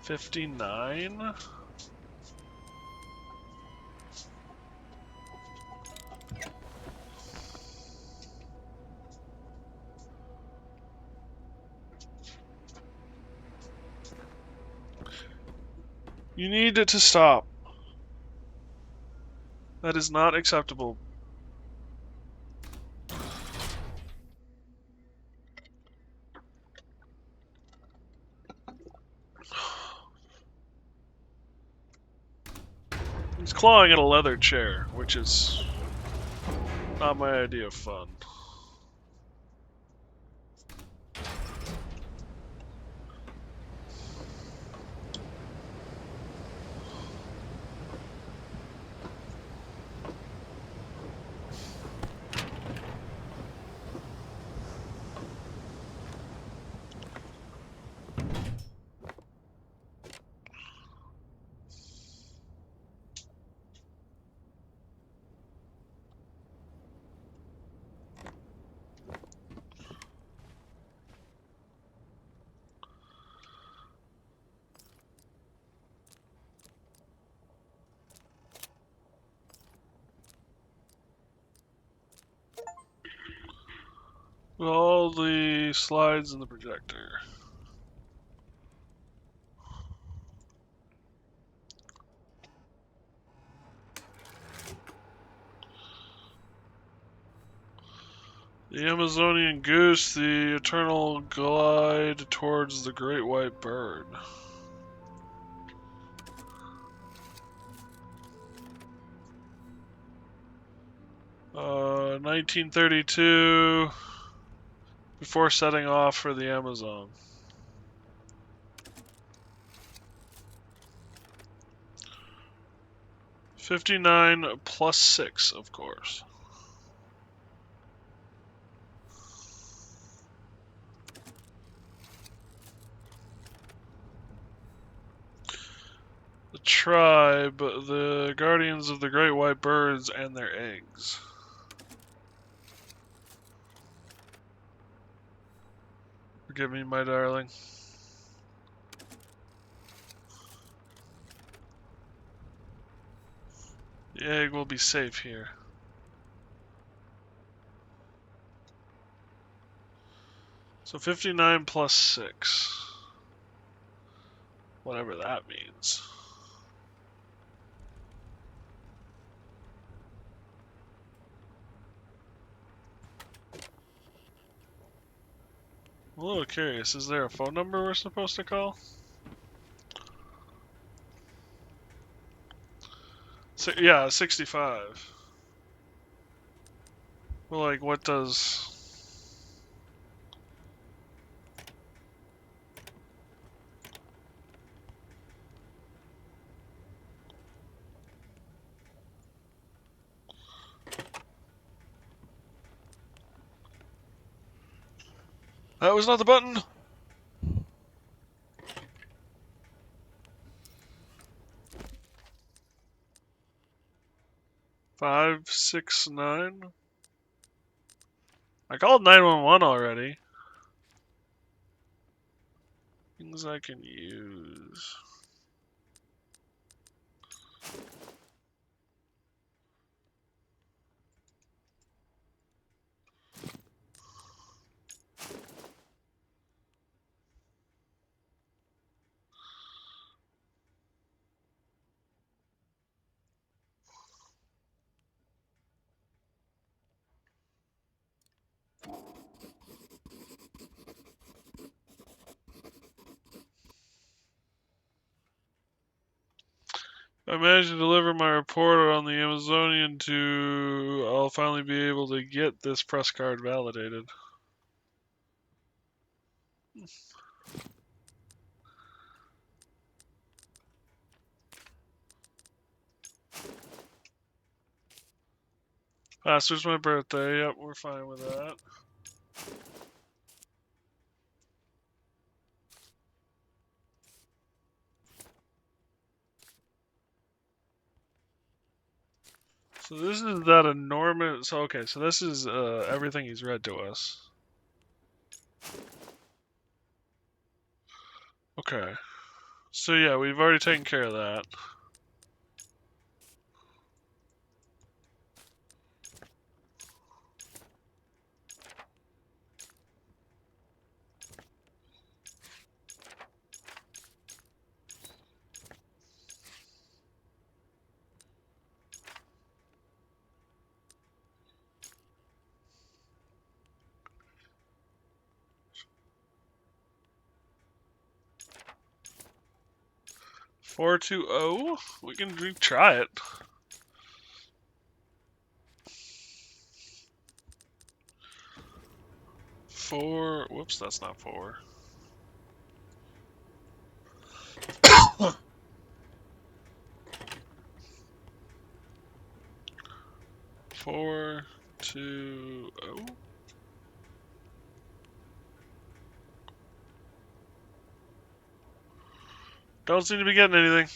$59? You need it to stop. That is not acceptable. He's clawing at a leather chair, which is not my idea of fun. All the slides in the projector. The Amazonian goose, the eternal glide towards the great white bird. Uh, 1932, before setting off for the Amazon. $59 plus 6, of course. The tribe, the guardians of the great white birds and their eggs. Forgive me, my darling. The egg will be safe here. So 59 plus 6. Whatever that means. I'm a little curious. Is there a phone number we're supposed to call? Yeah, 65. Well, like, what does... That was not the button! 569. I called 911 already. Things I can use. If I manage to deliver my report on the Amazonian to... I'll finally be able to get this press card validated. Last was my birthday. Yep, we're fine with that. So this is that enormous. So okay, so this is everything he's read to us. Okay. So yeah, we've already taken care of that. Four two zero. We can try it. Four. Whoops, that's not four. 420. Don't seem to be getting anything.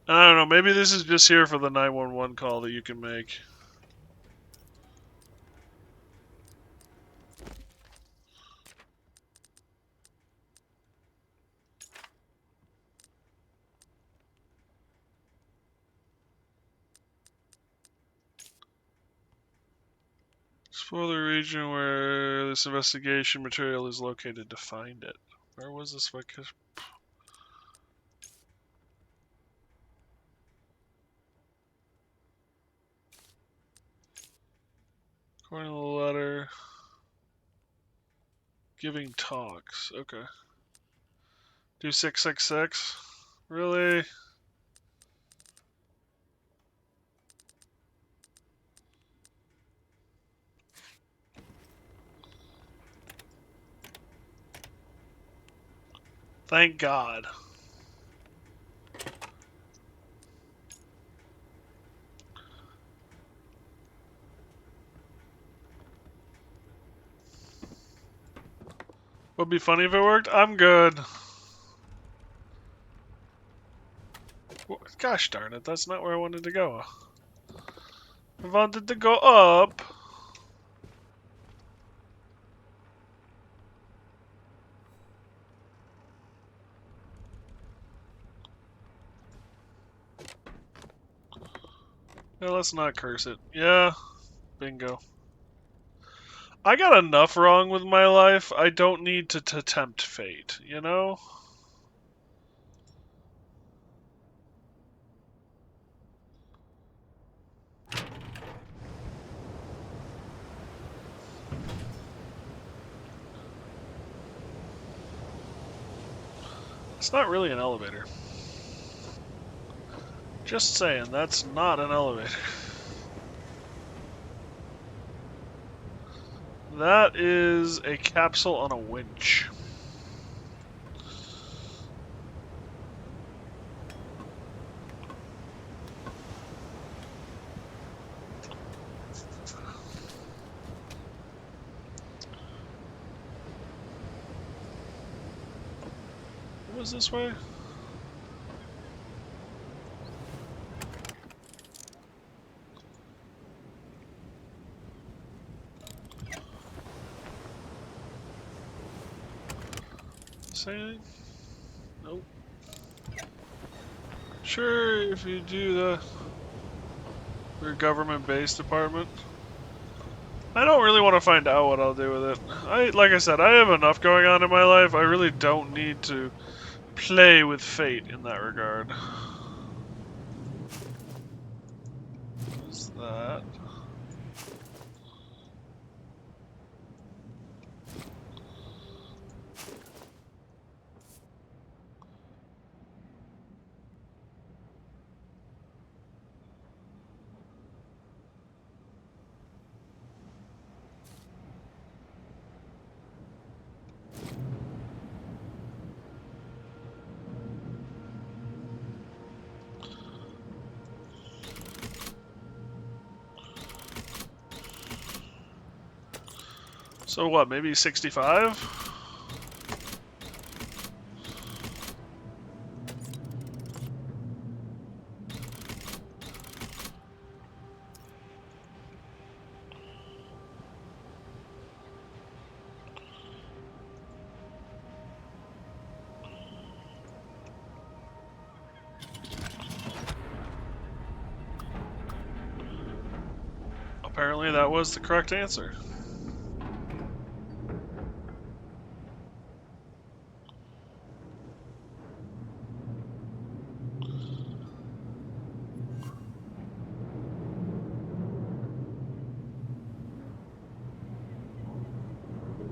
I don't know. Maybe this is just here for the 911 call that you can make. Explore the region where this investigation material is located to find it. Where was this vacation? According to the letter, giving talks. Okay. Do 666. Really? Thank God. Would be funny if it worked. I'm good. Gosh darn it, that's not where I wanted to go. I wanted to go up. Yeah, let's not curse it. Yeah, bingo. I got enough wrong with my life. I don't need to tempt fate, you know? It's not really an elevator. Just saying, that's not an elevator. That is a capsule on a winch. What was this way? Say anything? Nope. Sure, if you do the your government-based department. I don't really want to find out what I'll do with it. Like I said, I have enough going on in my life. I really don't need to play with fate in that regard. What's that? So what, maybe 65? Apparently that was the correct answer.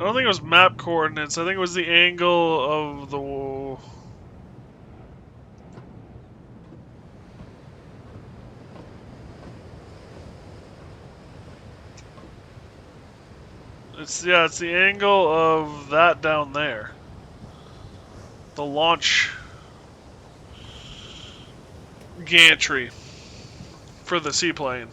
I don't think it was map coordinates. I think it was the angle of the... it's the angle of that down there. The launch gantry for the seaplane.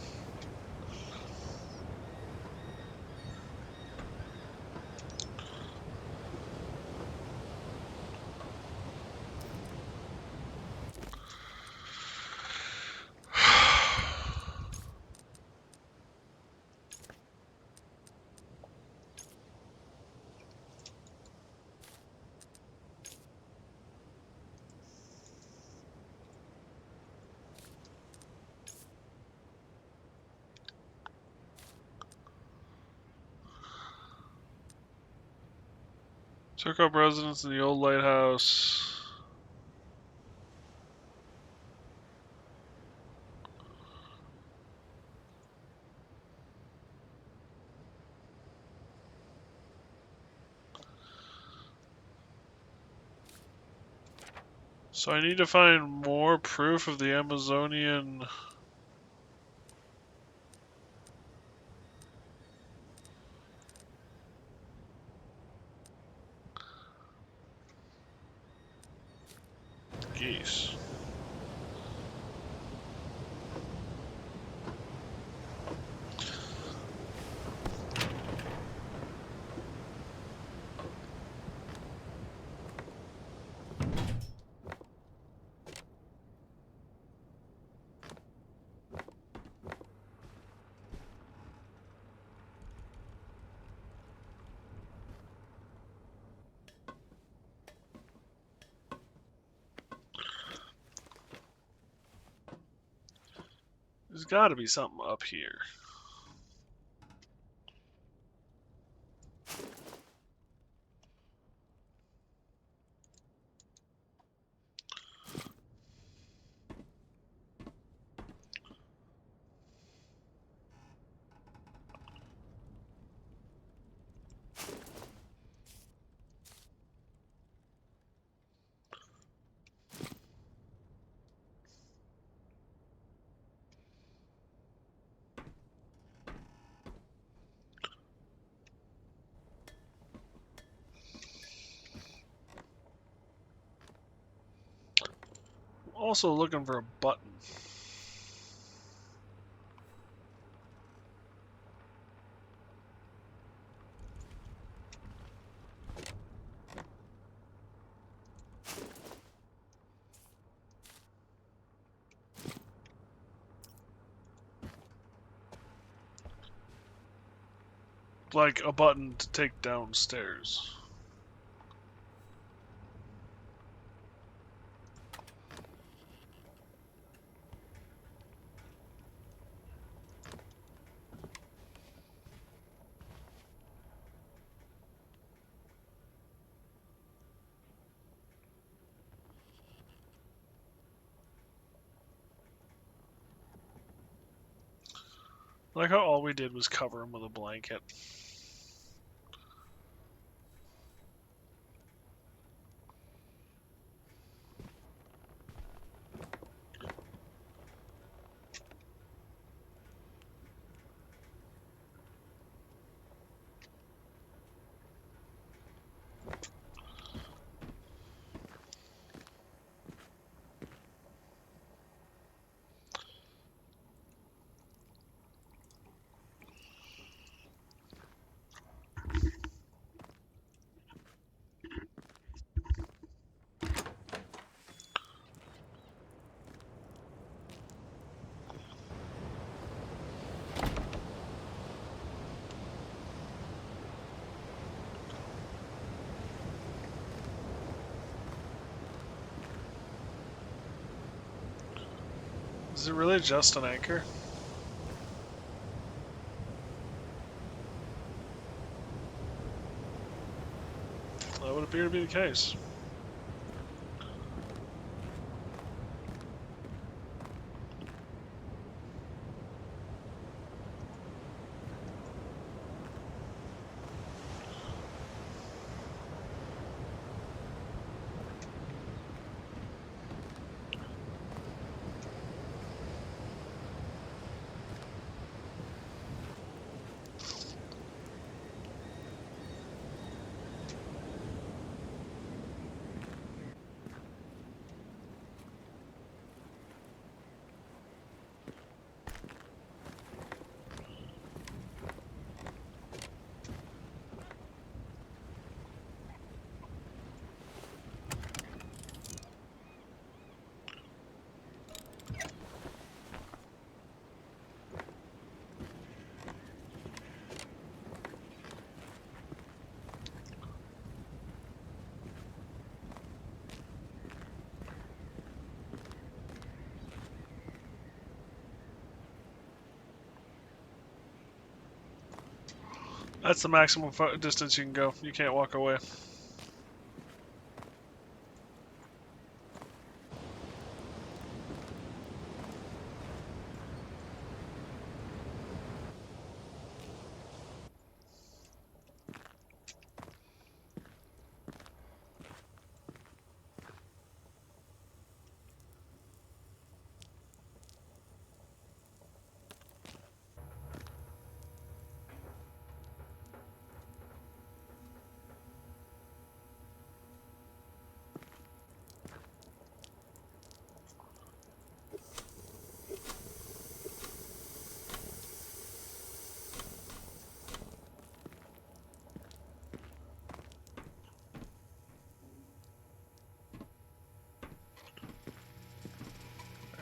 Took up residence in the old lighthouse. So I need to find more proof of the Amazonian... geese. There's gotta be something up here. Also looking for a button. Like a button to take downstairs. Like how all we did was cover him with a blanket. Is it really just an anchor? That would appear to be the case. That's the maximum distance you can go. You can't walk away.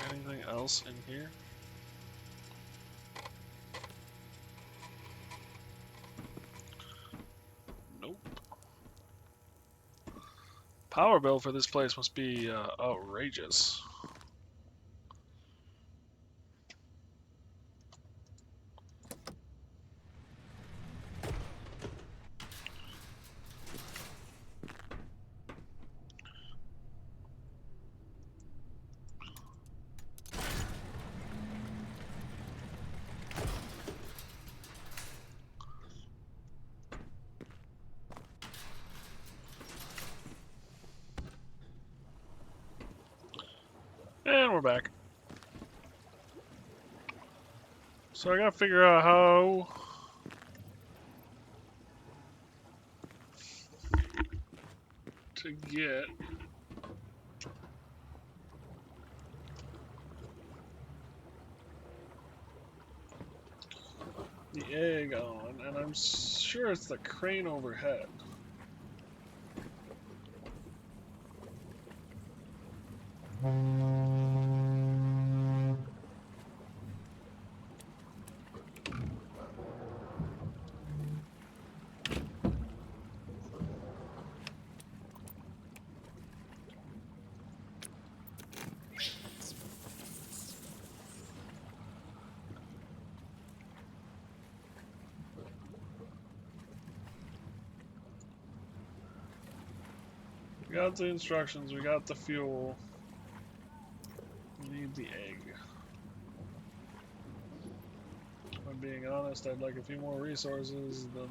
Anything else in here? Nope. Power bill for this place must be outrageous. And we're back. So I gotta figure out how to get the egg on, and I'm sure it's the crane overhead. We got the instructions, we got the fuel. We need the egg. If I'm being honest, I'd like a few more resources than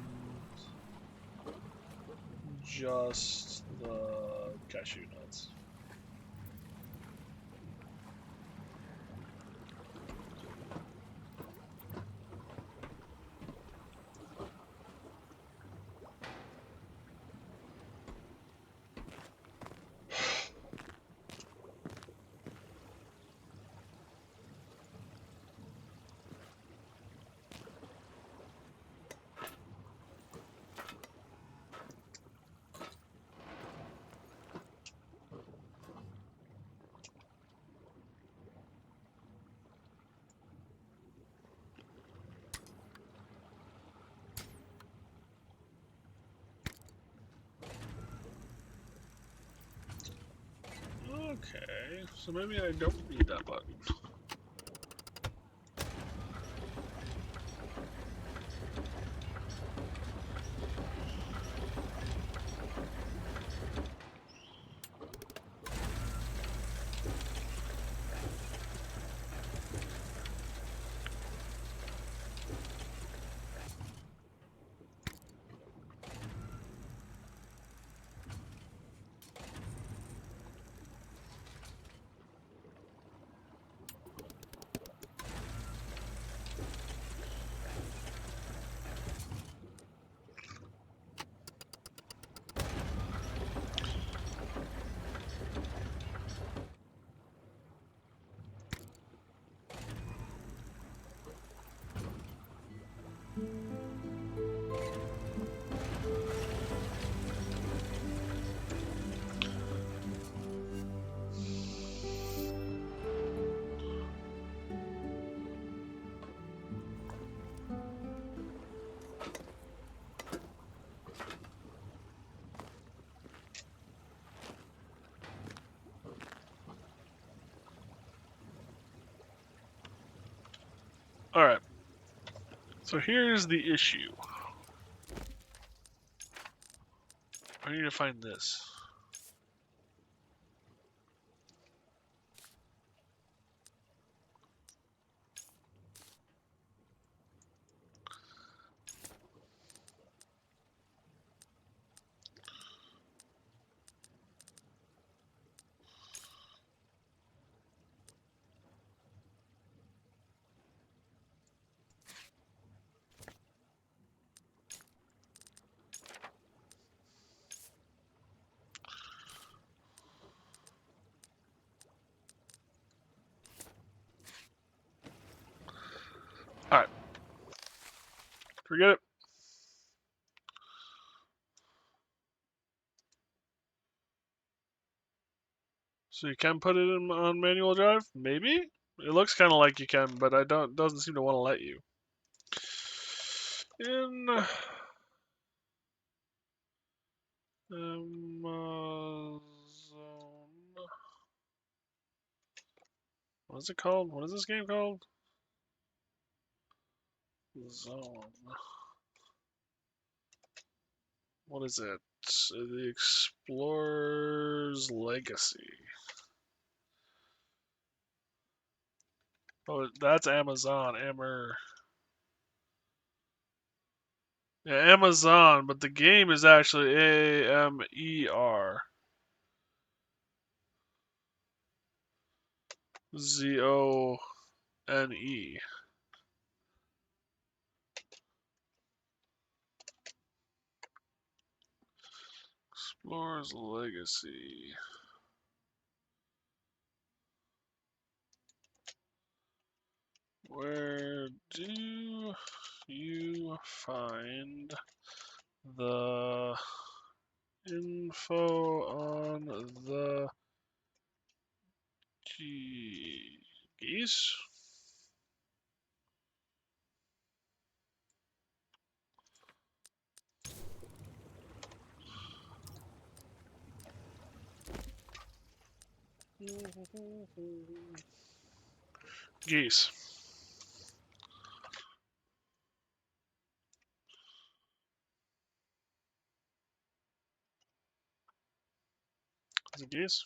just the cashew nuts. Okay, so maybe I don't need that button. Alright. So here's the issue. I need to find this. Alright. Forget it. So you can put it in on manual drive? Maybe? It looks kind of like you can, but I don't. Doesn't seem to want to let you. In Amazon. What is it called? What is this game called? Zone. What is it? The Explorer's Legacy. Oh, that's Amazon. Yeah, Amazon, but the game is actually Amerzone. Explorer's Legacy. Where do you find the info on the geese? Geese. Is it geese?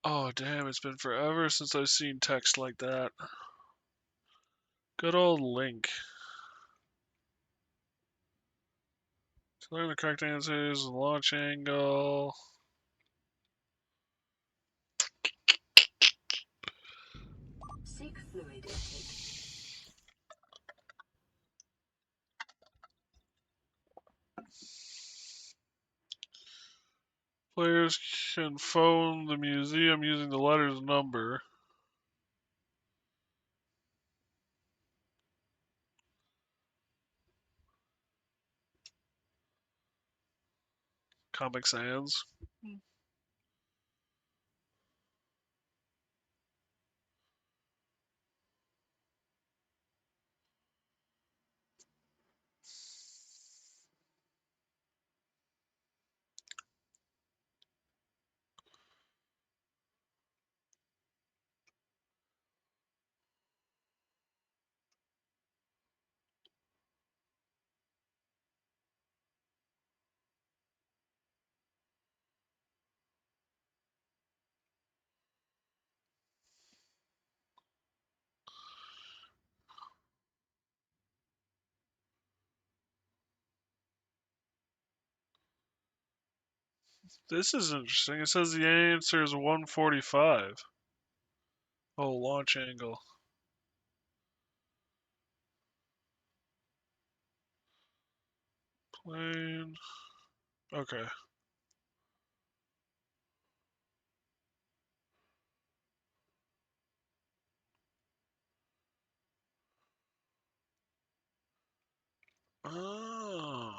Oh, damn, it's been forever since I've seen text like that. Good old Link. To learn the correct answers, launch angle. Seek fluid intake. Players can phone the museum using the letter's number. Comic Sans. This is interesting. It says the answer is 145. Oh, launch angle. Plane. Okay. Oh.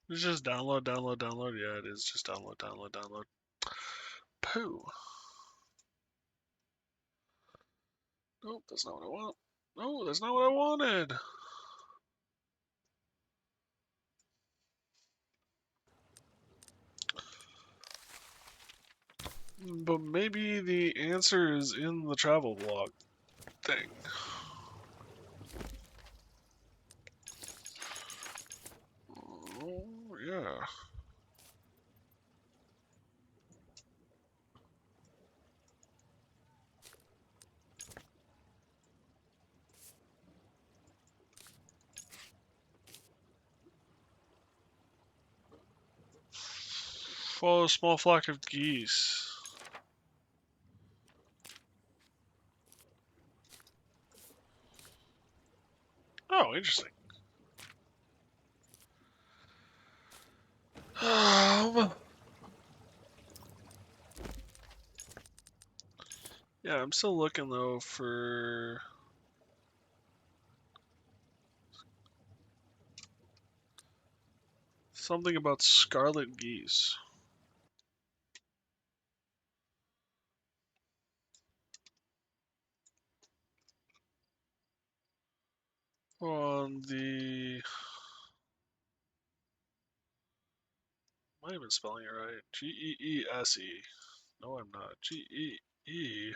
It's just download, download, download. Yeah, it is just download, download, download. Pooh. Nope, that's not what I want. No, that's not what I wanted. But maybe the answer is in the travel vlog thing. Oh, yeah. Follow a small flock of geese. Oh, interesting. Yeah, I'm still looking though for something about scarlet geese. On the. Am I even spelling it right? Geese. No, I'm not. Geese.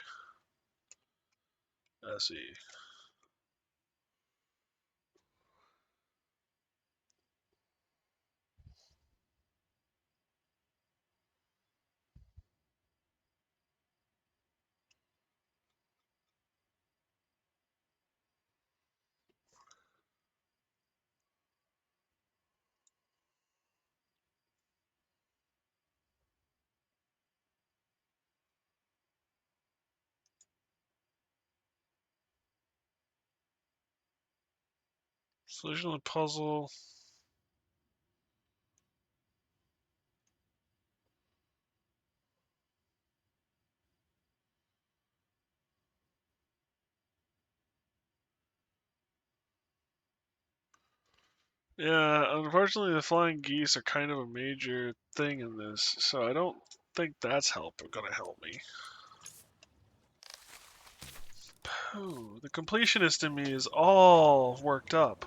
Solution to the puzzle. Yeah, unfortunately, the flying geese are kind of a major thing in this, so I don't think that's gonna help me. Oh, the completionist in me is all worked up.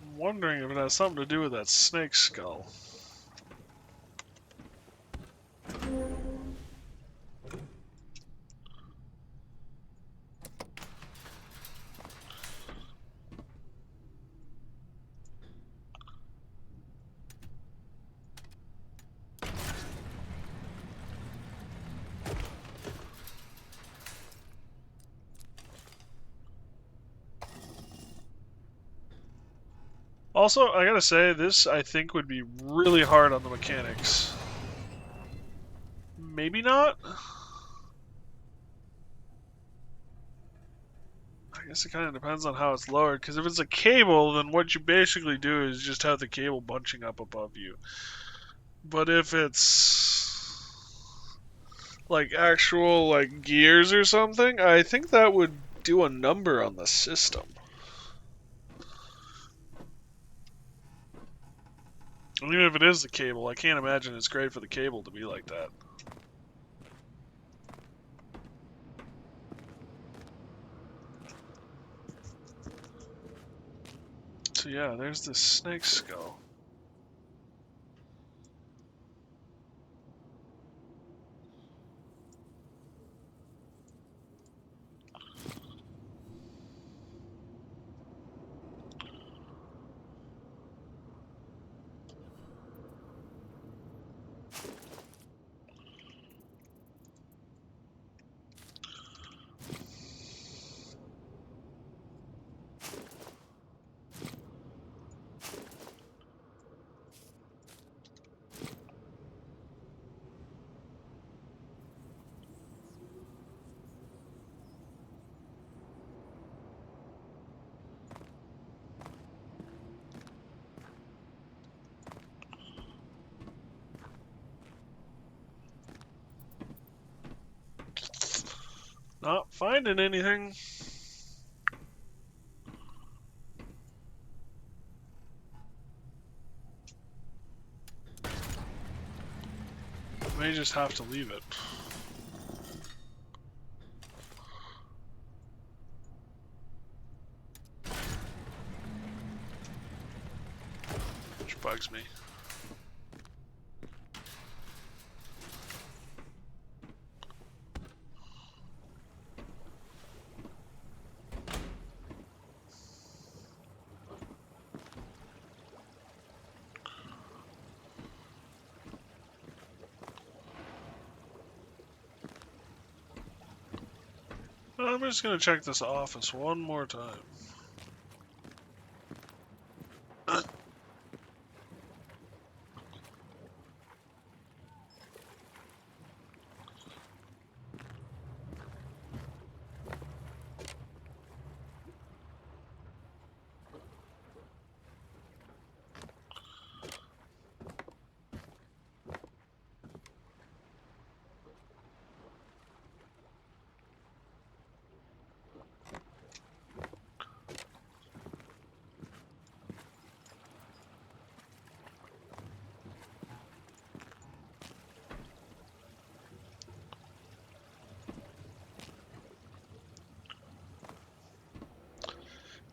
I'm wondering if it has something to do with that snake skull. Also, I gotta say, this I think would be really hard on the mechanics. Maybe not? I guess it kind of depends on how it's lowered, because if it's a cable, then what you basically do is just have the cable bunching up above you. But if it's like actual like gears or something, I think that would do a number on the system. And even if it is the cable, I can't imagine it's great for the cable to be like that. So yeah, there's this snake skull. Not finding anything. May just have to leave it. Which bugs me. I'm just gonna check this office one more time.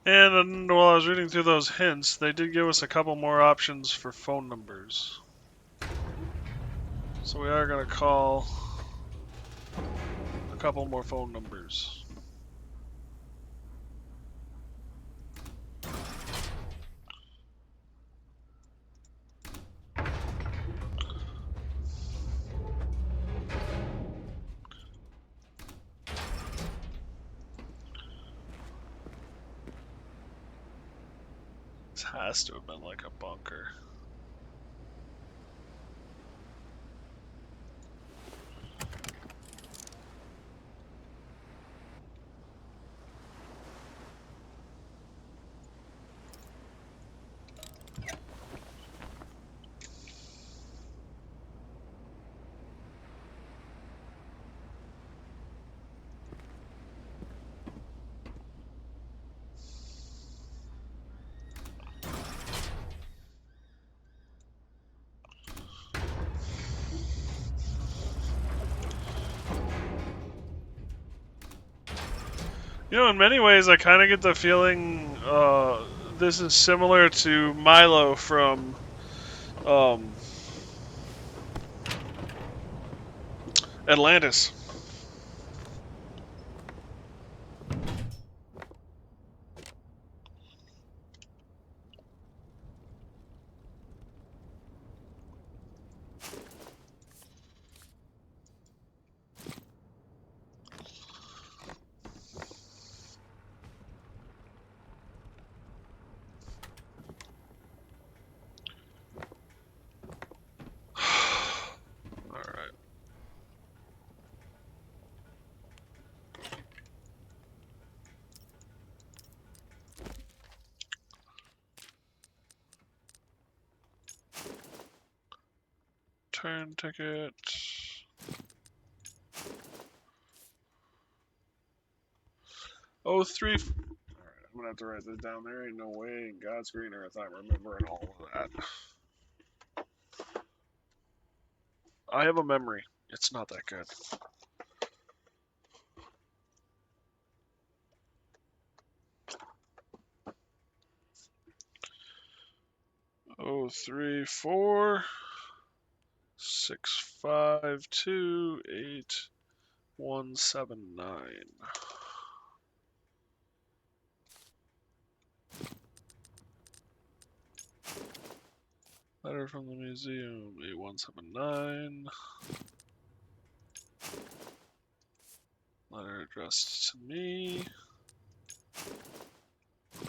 And then while I was reading through those hints, they did give us a couple more options for phone numbers. So we are going to call a couple more phone numbers. This has to have been like a bunker. You know, in many ways, I kind of get the feeling this is similar to Milo from Atlantis. Alright. Turn ticket. Oh, three. Alright, I'm gonna have to write this down. There ain't no way in God's green earth I'm remembering all of that. I have a memory. It's not that good. Oh, 3, 4, 6, 5, 2, 8, 1, 7, 9. Letter from the museum, 8179. Letter addressed to me.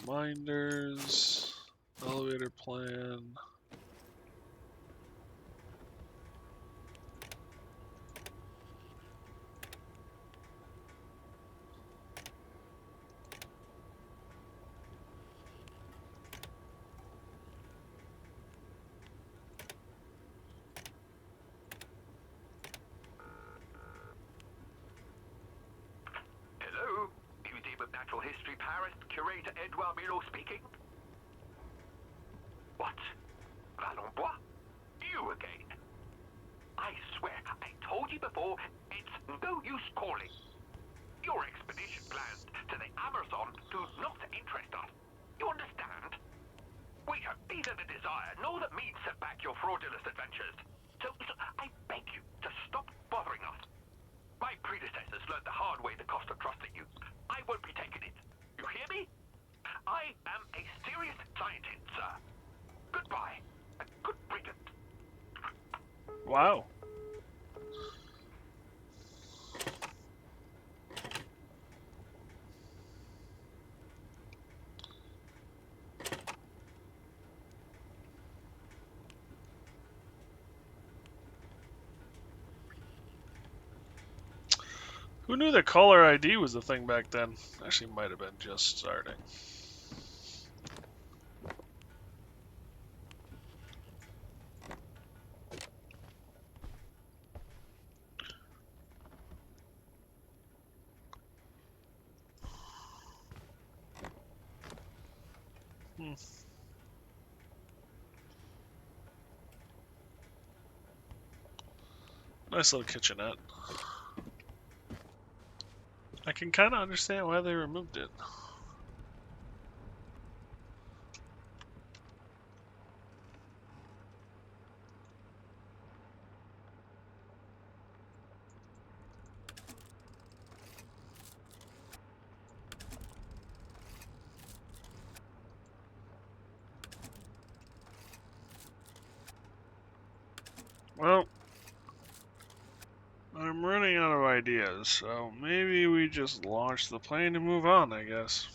Reminders. Elevator plan. Milo speaking. What? Valenbois? You again? I swear, I told you before, it's no use calling. Your expedition plans to the Amerzone do not interest us. You understand? We have neither the desire nor the means to back your fraudulent adventures. So I beg you to stop bothering us. My predecessors learned the hard way the cost of trusting you. I won't be taking it. You hear me? I am a serious scientist, sir. Goodbye. And good riddance. Wow. Who knew that caller ID was a thing back then? Actually, might have been just starting. Hmm. Nice little kitchenette. I can kind of understand why they removed it. Well, I'm running out of ideas, so maybe we just launch the plane and move on, I guess.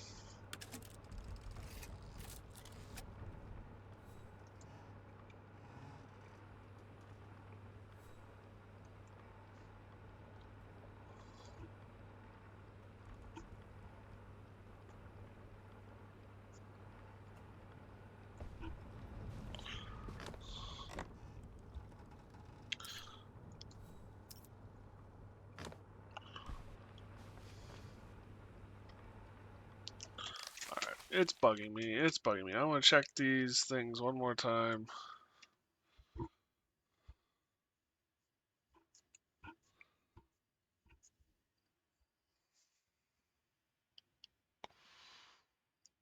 Alright, it's bugging me. It's bugging me. I want to check these things one more time.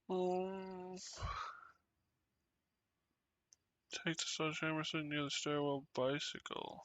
Um, take the social Emerson near the stairwell bicycle.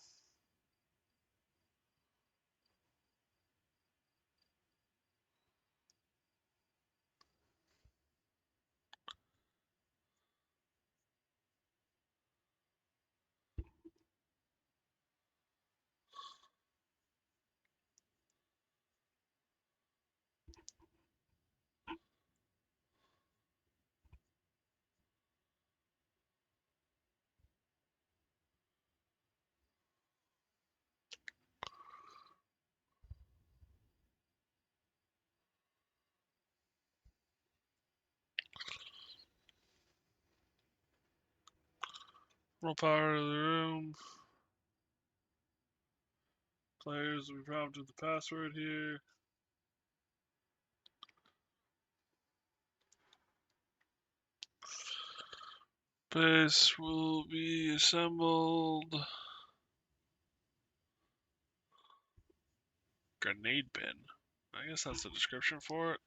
Roll power to the room. Players will be prompted the password here. Base will be assembled. Grenade bin. I guess that's the description for it.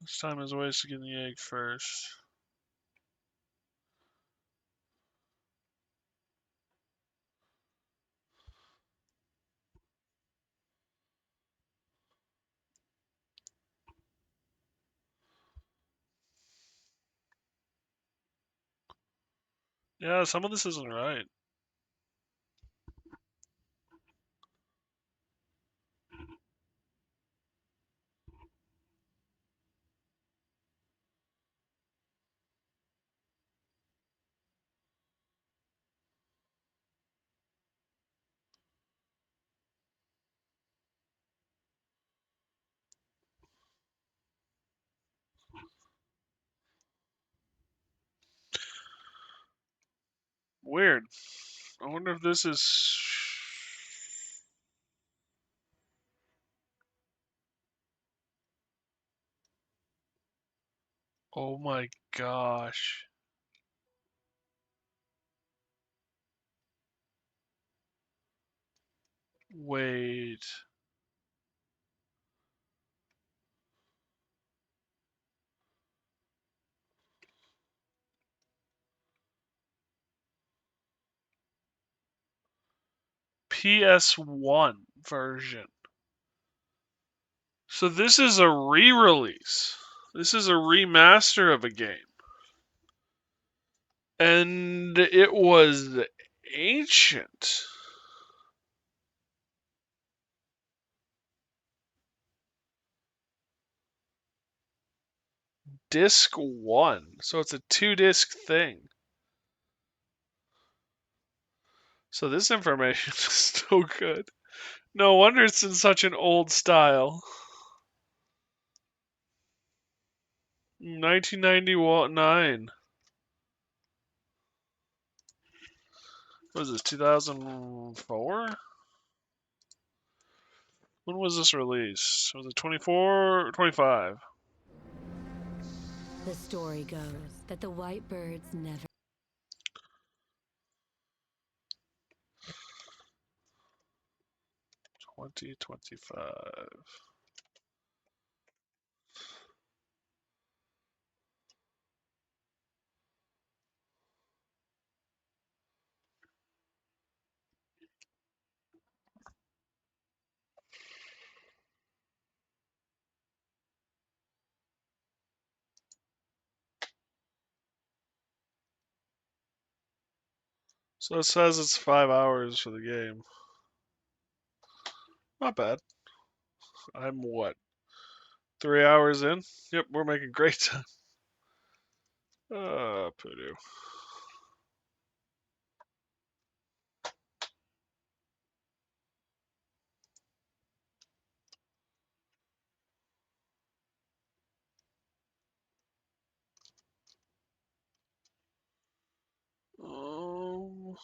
This time is ways to get the egg first. Yeah, some of this isn't right. Weird. I wonder if this is. Oh my gosh. Wait. PS1 version. So this is a re-release. This is a remaster of a game. And it was ancient. Disc 1. So it's a 2-disc thing. So this information is so good. No wonder it's in such an old style. 1999. What was this, 2004? When was this released? Was it 24 or 25? The story goes that the white birds never 2025. So it says it's 5 hours for the game. Not bad. I'm what? 3 hours in? Yep, we're making great time. Purdue. Um,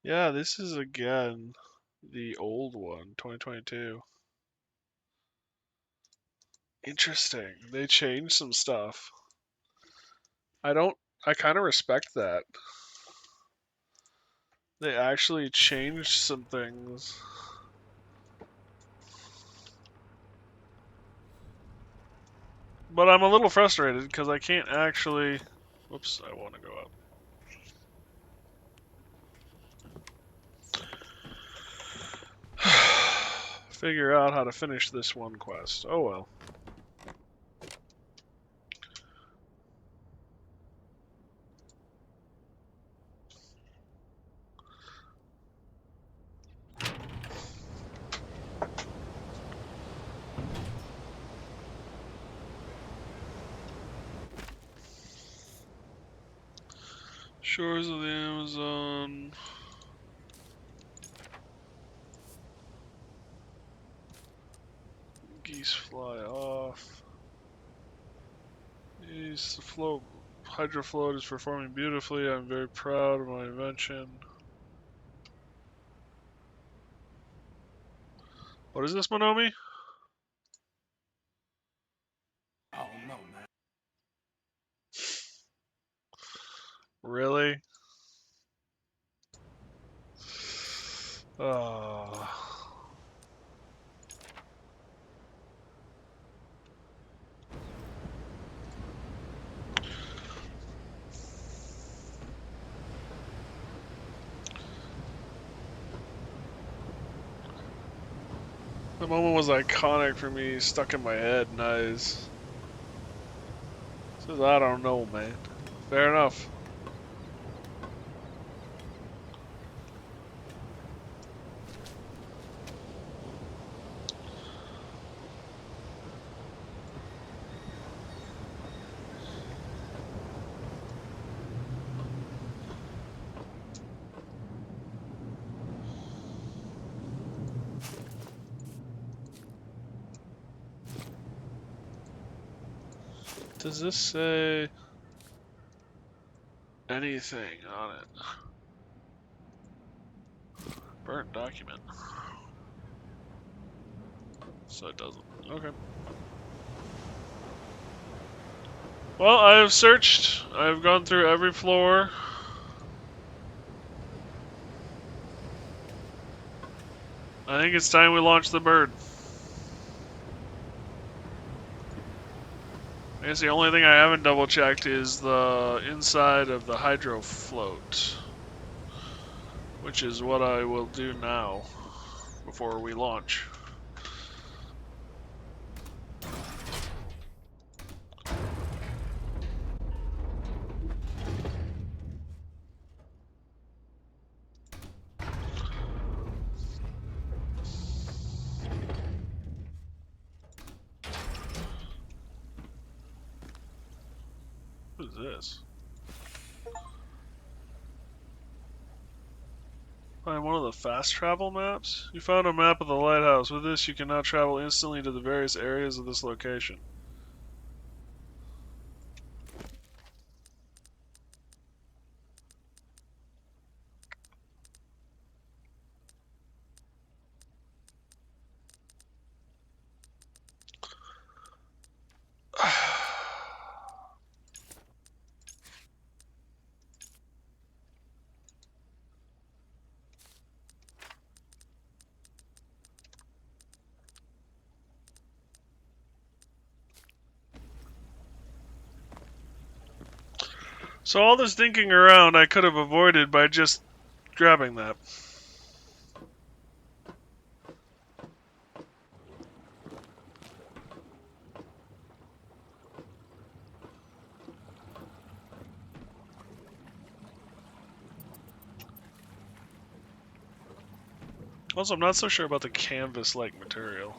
yeah, this is again the old one, 2022. Interesting. They changed some stuff. I don't. I kind of respect that. They actually changed some things. But I'm a little frustrated because I can't actually. Whoops, I want to go up. Figure out how to finish this one quest. Oh well. Shores of the Amazon. Geese fly off. Yes, the float. Hydrofloat is performing beautifully. I'm very proud of my invention. What is this, Monomi? Oh, no, man. Really? Oh. The moment was iconic for me, stuck in my head, nice. Says, I don't know, man. Fair enough. Does this say anything on it? Burnt document. So it doesn't. Okay. Well, I have searched. I've gone through every floor. I think it's time we launch the bird. I guess the only thing I haven't double checked is the inside of the hydro float, which is what I will do now before we launch. What is this? Find one of the fast travel maps? You found a map of the lighthouse. With this, you can now travel instantly to the various areas of this location. So all this dinking around I could have avoided by just grabbing that. Also, I'm not so sure about the canvas-like material.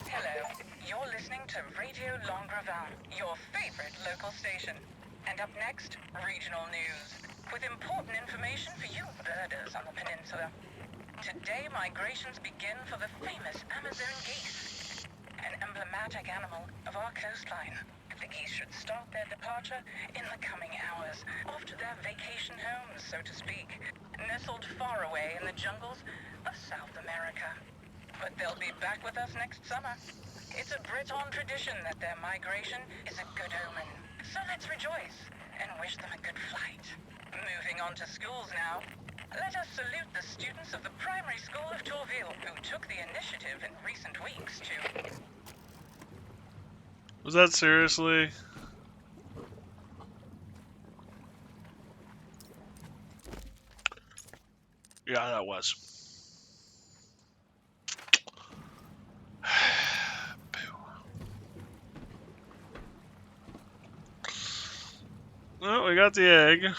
Hello, you're listening to Radio Longrevin, your favorite local station. And up next, regional news, with important information for you birders on the peninsula. Today, migrations begin for the famous Amazone geese, an emblematic animal of our coastline. The geese should start their departure in the coming hours, off to their vacation homes, so to speak, nestled far away in the jungles of South America. But they'll be back with us next summer. It's a Breton tradition that their migration is a good omen. So let's rejoice and wish them a good flight. Moving on to schools now. Let us salute the students of the primary school of Tourville who took the initiative in recent weeks to... Was that seriously? Yeah, that was. Well, we got the egg.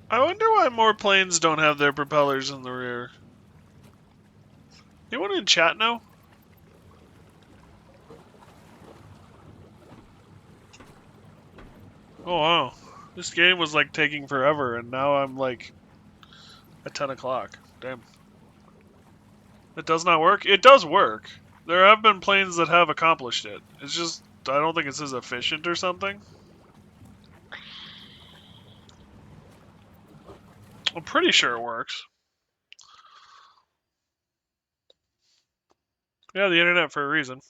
I wonder why more planes don't have their propellers in the rear. Anyone in chat know? Oh wow. This game was like taking forever and now I'm like at 10 o'clock. Damn. It does not work? It does work. There have been planes that have accomplished it. It's just, I don't think it's as efficient or something. I'm pretty sure it works. Yeah, the internet for a reason.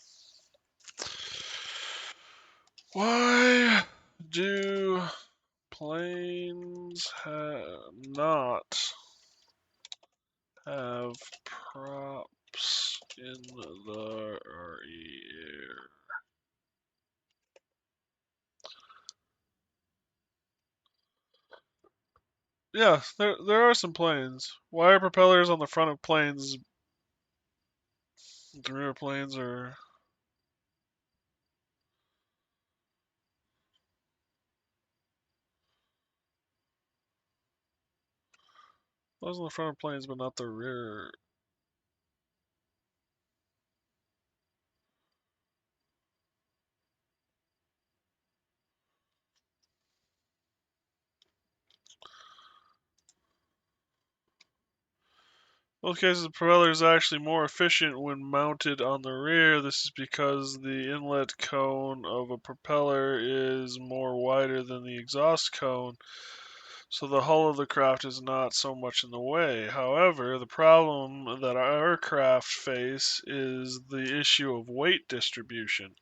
Why do planes not have props in the rear? Yeah, there are some planes. Why are propellers on the front of planes? The rear planes are Flies on the front of planes, but not the rear. In most cases, the propeller is actually more efficient when mounted on the rear. This is because the inlet cone of a propeller is more wider than the exhaust cone, so the hull of the craft is not so much in the way. However, the problem that our aircraft face is the issue of weight distribution.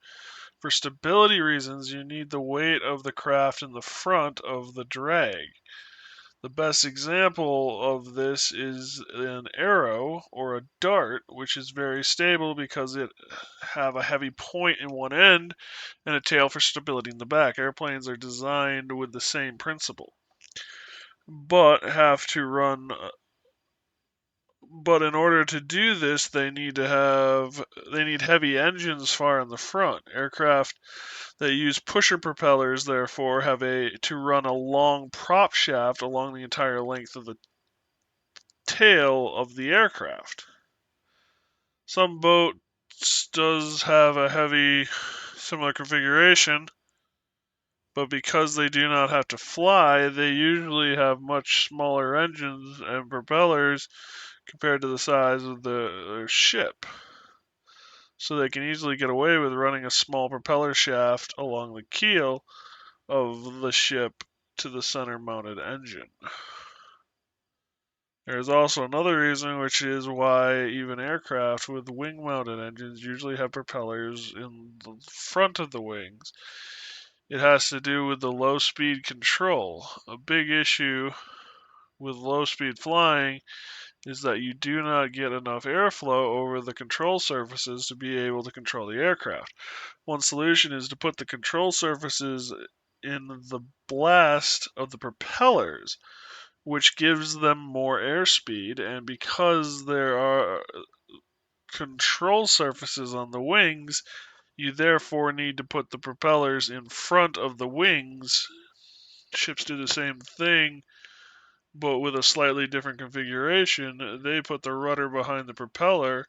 For stability reasons, you need the weight of the craft in the front of the drag. The best example of this is an arrow or a dart, which is very stable because it have a heavy point in one end and a tail for stability in the back. Airplanes are designed with the same principle, but have to run. But in order to do this, they need heavy engines far in the front. Aircraft that use pusher propellers, therefore, have to run a long prop shaft along the entire length of the tail of the aircraft. Some boats does have a heavy similar configuration, but because they do not have to fly, they usually have much smaller engines and propellers compared to the size of the ship. So they can easily get away with running a small propeller shaft along the keel of the ship to the center mounted engine. There is also another reason, which is why even aircraft with wing-mounted engines usually have propellers in the front of the wings. It has to do with the low-speed control. A big issue with low-speed flying is that you do not get enough airflow over the control surfaces to be able to control the aircraft. One solution is to put the control surfaces in the blast of the propellers, which gives them more airspeed, and because there are control surfaces on the wings, you therefore need to put the propellers in front of the wings. Ships do the same thing, but with a slightly different configuration. They put the rudder behind the propeller,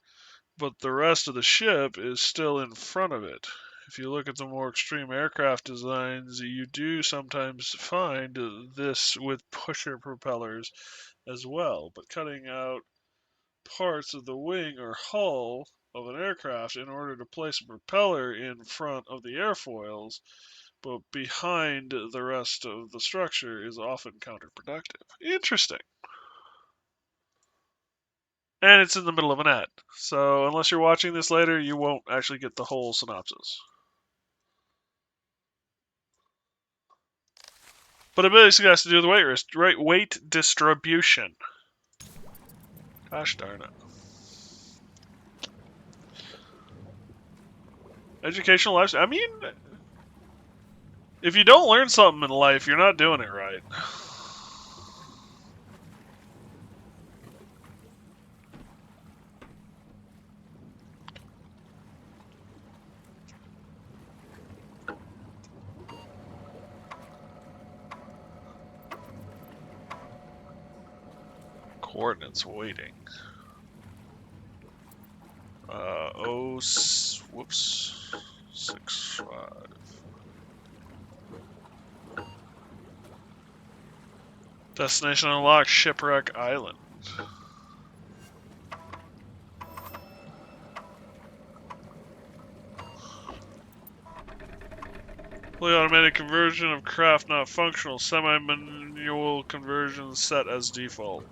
but the rest of the ship is still in front of it. If you look at the more extreme aircraft designs, you do sometimes find this with pusher propellers as well, but cutting out parts of the wing or hull of an aircraft in order to place a propeller in front of the airfoils, but behind the rest of the structure is often counterproductive. Interesting. And it's in the middle of an ad. So unless you're watching this later, you won't actually get the whole synopsis. But it basically has to do with weight distribution. Gosh darn it. Educational life. I mean, if you don't learn something in life, you're not doing it right. Coordinates waiting. Whoops. 6-5. Destination unlocked, Shipwreck Island. Fully automated conversion of craft not functional. Semi-manual conversion set as default.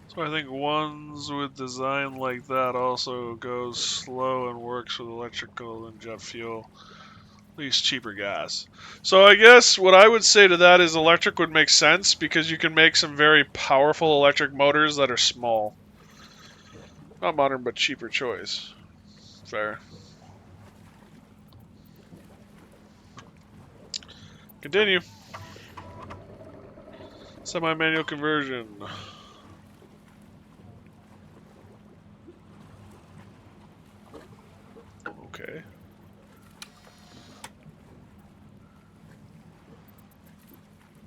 So I think ones with design like that also goes slow and works with electrical and jet fuel. At least cheaper gas. So I guess what I would say to that is electric would make sense because you can make some very powerful electric motors that are small. Not modern, but cheaper choice. Fair. Continue. Semi-manual conversion. Okay.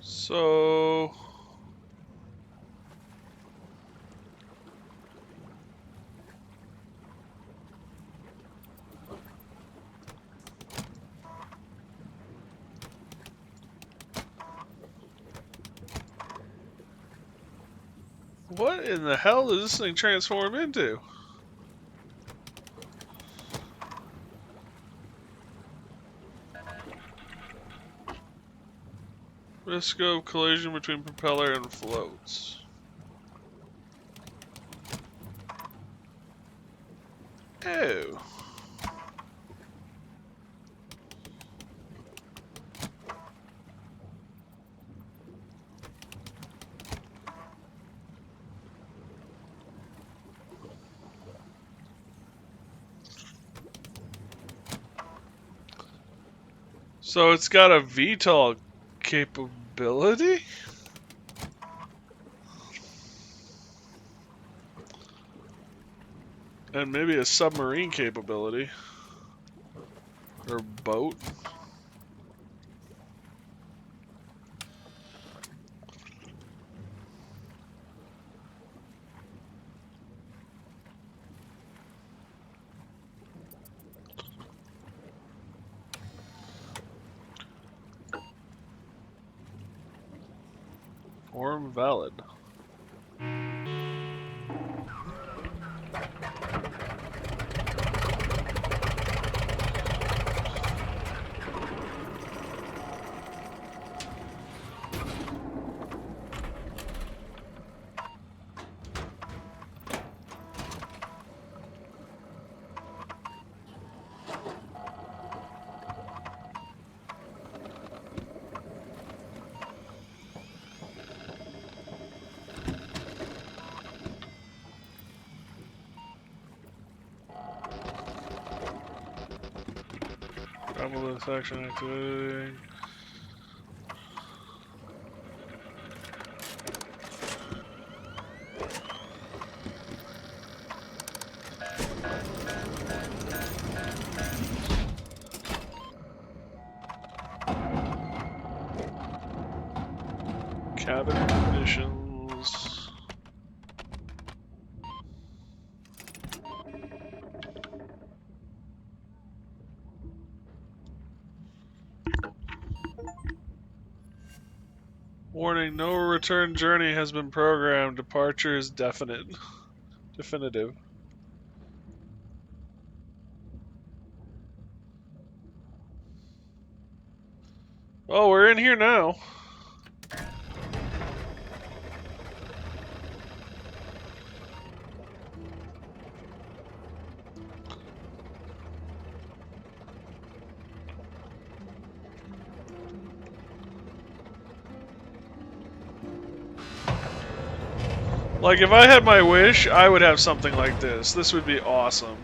So What in the hell does this thing transform into? Risk of collision between propeller and floats. Oh. So it's got a VTOL capability? And maybe a submarine capability. Or boat. Form valid. Double the section activating. Cabin conditions. Warning, no return journey has been programmed. Departure is definitive. Oh, we're in here now. Like, if I had my wish, I would have something like this. This would be awesome.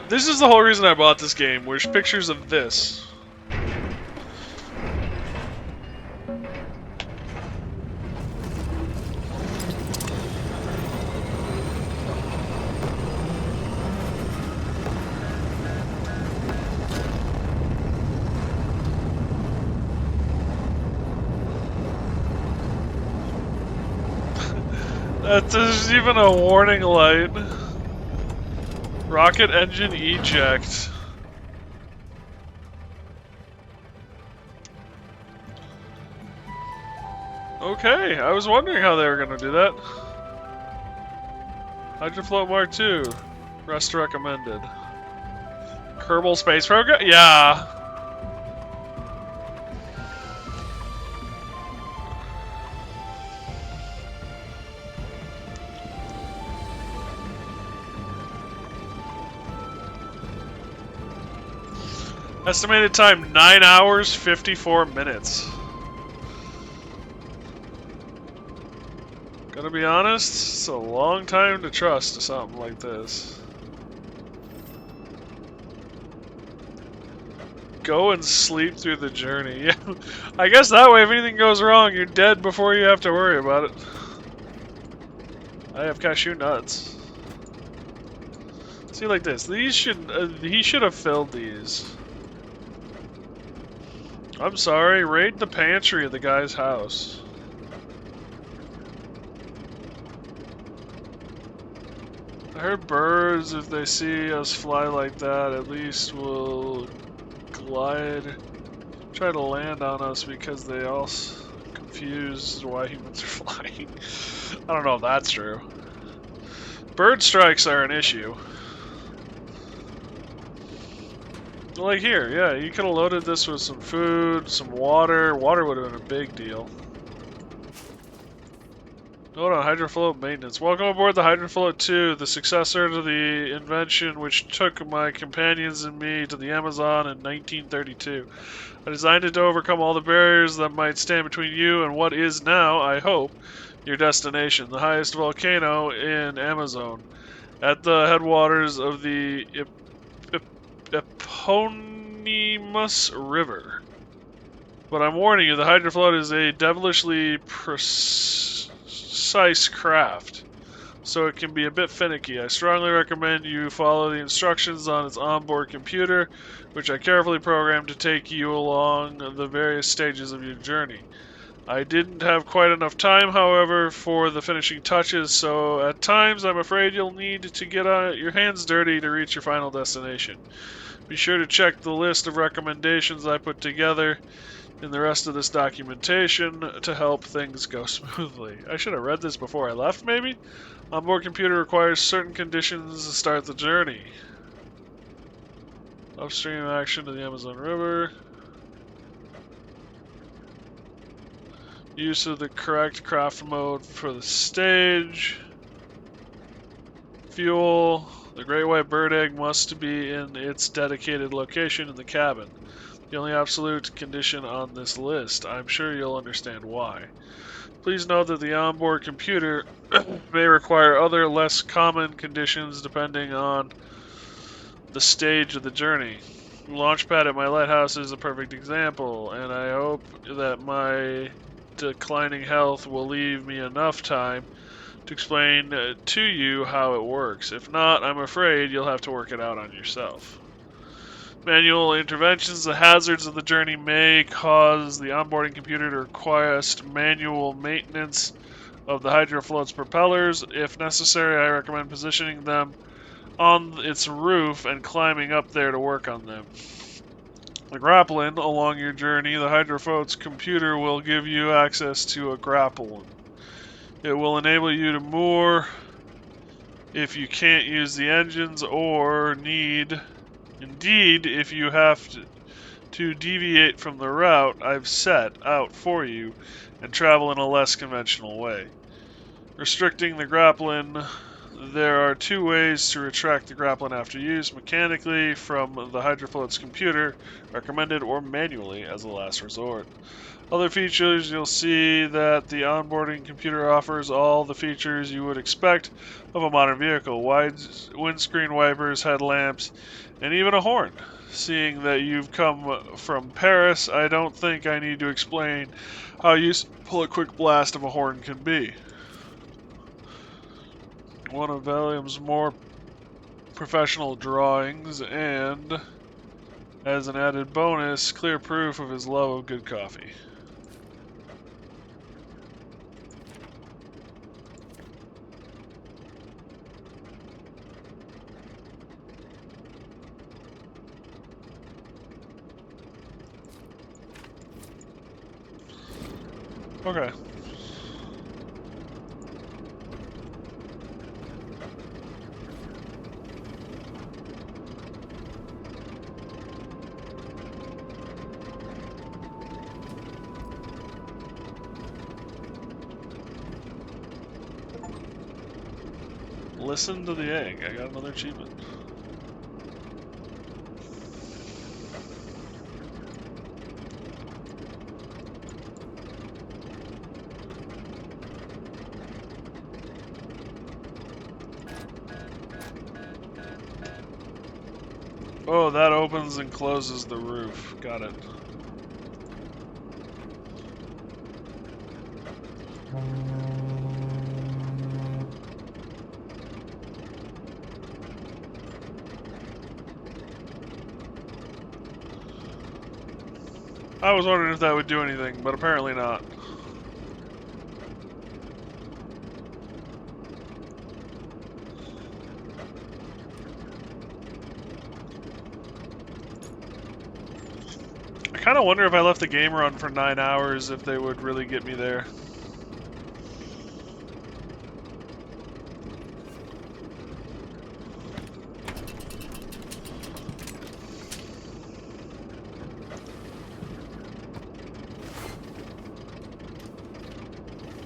This is the whole reason I bought this game. Wish pictures of this. There's even a warning light. Rocket engine eject. Okay, I was wondering how they were gonna do that. Hydrofloat Mark II. Rest recommended. Kerbal Space Program? Yeah. Estimated time 9 hours 54 minutes. Gotta be honest, it's a long time to trust something like this. Go and sleep through the journey. Yeah, I guess that way if anything goes wrong, you're dead before you have to worry about it. I have cashew nuts. See, like this. These should he should have filled these. I'm sorry, raid the pantry of the guy's house. I heard birds, if they see us fly like that, at least will glide, try to land on us because they all confused why humans are flying. I don't know if that's true. Bird strikes are an issue. Like here, yeah, you could have loaded this with some food, some water. Water would have been a big deal. Note on hydrofloat maintenance. Welcome aboard the Hydrofloat 2, the successor to the invention which took my companions and me to the Amazon in 1932. I designed it to overcome all the barriers that might stand between you and what is now, I hope, your destination, the highest volcano in Amerzone, at the headwaters of the eponymous river. But I'm warning you, the hydrofloat is a devilishly precise craft, so it can be a bit finicky. I strongly recommend you follow the instructions on its onboard computer, which I carefully programmed to take you along the various stages of your journey. I didn't have quite enough time, however, for the finishing touches, so at times I'm afraid you'll need to get your hands dirty to reach your final destination. Be sure to check the list of recommendations I put together in the rest of this documentation to help things go smoothly. I should have read this before I left, maybe? Onboard computer requires certain conditions to start the journey. Upstream action to the Amazon River. Use of the correct craft mode for the stage. Fuel. The great white bird egg must be in its dedicated location in the cabin. The only absolute condition on this list. I'm sure you'll understand why. Please note that the onboard computer may require other less common conditions depending on the stage of the journey. Launchpad at my lighthouse is a perfect example, and I hope that my declining health will leave me enough time to explain to you how it works. If not, I'm afraid you'll have to work it out on yourself. Manual interventions. The hazards of the journey may cause the onboarding computer to request manual maintenance of the hydrofloat's propellers. If necessary, I recommend positioning them on its roof and climbing up there to work on them. The grappling along your journey, the hydrofloat's computer will give you access to a grappling. It will enable you to moor if you can't use the engines or indeed, if you have to deviate from the route I've set out for you and travel in a less conventional way. Restricting the grappling. There are two ways to retract the grappling after use: mechanically from the hydrofloat's computer, recommended, or manually as a last resort. Other features, you'll see that the onboarding computer offers all the features you would expect of a modern vehicle: wide windscreen wipers, headlamps, and even a horn. Seeing that you've come from Paris, I don't think I need to explain how useful a quick blast of a horn can be. One of Valium's more professional drawings, and, as an added bonus, clear proof of his love of good coffee. Okay. Listen to the egg. I got another achievement. Oh, that opens and closes the roof. Got it. I was wondering if that would do anything, but apparently not. kind of wonder if I left the game run for 9 hours if they would really get me there.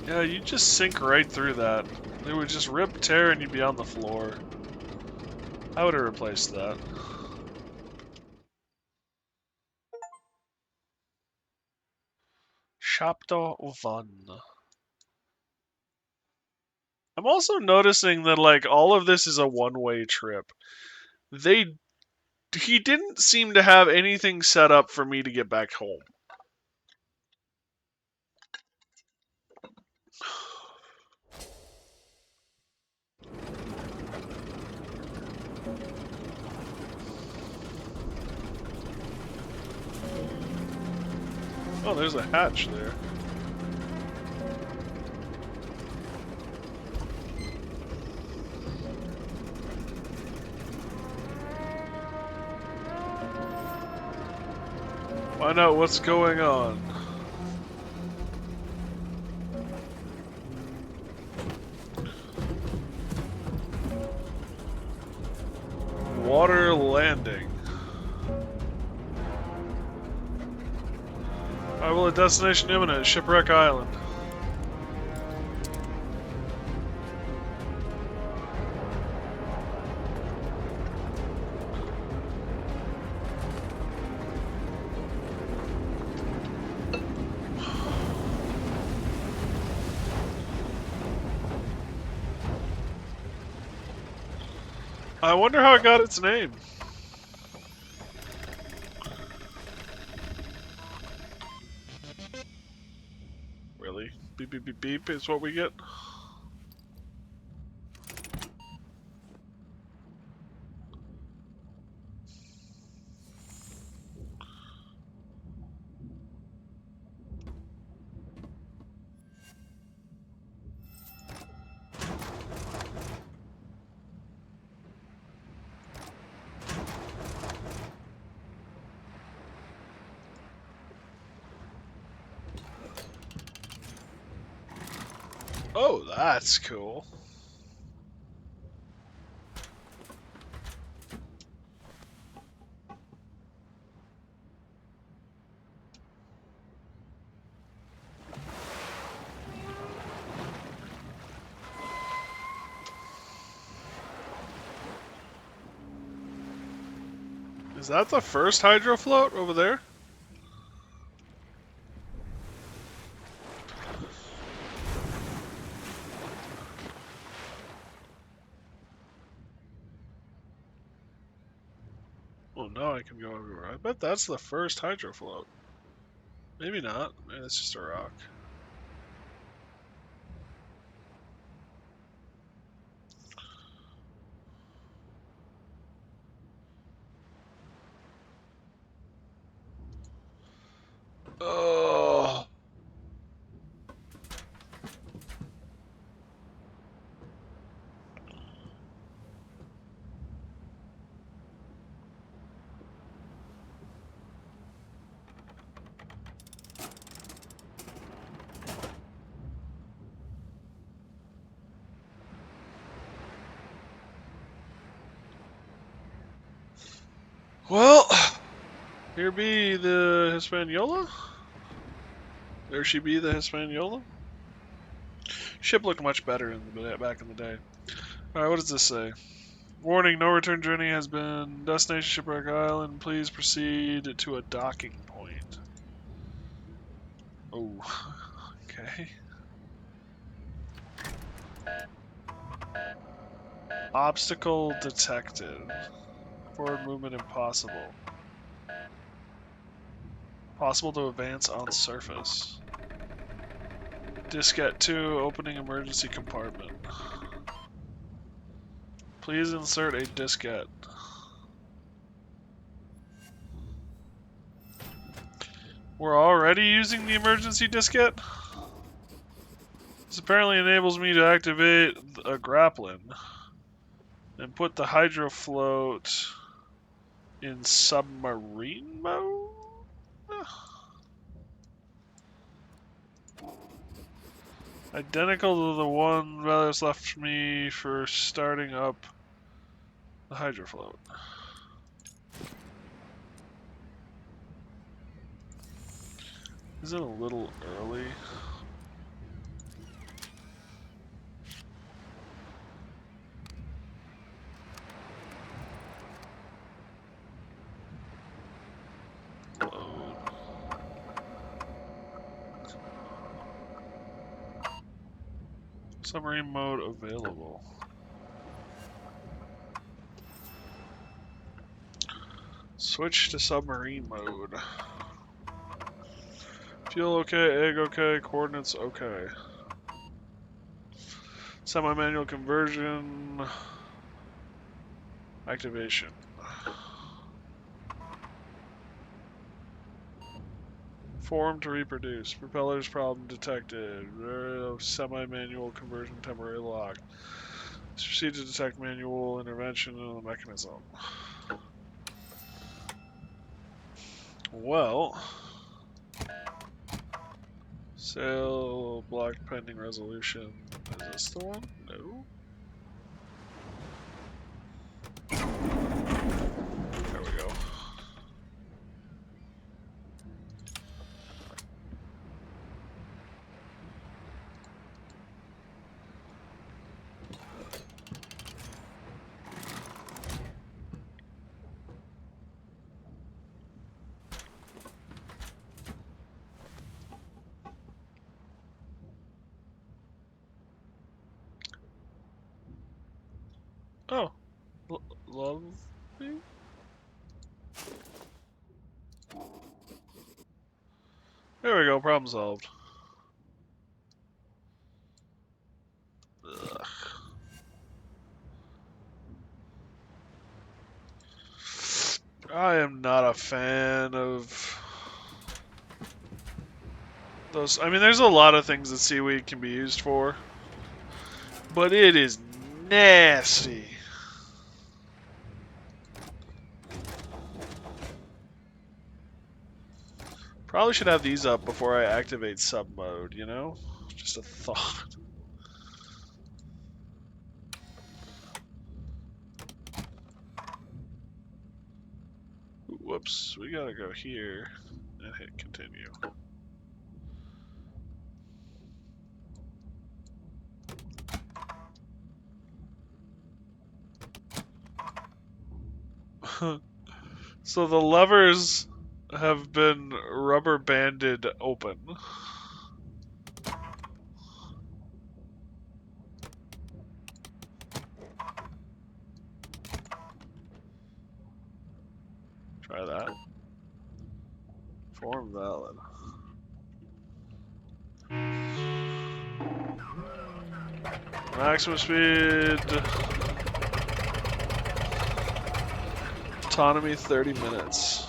Yeah, you just sink right through that. It would just rip, tear, and you'd be on the floor. I would have replaced that. Chapter 1. I'm also noticing that, like, all of this is a one-way trip. He didn't seem to have anything set up for me to get back home. Oh, there's a hatch there. Find out what's going on. Water landing. Arrival at destination imminent, Shipwreck Island. I wonder how it got its name. Really? Beep beep beep beep is what we get? Oh, that's cool. Is that the first hydro float over there? Oh, now I can go everywhere. I bet that's the first hydro float. Maybe not. Maybe it's just a rock. Oh. Well, here be the Hispaniola. There she be, the Hispaniola. Ship looked much better back in the day. Alright, what does this say? Warning, no return journey has been. Destination Shipwreck Island. Please proceed to a docking point. Oh, okay. Obstacle detected. Forward movement impossible. Possible to advance on surface. Diskette 2, opening emergency compartment. Please insert a diskette. We're already using the emergency diskette? This apparently enables me to activate a grappling and put the hydro float in submarine mode? Identical to the one that's left me for starting up the hydrofloat. Is it a little early? Submarine mode available. Switch to submarine mode. Fuel okay, egg okay, coordinates okay. Semi-manual conversion. Activation. Form to reproduce. Propellers problem detected. Semi-manual conversion temporary lock. Proceed to detect manual intervention in the mechanism. Well, sail block pending resolution. Is this the one? No. There we go. Oh, lovely. There we go. Problem solved. Ugh. I am not a fan of those. I mean, there's a lot of things that seaweed can be used for, but it is nasty. Probably should have these up before I activate sub mode, you know? Just a thought. Whoops, we gotta go here and hit continue. So the levers have been rubber banded open. Try that. Form valid. Maximum speed. Autonomy 30 minutes.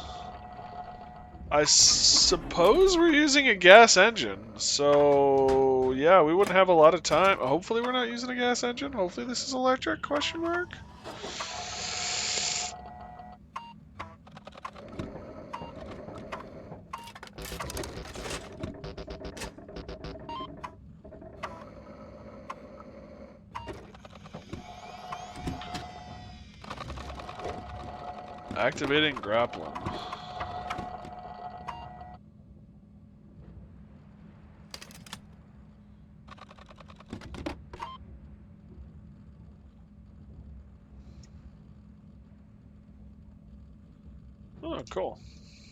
I suppose we're using a gas engine, so yeah, we wouldn't have a lot of time. Hopefully we're not using a gas engine. Hopefully this is electric, question mark? Activating grappling. Oh, cool.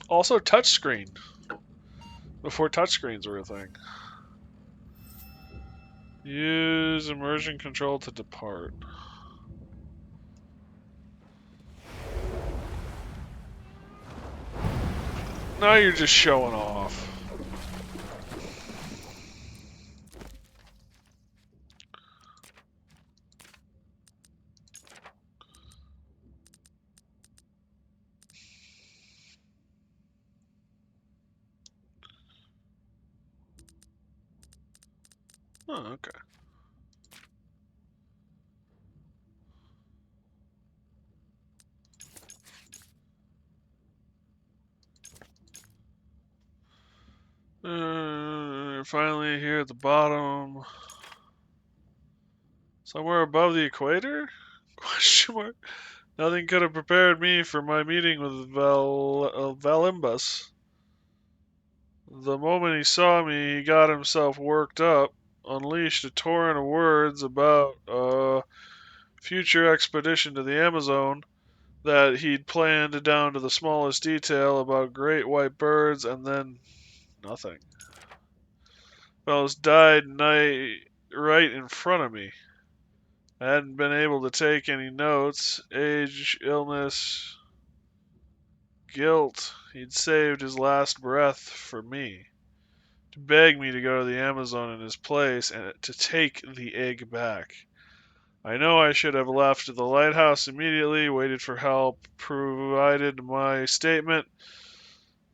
Also touchscreen. Before touchscreens were a thing. Use immersion control to depart. Now you're just showing off. Oh, okay. finally here at the bottom. Somewhere above the equator? Question mark. Nothing could have prepared me for my meeting with Valimbus. The moment he saw me, he got himself worked up, unleashed a torrent of words about a future expedition to the Amazone that he'd planned down to the smallest detail about great white birds, and then nothing. Fellows died right in front of me. I hadn't been able to take any notes. Age, illness, guilt. He'd saved his last breath for me. To beg me to go to the Amazon in his place and to take the egg back. I know I should have left the lighthouse immediately, waited for help, provided my statement.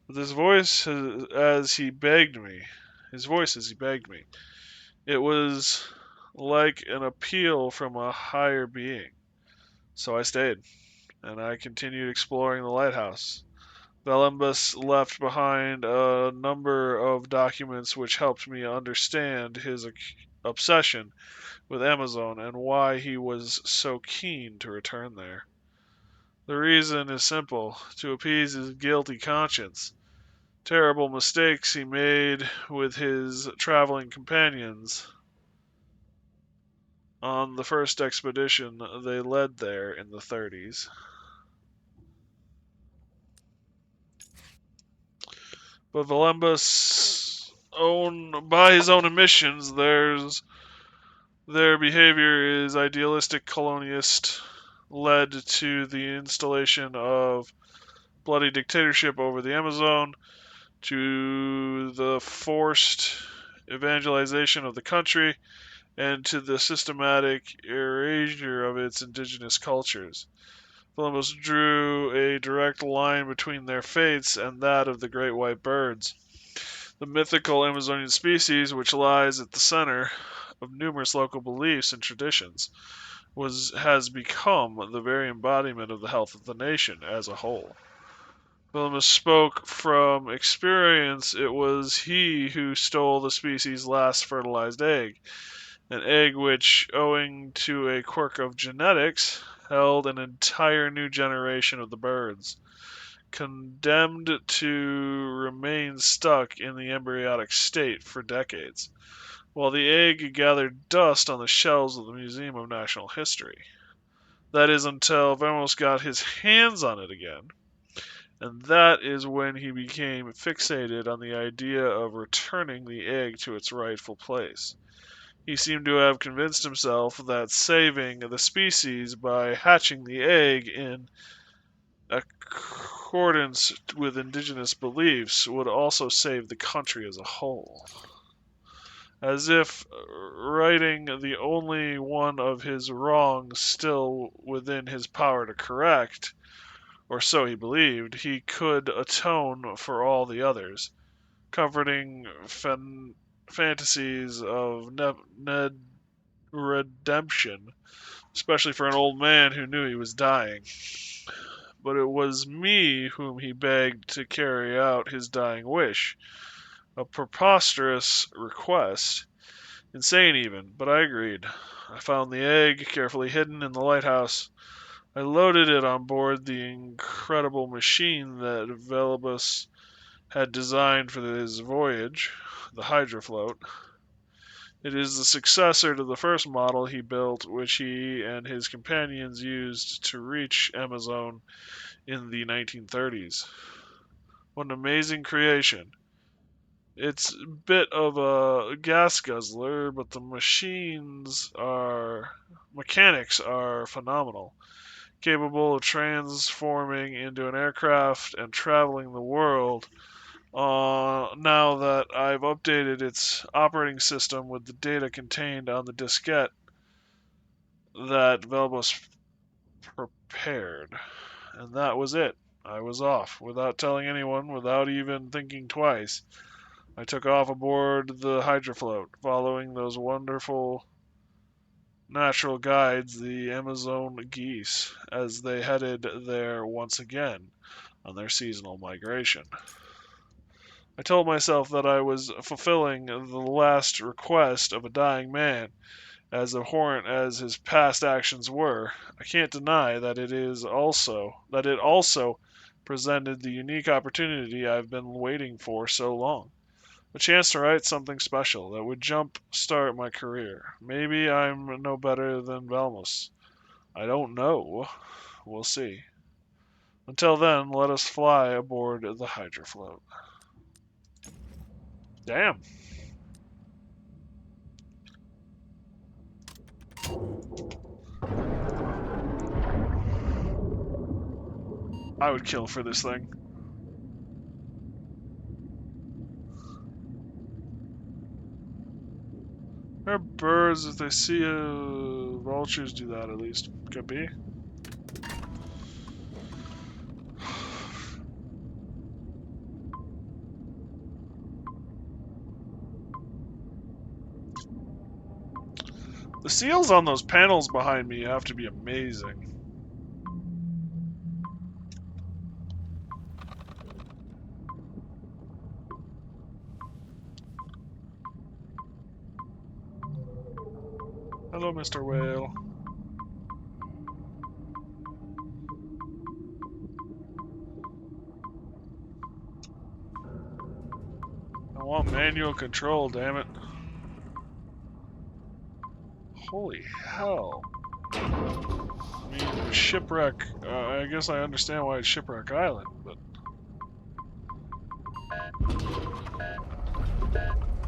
With his voice as he begged me. It was like an appeal from a higher being. So I stayed, and I continued exploring the lighthouse. Valimbus left behind a number of documents which helped me understand his obsession with Amerzone and why he was so keen to return there. The reason is simple: to appease his guilty conscience. Terrible mistakes he made with his traveling companions on the first expedition they led there in the 30s. But by his own admissions, their behavior is idealistic colonialist, led to the installation of bloody dictatorship over the Amazon, to the forced evangelization of the country, and to the systematic erasure of its indigenous cultures. Columbus drew a direct line between their fates and that of the great white birds. The mythical Amazonian species, which lies at the center of numerous local beliefs and traditions, has become the very embodiment of the health of the nation as a whole. Columbus spoke from experience. It was he who stole the species' last fertilized egg, an egg which, owing to a quirk of genetics, held an entire new generation of the birds, condemned to remain stuck in the embryonic state for decades, while the egg gathered dust on the shelves of the Museum of Natural History. That is until Vamos got his hands on it again, and that is when he became fixated on the idea of returning the egg to its rightful place. He seemed to have convinced himself that saving the species by hatching the egg in accordance with indigenous beliefs would also save the country as a whole. As if righting the only one of his wrongs still within his power to correct, or so he believed, he could atone for all the others, comforting fantasies of redemption, especially for an old man who knew he was dying. But it was me whom he begged to carry out his dying wish. A preposterous request. Insane even, but I agreed. I found the egg carefully hidden in the lighthouse. I loaded it on board the incredible machine that Velibus had designed for his voyage, the Hydrofloat. It is the successor to the first model he built, which he and his companions used to reach Amazone in the 1930s. What an amazing creation. It's a bit of a gas guzzler, but the mechanics are phenomenal, capable of transforming into an aircraft and traveling the world. Now that I've updated its operating system with the data contained on the diskette that Velbos prepared. And that was it. I was off, without telling anyone, without even thinking twice. I took off aboard the Hydrofloat, following those wonderful natural guides, the Amazon geese, as they headed there once again on their seasonal migration. I told myself that I was fulfilling the last request of a dying man, as abhorrent as his past actions were. I can't deny that it also presented the unique opportunity I've been waiting for so long. A chance to write something special that would jump start my career. Maybe I'm no better than Valmus. I don't know. We'll see. Until then, let us fly aboard the Hydra float. Damn. I would kill for this thing. There are birds, if they see vultures do that at least. Could be. The seals on those panels behind me have to be amazing. Hello, Mr. Whale. I want manual control, damn it. Holy hell. I mean, shipwreck. I guess I understand why it's Shipwreck Island, but.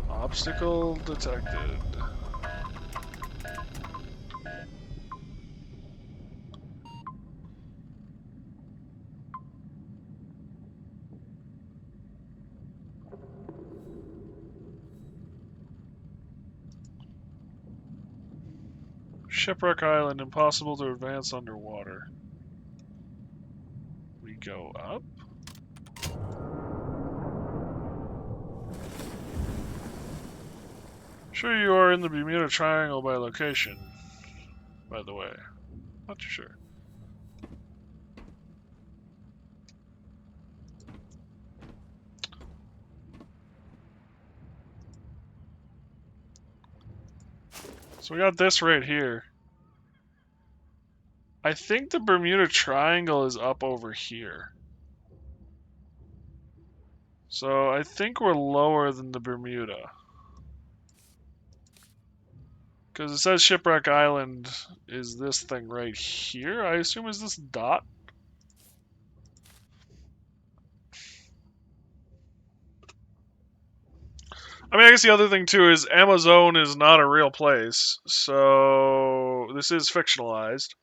Obstacle detected. Shipwreck Island, impossible to advance underwater. We go up? Sure you are in the Bermuda Triangle by location, by the way. Not too sure. So we got this right here. I think the Bermuda Triangle is up over here. So I think we're lower than the Bermuda. Because it says Shipwreck Island is this thing right here. I assume is this dot? I mean, I guess the other thing too is Amerzone is not a real place. So this is fictionalized.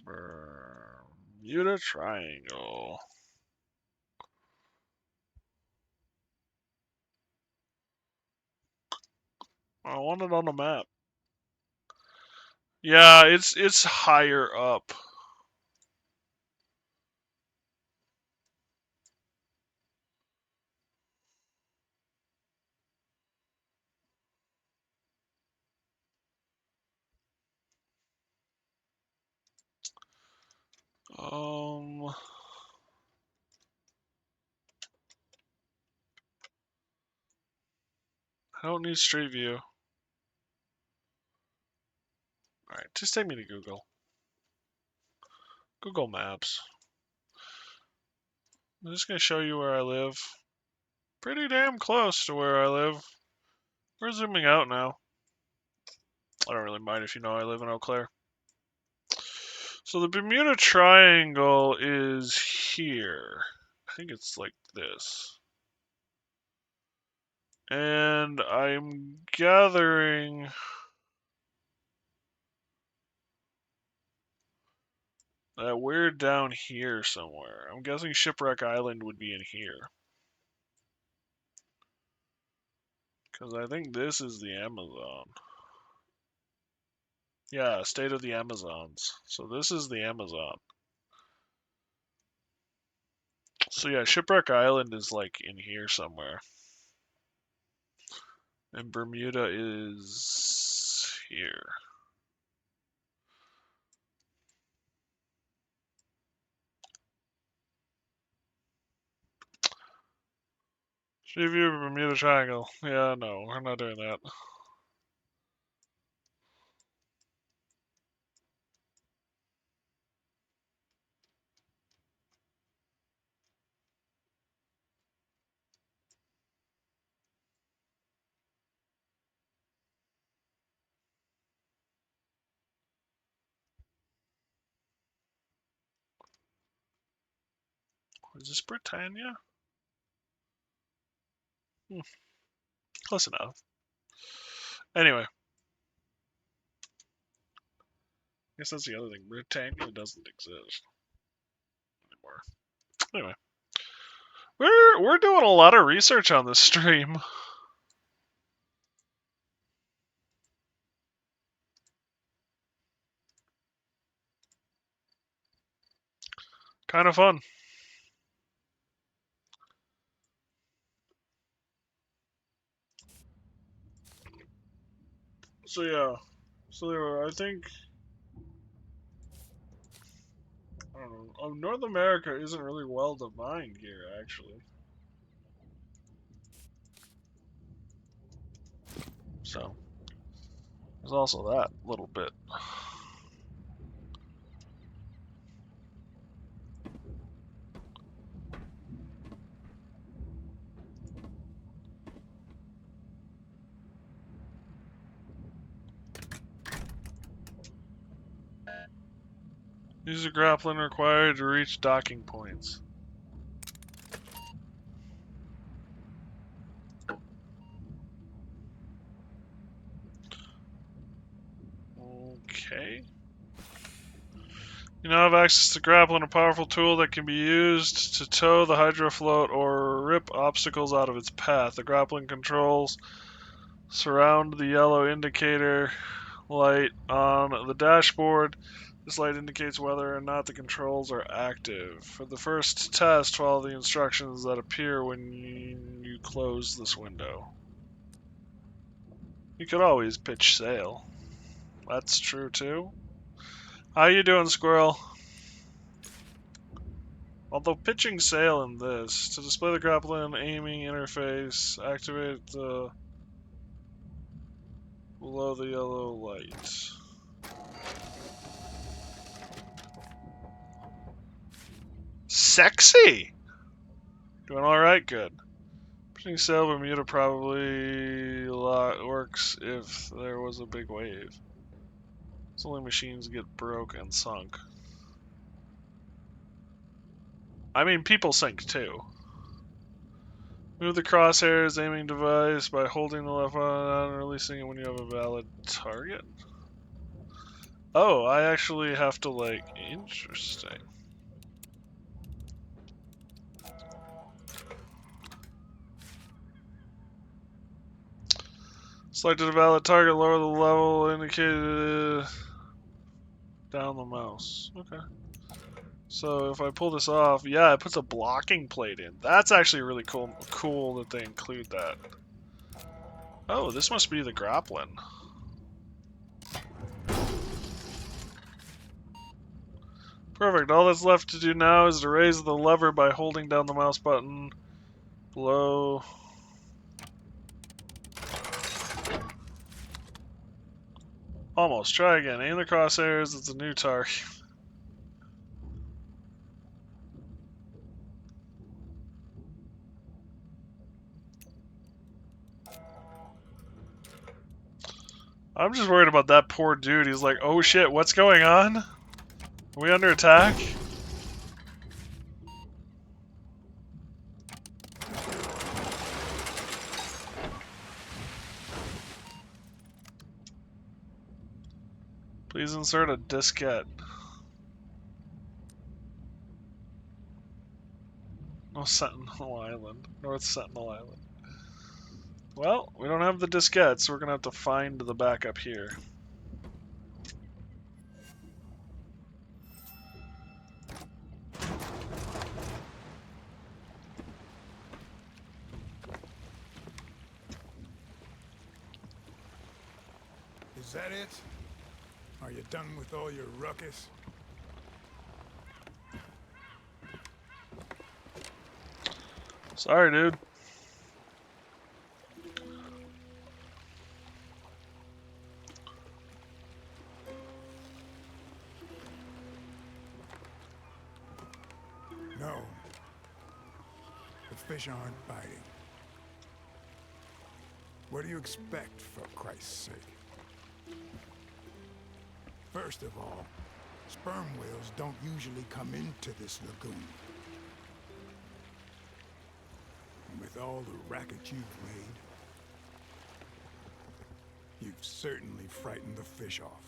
Bermuda Triangle. I want it on the map. Yeah, it's higher up. I don't need Street View. Alright, just take me to Google. Google Maps. I'm just gonna show you where I live. Pretty damn close to where I live. We're zooming out now. I don't really mind if you know I live in Eau Claire. So the Bermuda Triangle is here. I think it's like this. And I'm gathering that we're down here somewhere. I'm guessing Shipwreck Island would be in here. Because I think this is the Amazon. Yeah, State of the Amazons. So this is the Amazon. So yeah, Shipwreck Island is like in here somewhere. And Bermuda is here. Street view of Bermuda Triangle. Yeah, no, we're not doing that. Is this Britannia? Close enough. Anyway, I guess that's the other thing. Britannia doesn't exist anymore. Anyway, we're doing a lot of research on this stream. Kind of fun. So yeah, I think I don't know. North America isn't really well defined here, actually. So there's also that little bit. Use a grappling required to reach docking points. Okay. You now have access to grappling, a powerful tool that can be used to tow the hydrofloat or rip obstacles out of its path. The grappling controls surround the yellow indicator light on the dashboard. This light indicates whether or not the controls are active. For the first test, follow the instructions that appear when you close this window. You could always pitch sail. That's true too. How you doing, Squirrel? Although pitching sail in this, to display the grappling aiming interface, activate the below the yellow light. Sexy! Doing alright, good. Pitching sail Bermuda probably works if there was a big wave. It's only machines get broke and sunk. I mean, people sink too. Move the crosshairs aiming device by holding the left button down and releasing it when you have a valid target. Oh, I actually have to, like, interesting. Selected a valid target, lower the level indicated down the mouse. Okay. So if I pull this off, yeah, it puts a blocking plate in. That's actually really cool that they include that. Oh, this must be the grappling. Perfect. All that's left to do now is to raise the lever by holding down the mouse button below. Almost. Try again. Aim the crosshairs. It's a new target. I'm just worried about that poor dude. He's like, oh shit, what's going on? Are we under attack? Please insert a diskette. No, Sentinel Island. North Sentinel Island. Well, we don't have the diskette, so we're gonna have to find the backup here. Is that it? Are you done with all your ruckus? Sorry, dude. No. The fish aren't biting. What do you expect, for Christ's sake? First of all, sperm whales don't usually come into this lagoon. And with all the racket you've made, you've certainly frightened the fish off.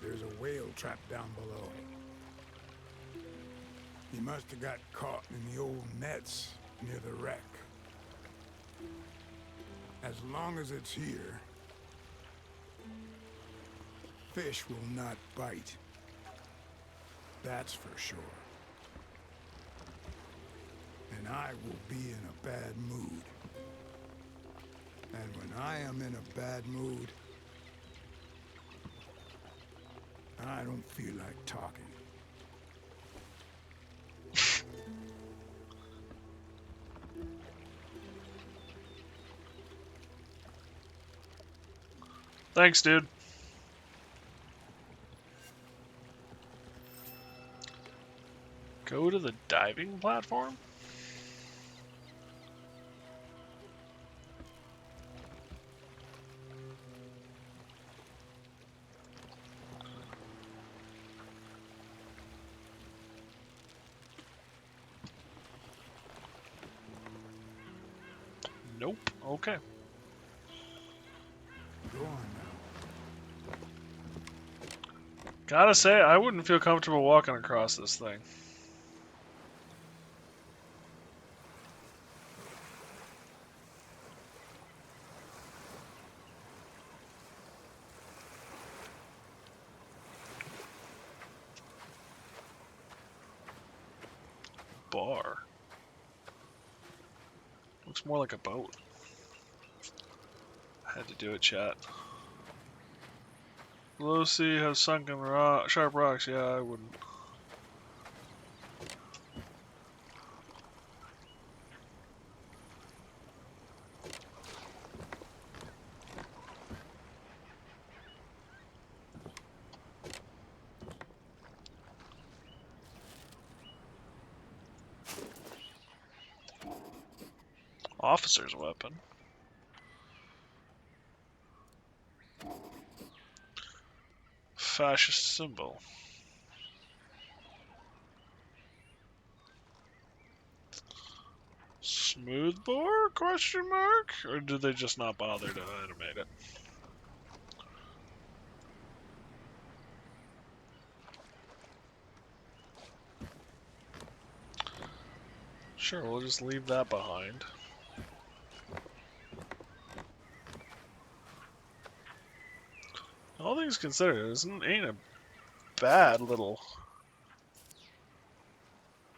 There's a whale trapped down below. He must have got caught in the old nets near the wreck. As long as it's here, fish will not bite. That's for sure. And I will be in a bad mood. And when I am in a bad mood, I don't feel like talking. Thanks, dude. Go to the diving platform? Nope. Okay. Go on now. Gotta say, I wouldn't feel comfortable walking across this thing. Bar. Looks more like a boat. Had to do it, chat. Low sea has sunken sharp rocks. Yeah, I wouldn't. Officer's weapon. Fascist symbol. Smoothbore? Question mark? Or did they just not bother to animate it? Sure, we'll just leave that behind. All things considered, ain't a bad little.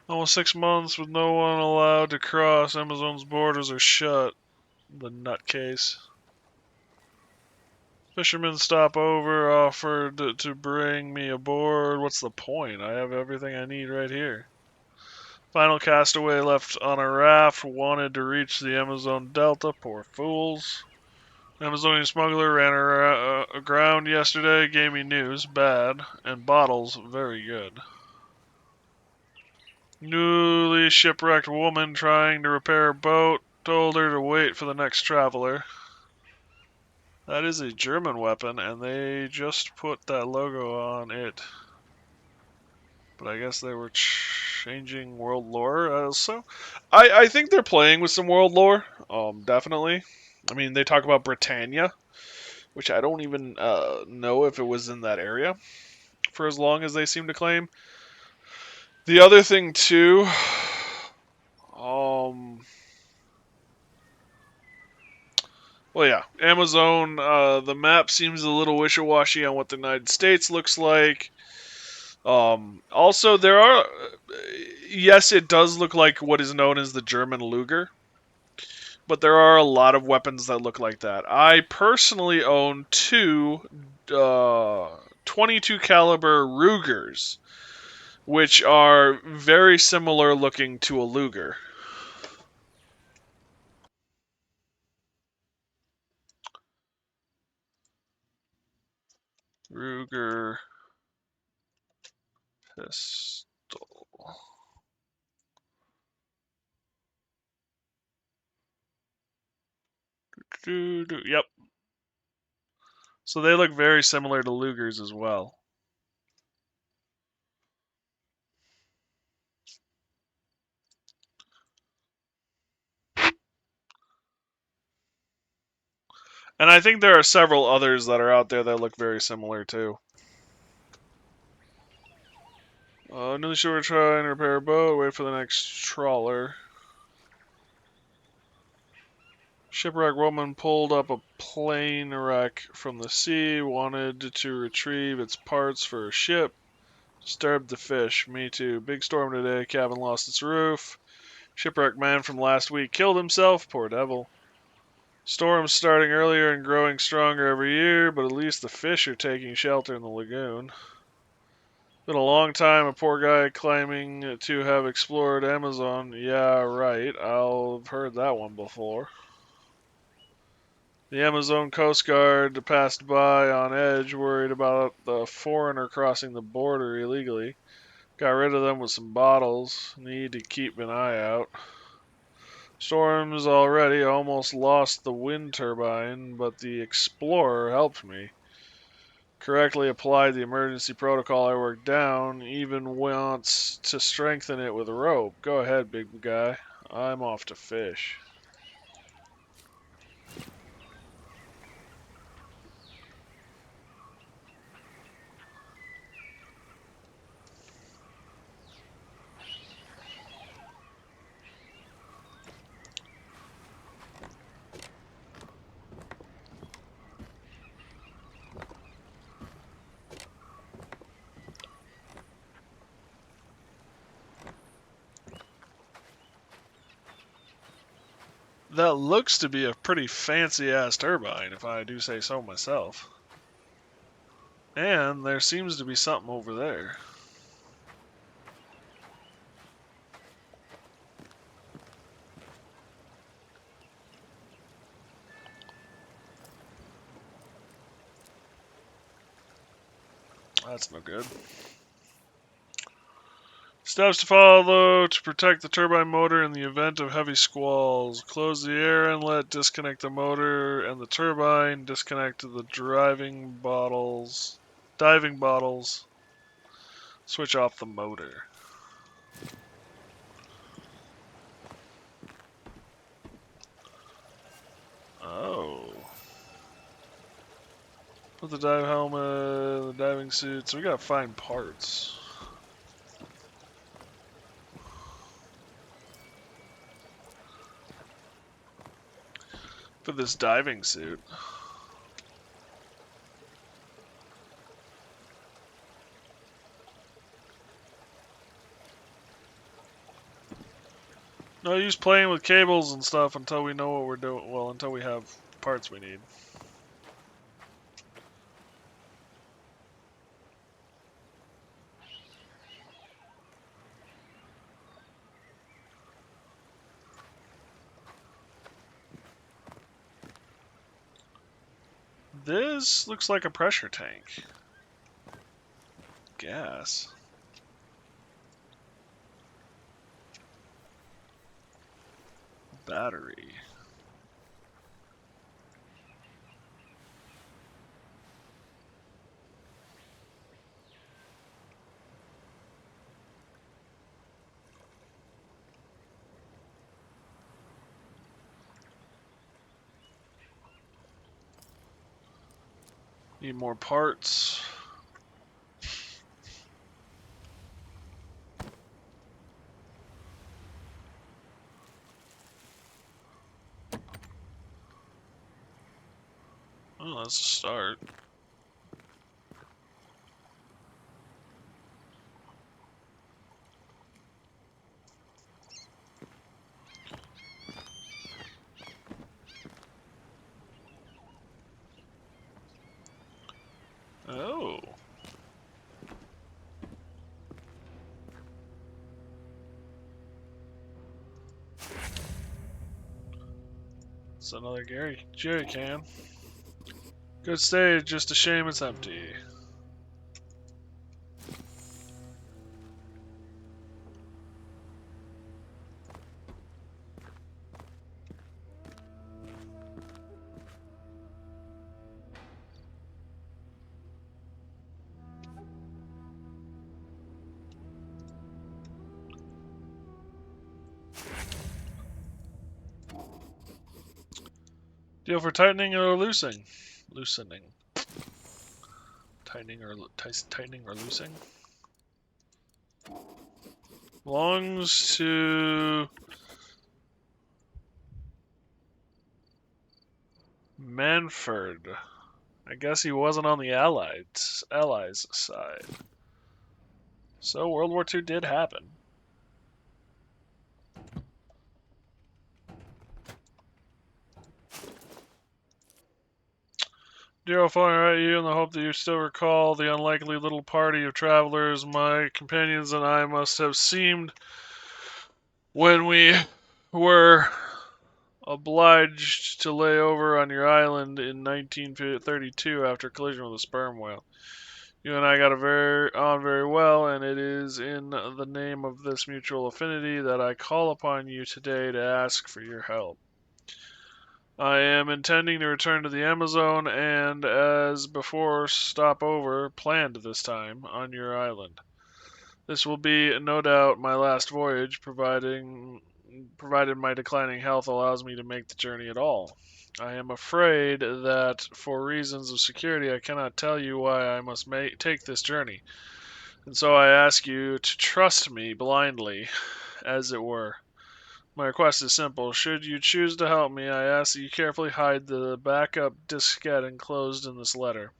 Almost 6 months with no one allowed to cross. Amazone's borders are shut. The nutcase. Fishermen stop over, offered to bring me aboard. What's the point? I have everything I need right here. Final castaway left on a raft wanted to reach the Amazon Delta. Poor fools. Amazonian smuggler ran aground yesterday. Gave me news. Bad. And bottles. Very good. Newly shipwrecked woman trying to repair a boat. Told her to wait for the next traveler. That is a German weapon, and they just put that logo on it. But I guess they were changing world lore. So, I think they're playing with some world lore. Definitely. I mean, they talk about Britannia, which I don't even know if it was in that area for as long as they seem to claim. The other thing too, well, yeah, Amazon. The map seems a little wishy-washy on what the United States looks like. Also, there are, yes, it does look like what is known as the German Luger, but there are a lot of weapons that look like that. I personally own two 22 caliber Rugers, which are very similar looking to a Luger. Ruger pistol. Yep. So they look very similar to Lugers as well. And I think there are several others that are out there that look very similar too. New shore try and repair a boat. Wait for the next trawler. Shipwreck woman pulled up a plane wreck from the sea. Wanted to retrieve its parts for a ship. Disturbed the fish. Me too. Big storm today. Cabin lost its roof. Shipwreck man from last week killed himself. Poor devil. Storms starting earlier and growing stronger every year, but at least the fish are taking shelter in the lagoon. Been a long time, a poor guy claiming to have explored Amerzone. Yeah, right. I've heard that one before. The Amerzone Coast Guard passed by on edge, worried about the foreigner crossing the border illegally. Got rid of them with some bottles. Need to keep an eye out. Storms already. Almost lost the wind turbine, but the Explorer helped me. Correctly applied the emergency protocol I worked down. Even wants to strengthen it with a rope. Go ahead, big guy. I'm off to fish. That looks to be a pretty fancy-ass turbine, if I do say so myself. And there seems to be something over there. That's no good. Steps to follow to protect the turbine motor in the event of heavy squalls. Close the air inlet, disconnect the motor and the turbine, disconnect the diving bottles, switch off the motor. Oh. Put the dive helmet, the diving suits. We gotta find parts. For this diving suit. No use playing with cables and stuff until we know what we're doing. Well, until we have parts we need. This looks like a pressure tank. Gas. Battery. Need more parts. Oh, that's a start. Oh. It's another Jerry can. Good stage, just a shame it's empty. Deal for tightening or loosening? Loosening. Tightening or loosing? Belongs to Manfred. I guess he wasn't on the Allies side. So World War II did happen. Dear phone write you in the hope that you still recall the unlikely little party of travelers my companions and I must have seemed when we were obliged to lay over on your island in 1932 after a collision with a sperm whale. You and I got on very well, and it is in the name of this mutual affinity that I call upon you today to ask for your help. I am intending to return to the Amerzone and, as before, stop over, planned this time, on your island. This will be, no doubt, my last voyage, provided my declining health allows me to make the journey at all. I am afraid that, for reasons of security, I cannot tell you why I must take this journey, and so I ask you to trust me blindly, as it were. My request is simple. Should you choose to help me, I ask that you carefully hide the backup diskette enclosed in this letter.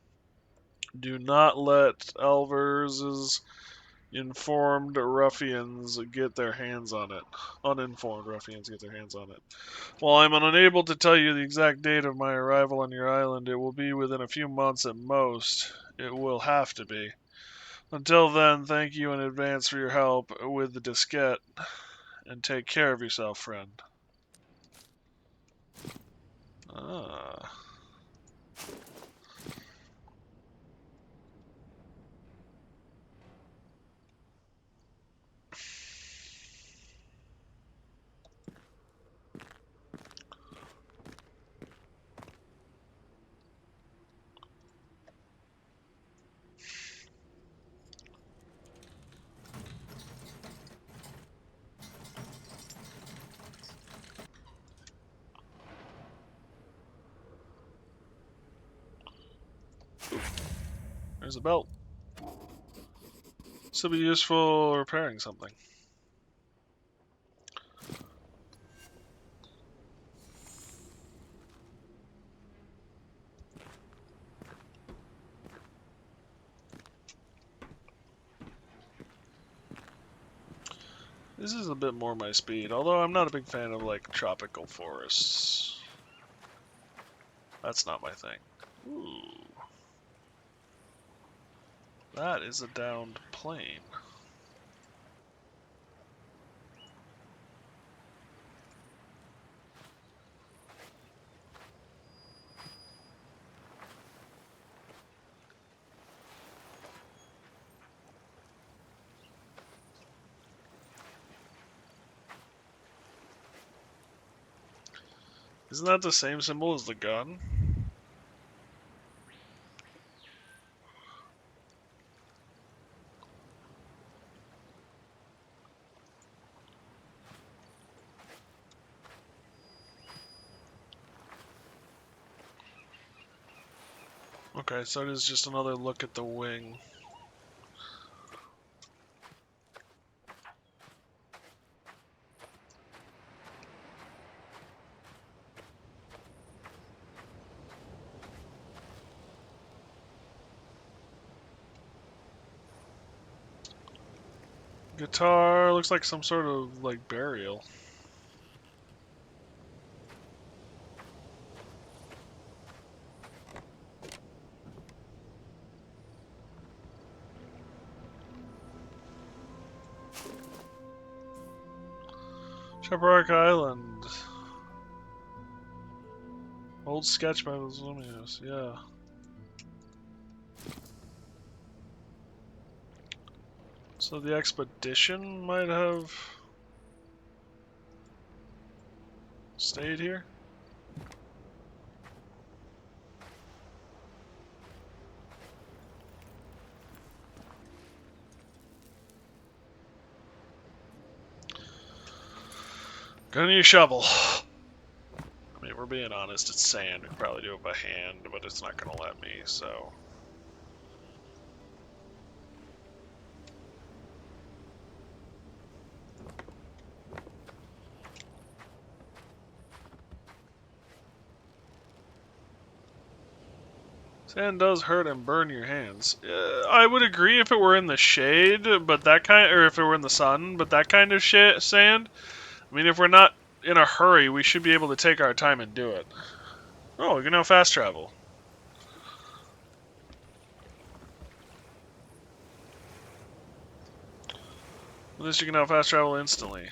Do not let Alvers's informed ruffians get their hands on it. Uninformed ruffians get their hands on it. While I'm unable to tell you the exact date of my arrival on your island, it will be within a few months at most. It will have to be. Until then, thank you in advance for your help with the diskette, and take care of yourself, friend. Ah. There's a belt. This will be useful repairing something. This is a bit more my speed, although I'm not a big fan of, like, tropical forests. That's not my thing. Ooh. That is a downed plane. Isn't that the same symbol as the gun? Okay, so it is just another look at the wing. Guitar looks like some sort of, like, burial. Shipwreck Island. Old sketch by the Luminos, yeah. So the expedition might have stayed here? Gonna need a shovel. I mean, we're being honest, it's sand. We could probably do it by hand, but it's not gonna let me, so. Sand does hurt and burn your hands. I would agree if it were in the shade, but that kind, or if it were in the sun, but that kind of sand. I mean, if we're not in a hurry, we should be able to take our time and do it. Oh, we can now fast travel. At least you can now fast travel instantly.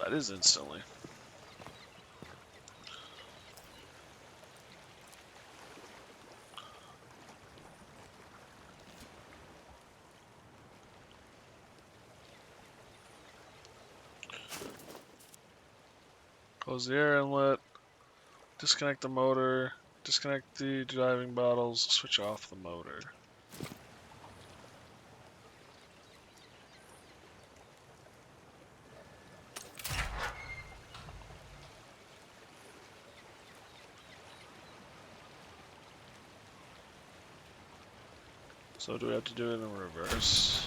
That is instantly. Close the air inlet. Disconnect the motor. Disconnect the diving bottles. Switch off the motor. So do we have to do it in reverse?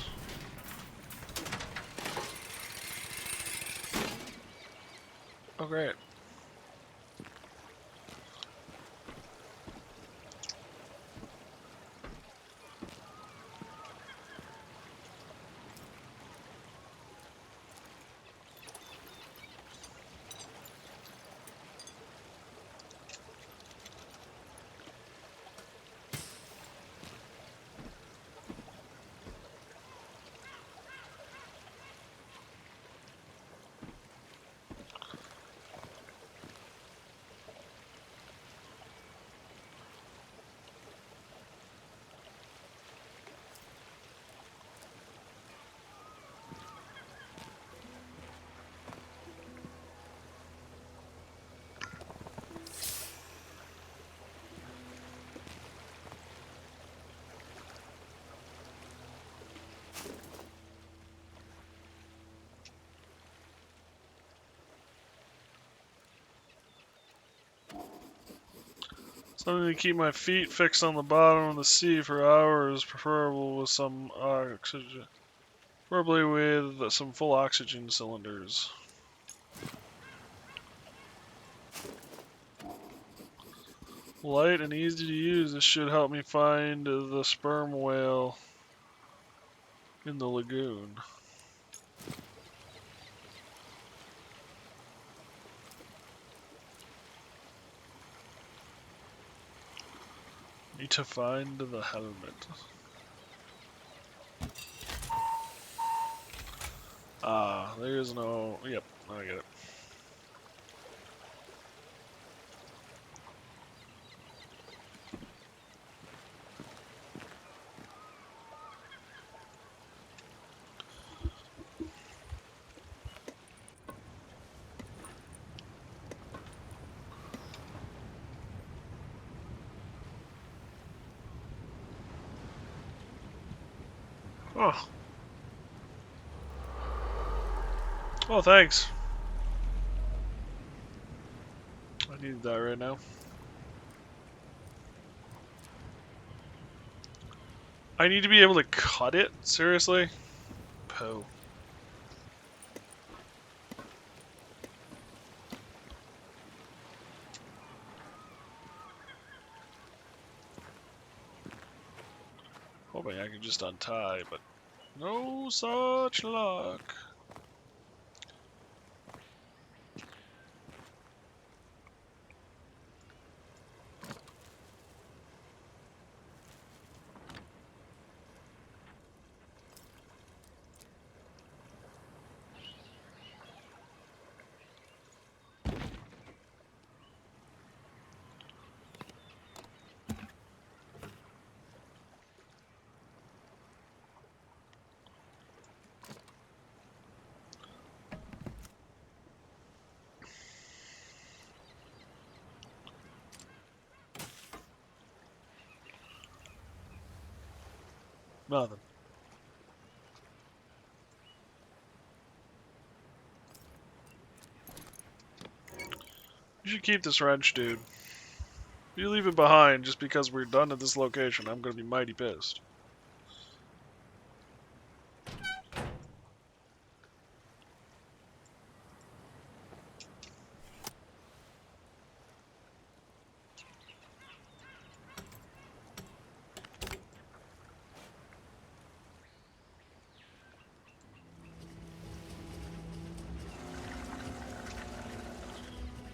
Oh, great. Something to keep my feet fixed on the bottom of the sea for hours, preferable with some oxygen. Preferably with some full oxygen cylinders. Light and easy to use, this should help me find the sperm whale in the lagoon. Need to find the helmet. Ah, there is no... Yep, I get it. Oh. Oh, thanks. I need that right now. I need to be able to cut it? Seriously? Poe. Hoping I can just untie, but no such luck. Nothing. You should keep this wrench, dude. If you leave it behind just because we're done at this location, I'm gonna be mighty pissed.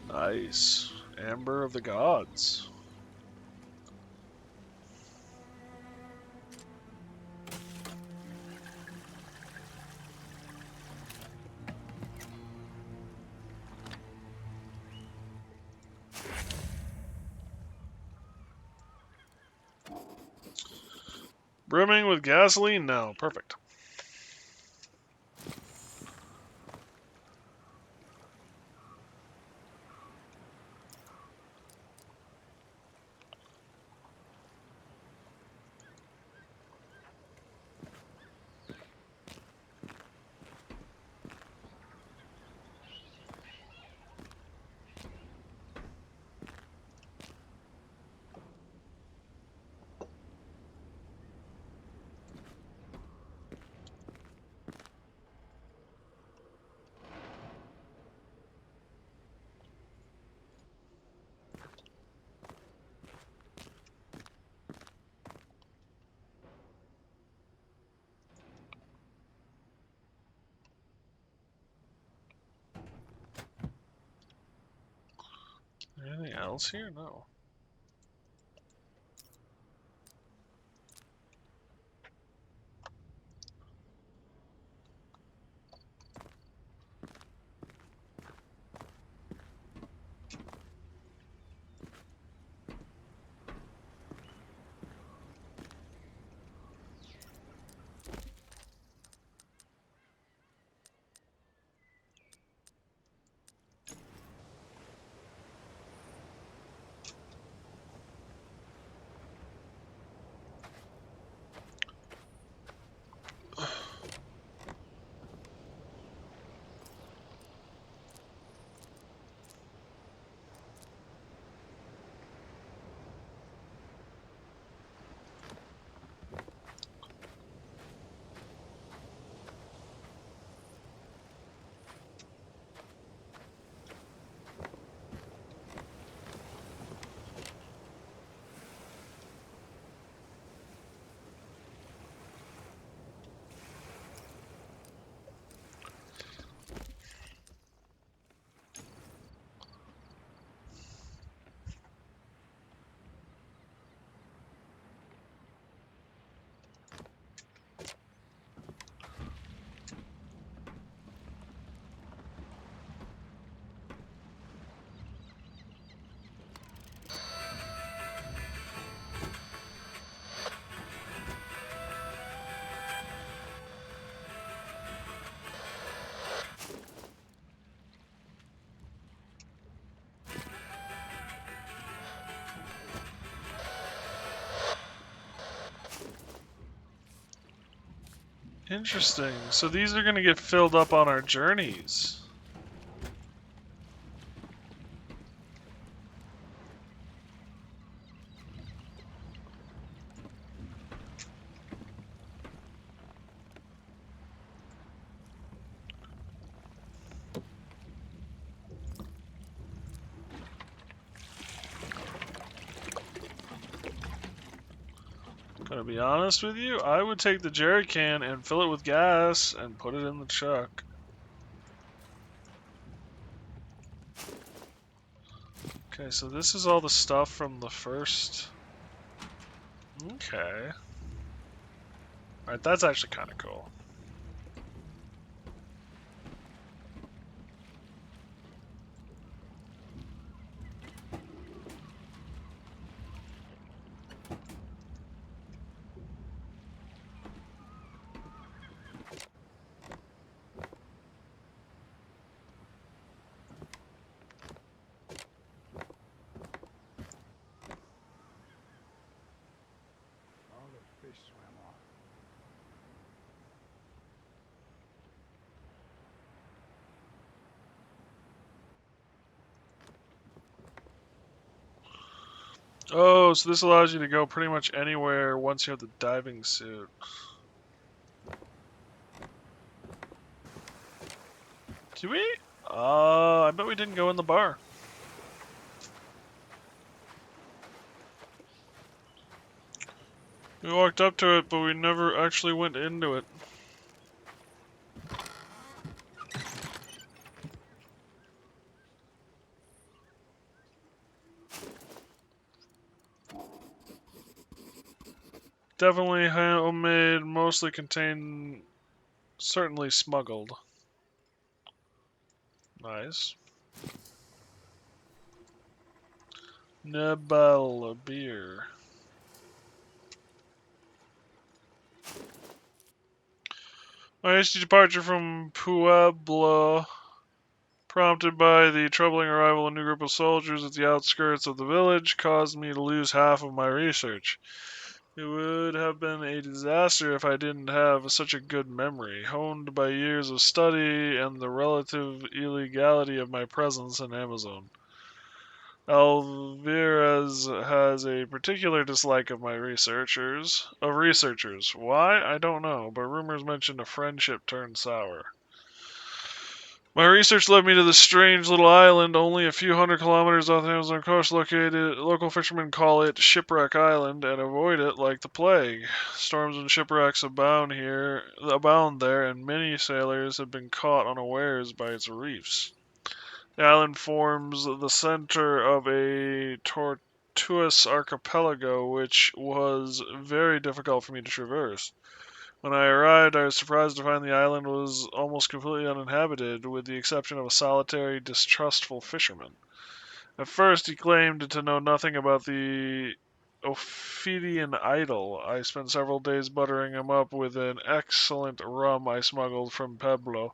Nice. Amber of the Gods. Brimming with gasoline now. Perfect. Anything else here? No. Interesting. So these are gonna get filled up on our journeys. Gonna be honest with you, I would take the jerry can and fill it with gas and put it in the truck. Okay, so this is all the stuff from the first. Okay. Alright, that's actually kind of cool. All the fish swam off. Oh, so this allows you to go pretty much anywhere once you have the diving suit. Did we? I bet we didn't go in the bar. We walked up to it, but we never actually went into it. Definitely homemade, mostly contained, certainly smuggled. Nice. Nebel beer. My hasty departure from Pueblo, prompted by the troubling arrival of a new group of soldiers at the outskirts of the village, caused me to lose half of my research. It would have been a disaster if I didn't have such a good memory, honed by years of study and the relative illegality of my presence in Amerzone. Alvarez has a particular dislike of my researchers. Why? I don't know, but rumors mention a friendship turned sour. My research led me to this strange little island, only a few hundred kilometers off the Amazon coast. Located, local fishermen call it Shipwreck Island and avoid it like the plague. Storms and shipwrecks abound there, and many sailors have been caught unawares by its reefs. The island forms the center of a tortuous archipelago, which was very difficult for me to traverse. When I arrived, I was surprised to find the island was almost completely uninhabited, with the exception of a solitary, distrustful fisherman. At first, he claimed to know nothing about the Ophidian idol. I spent several days buttering him up with an excellent rum I smuggled from Puebla,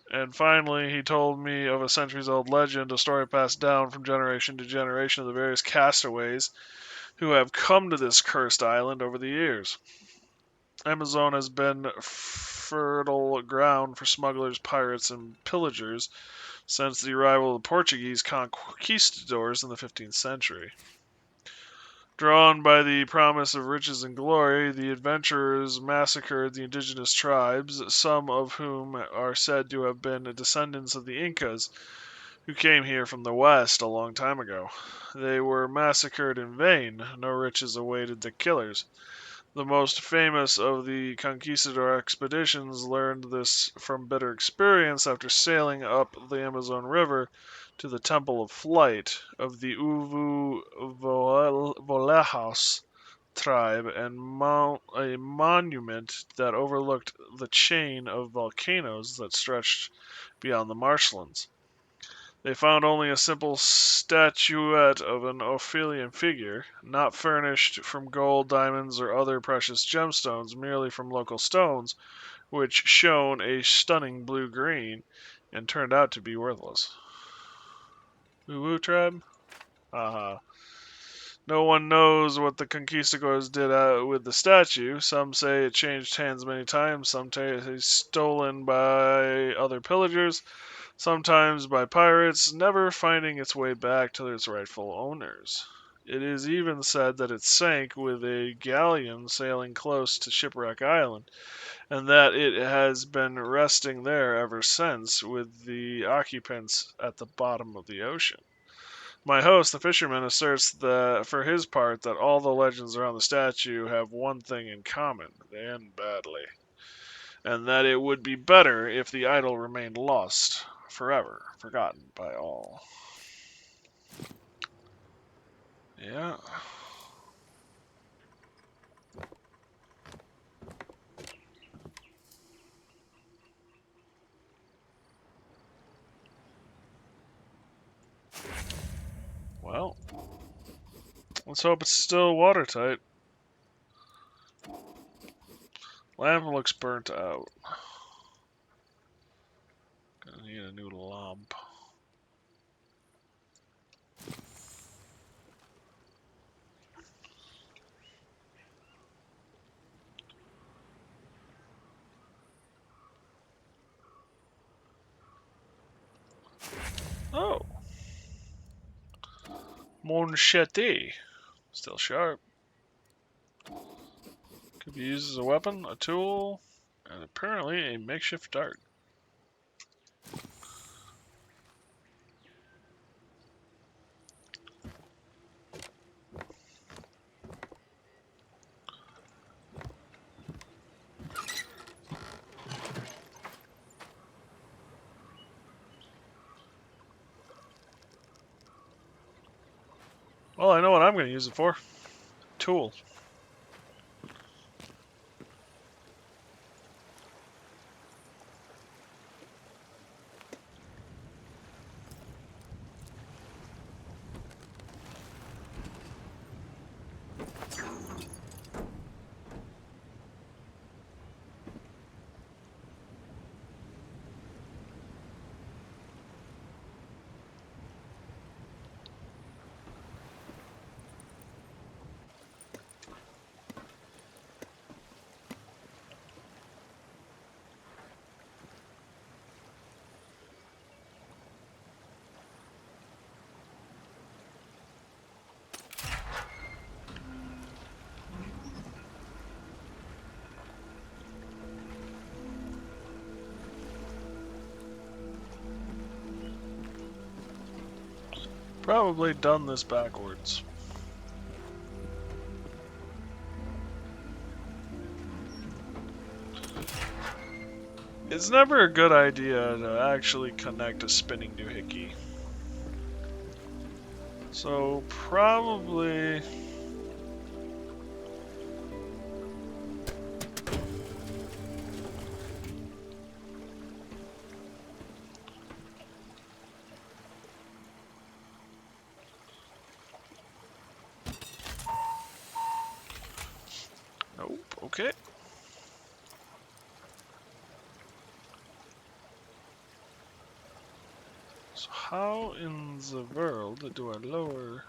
and finally he told me of a centuries-old legend, a story passed down from generation to generation of the various castaways who have come to this cursed island over the years. Amerzone has been fertile ground for smugglers, pirates, and pillagers since the arrival of the Portuguese conquistadors in the 15th century. Drawn by the promise of riches and glory, the adventurers massacred the indigenous tribes, some of whom are said to have been descendants of the Incas, who came here from the west a long time ago. They were massacred in vain. No riches awaited the killers. The most famous of the conquistador expeditions learned this from bitter experience after sailing up the Amazon River to the Temple of Flight of the Uvu Volejos tribe and a monument that overlooked the chain of volcanoes that stretched beyond the marshlands. They found only a simple statuette of an Ophelian figure, not furnished from gold, diamonds, or other precious gemstones, merely from local stones, which shone a stunning blue-green and turned out to be worthless. Uwu tribe? Haha. No one knows what the conquistadors did with the statue. Some say it changed hands many times, some say stolen by other pillagers, sometimes by pirates, never finding its way back to its rightful owners. It is even said that it sank with a galleon sailing close to Shipwreck Island, and that it has been resting there ever since, with the occupants at the bottom of the ocean. My host, the fisherman, asserts that, for his part, that all the legends around the statue have one thing in common: they end badly, and that it would be better if the idol remained lost forever, forgotten by all. Yeah. Well, let's hope it's still watertight. Lamp looks burnt out. Gonna need a new lamp. Oh. Monchette. Still sharp. Could be used as a weapon, a tool, and apparently a makeshift dart. Well, I know what I'm going to use it for. Tool. Probably done this backwards. It's never a good idea to actually connect a spinning doohickey. So probably... Nope, okay. So how in the world do I lower...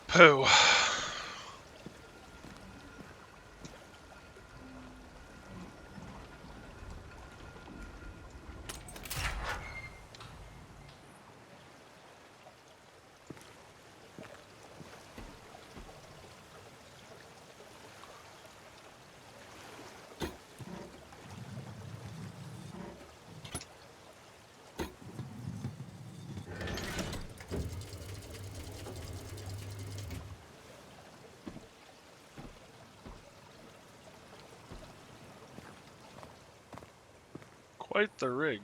Pooh. Quite the rig.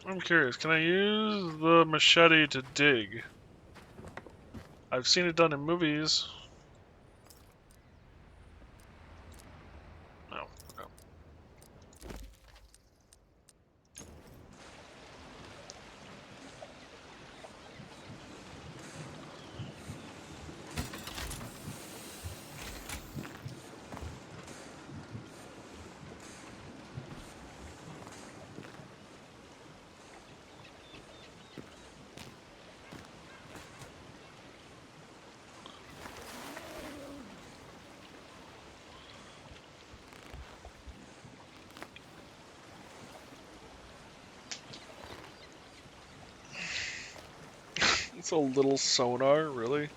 I'm curious, can I use the machete to dig? I've seen it done in movies. No, no. It's a little sonar, really.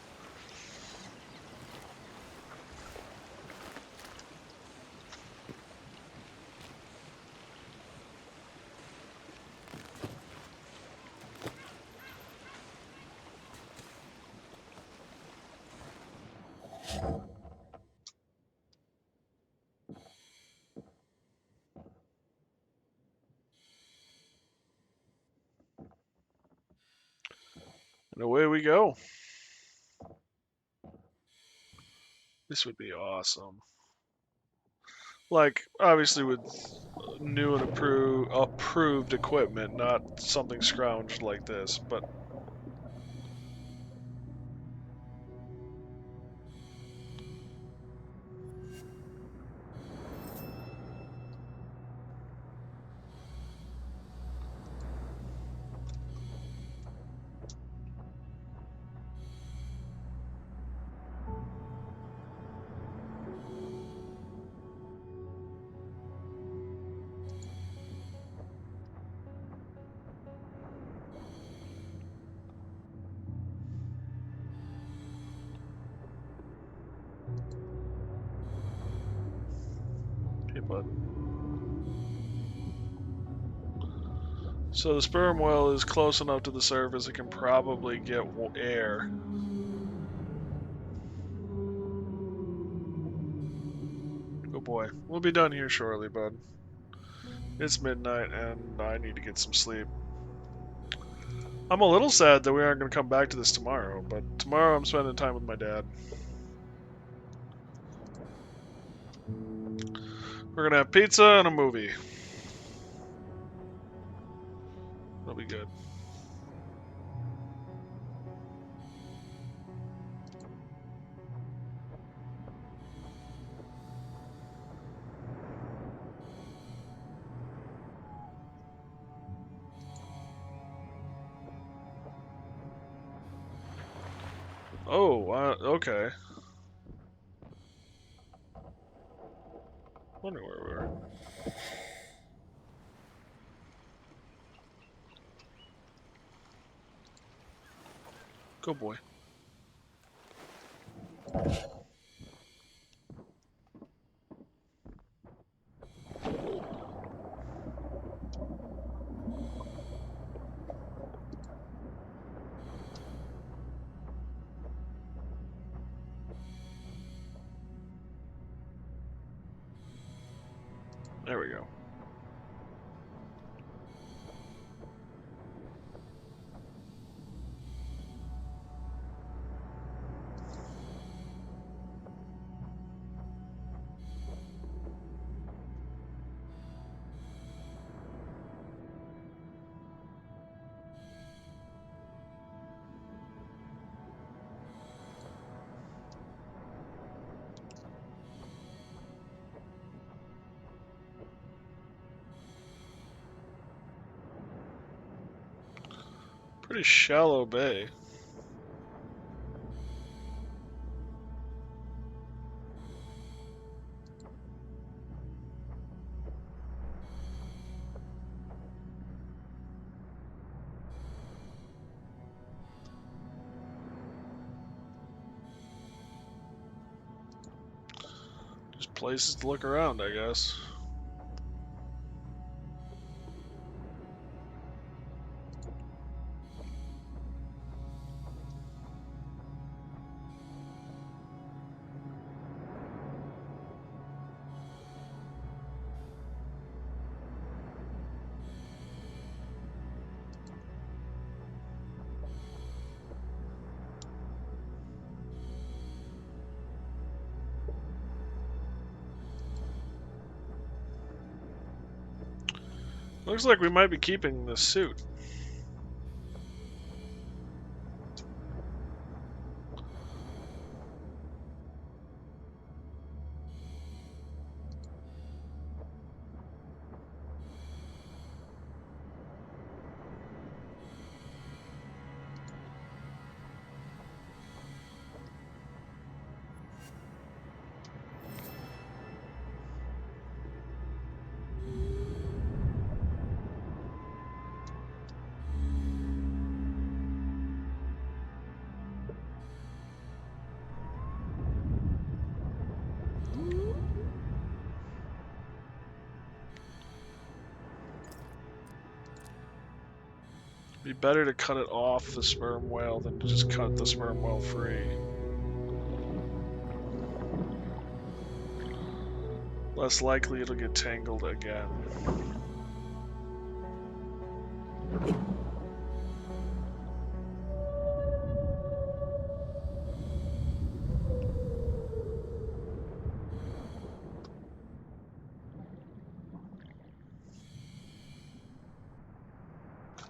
And away we go. This would be awesome. Like, obviously with new and approved equipment, not something scrounged like this, but okay, bud. So the sperm whale is close enough to the surface it can probably get air. Oh boy, we'll be done here shortly, bud. It's midnight and I need to get some sleep. I'm a little sad that we aren't going to come back to this tomorrow, but tomorrow I'm spending time with my dad. We're going to have pizza and a movie. It'll be good. Oh, okay. Wonder where we were. Go boy. There we go. Pretty shallow bay. Just places to look around, I guess. Looks like we might be keeping this suit. Be better to cut it off the sperm whale than to just cut the sperm whale free. Less likely it'll get tangled again.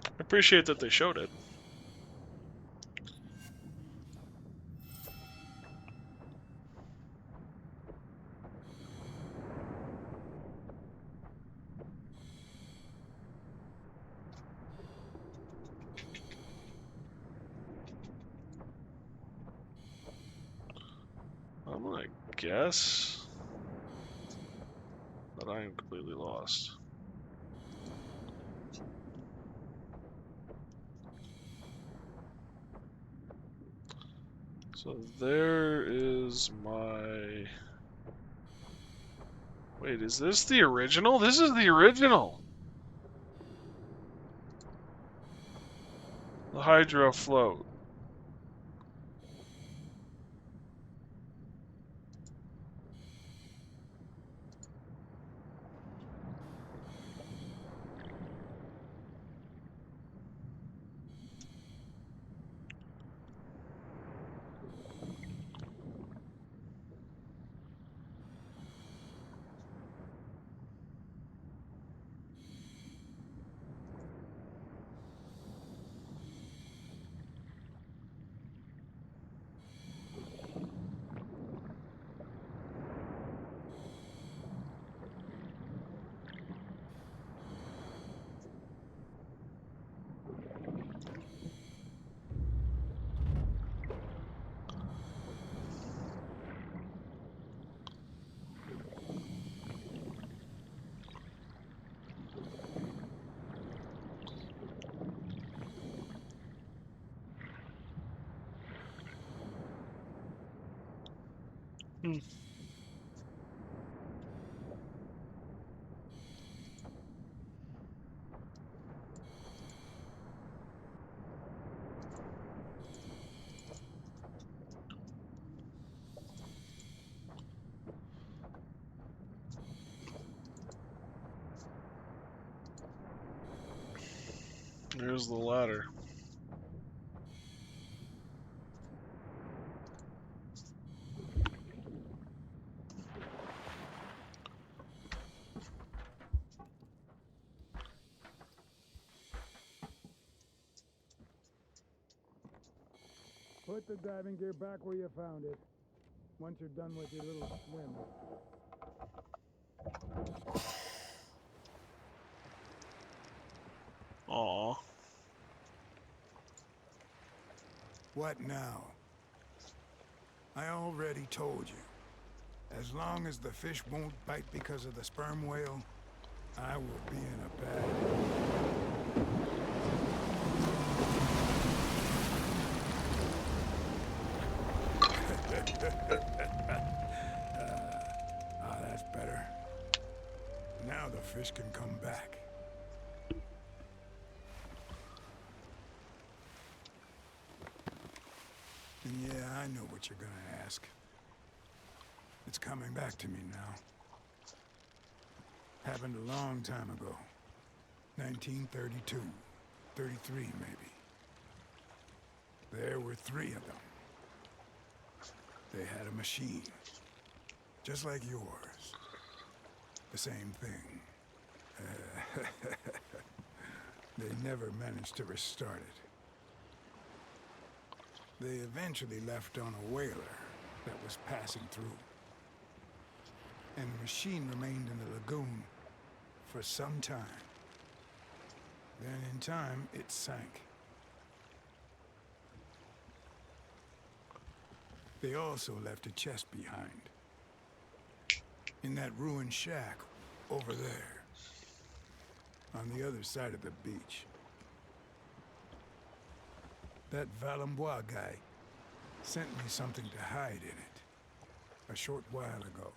I appreciate that they showed it. I'm gonna guess that I am completely lost. So there is my... Wait, is this the original? This is the original! The Hydro float. Hmm. There's the ladder. Put the diving gear back where you found it. Once you're done with your little swim. Aw. What now? I already told you. As long as the fish won't bite because of the sperm whale, I will be in a bad... That's better. Now the fish can come back. And yeah, I know what you're gonna ask. It's coming back to me now. Happened a long time ago. 1932. 33, maybe. There were 3 of them. They had a machine. Just like yours. The same thing. They never managed to restart it. They eventually left on a whaler that was passing through. And the machine remained in the lagoon for some time. Then in time, it sank. They also left a chest behind. In that ruined shack over there. On the other side of the beach. That Valembois guy sent me something to hide in it a short while ago.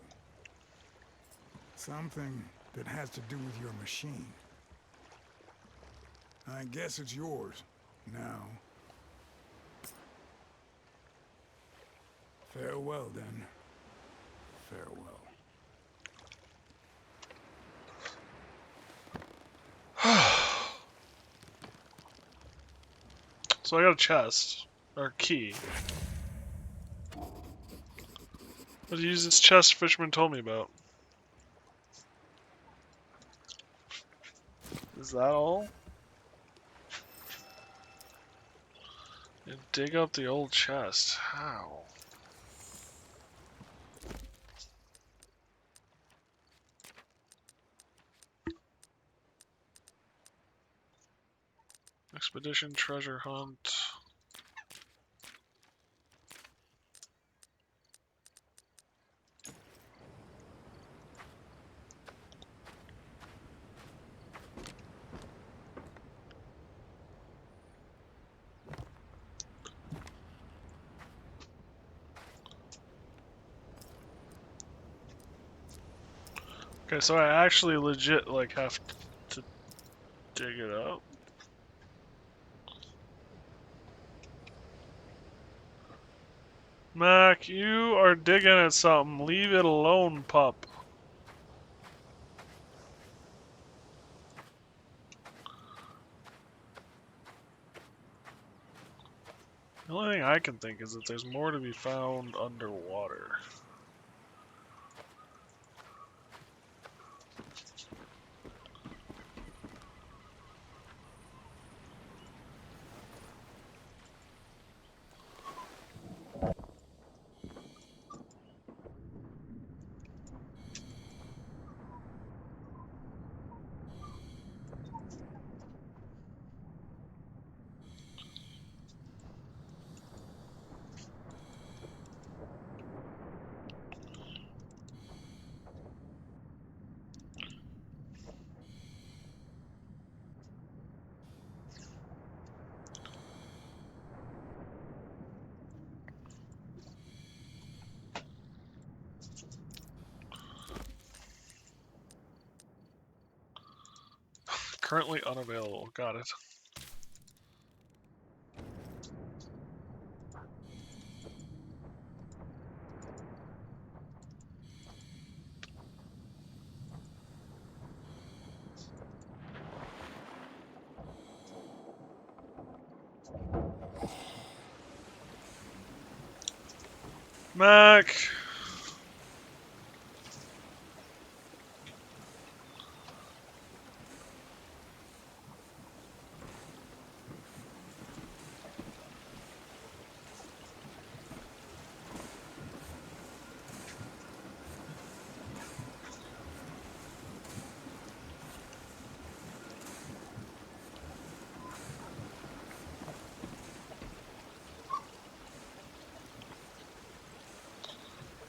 Something that has to do with your machine. I guess it's yours, Now, farewell then. Farewell. So I got a chest. Or a key. Let's use this chest Fisherman told me about. Is that all? And dig up the old chest. How? Expedition treasure hunt. Okay, so I actually legit like have to dig it up. Mac, you are digging at something. Leave it alone, pup. The only thing I can think is that there's more to be found underwater. Currently unavailable. Got it. Mac!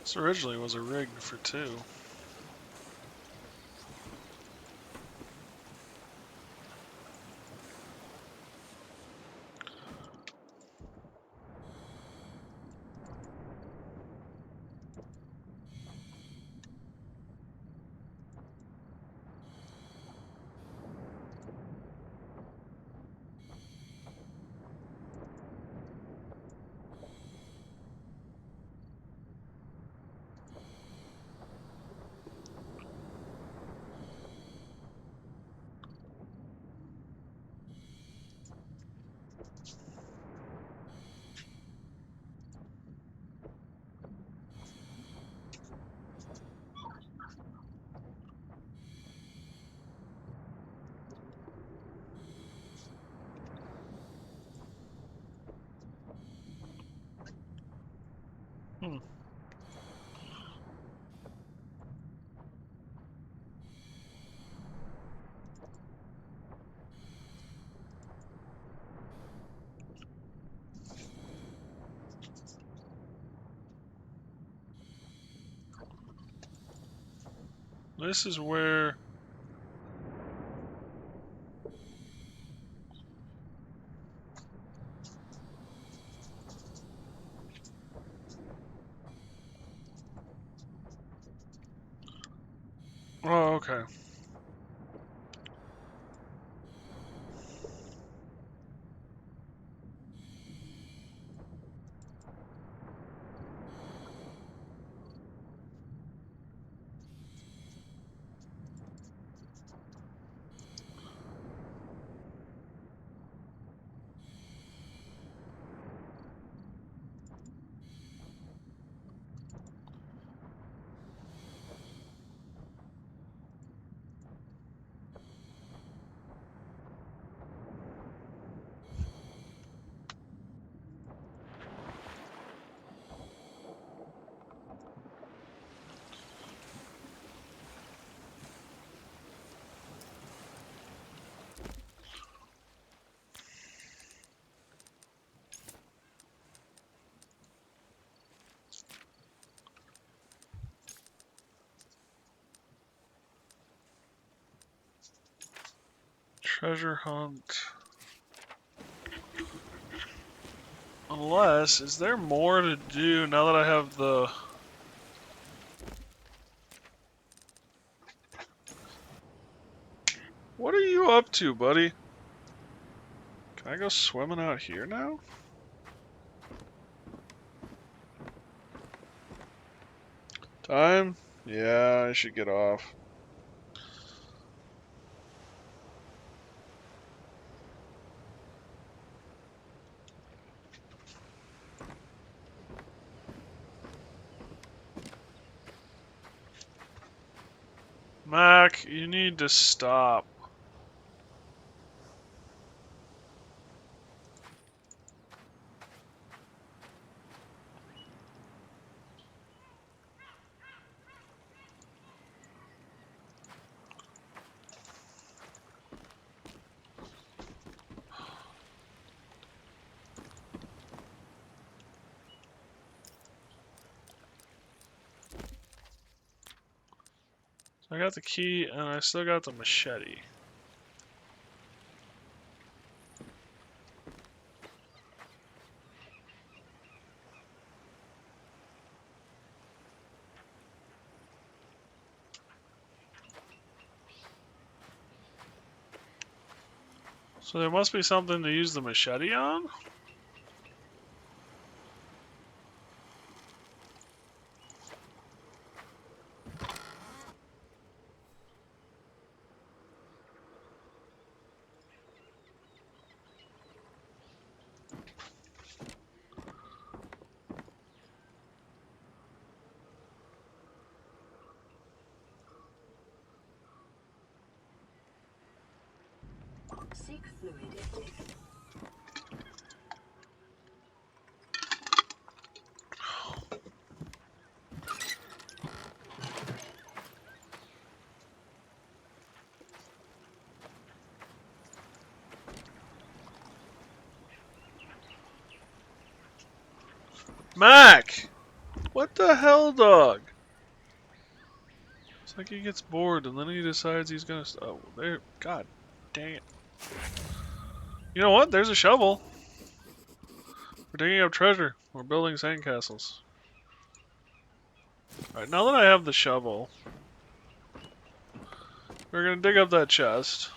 This originally was a rig for two. Hmm. This is where... Oh, okay. Treasure hunt. Unless, is there more to do now that I have the... What are you up to, buddy? Can I go swimming out here now? Time? Yeah, I should get off. Mac, you need to stop. So I got the key and I still got the machete. So there must be something to use the machete on? Seek fluid intake. Mac! What the hell, dog? It's like he gets bored and then he decides he's gonna. Oh, there. God dang it. You know what? There's a shovel. We're digging up treasure. We're building sandcastles. Alright, now that I have the shovel, we're gonna dig up that chest.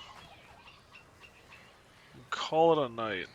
And call it a night.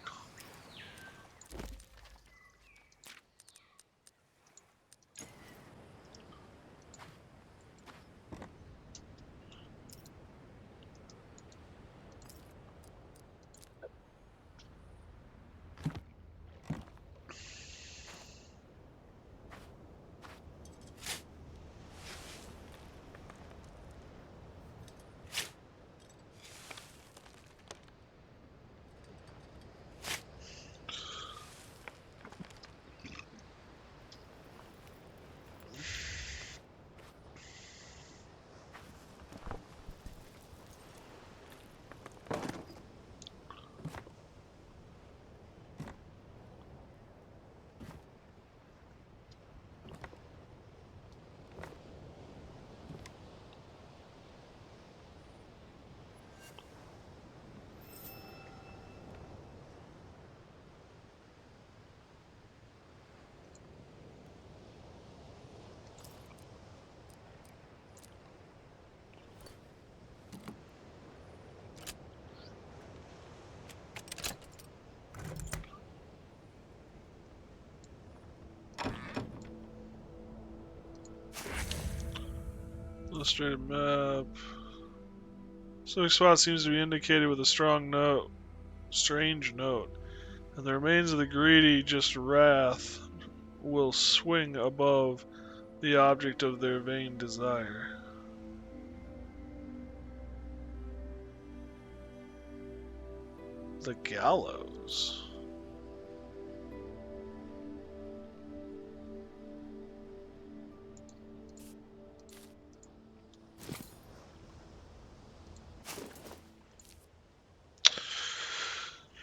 Illustrated map. Specific spot seems to be indicated with a strange note. And the remains of the greedy just wrath will swing above the object of their vain desire. The gallows.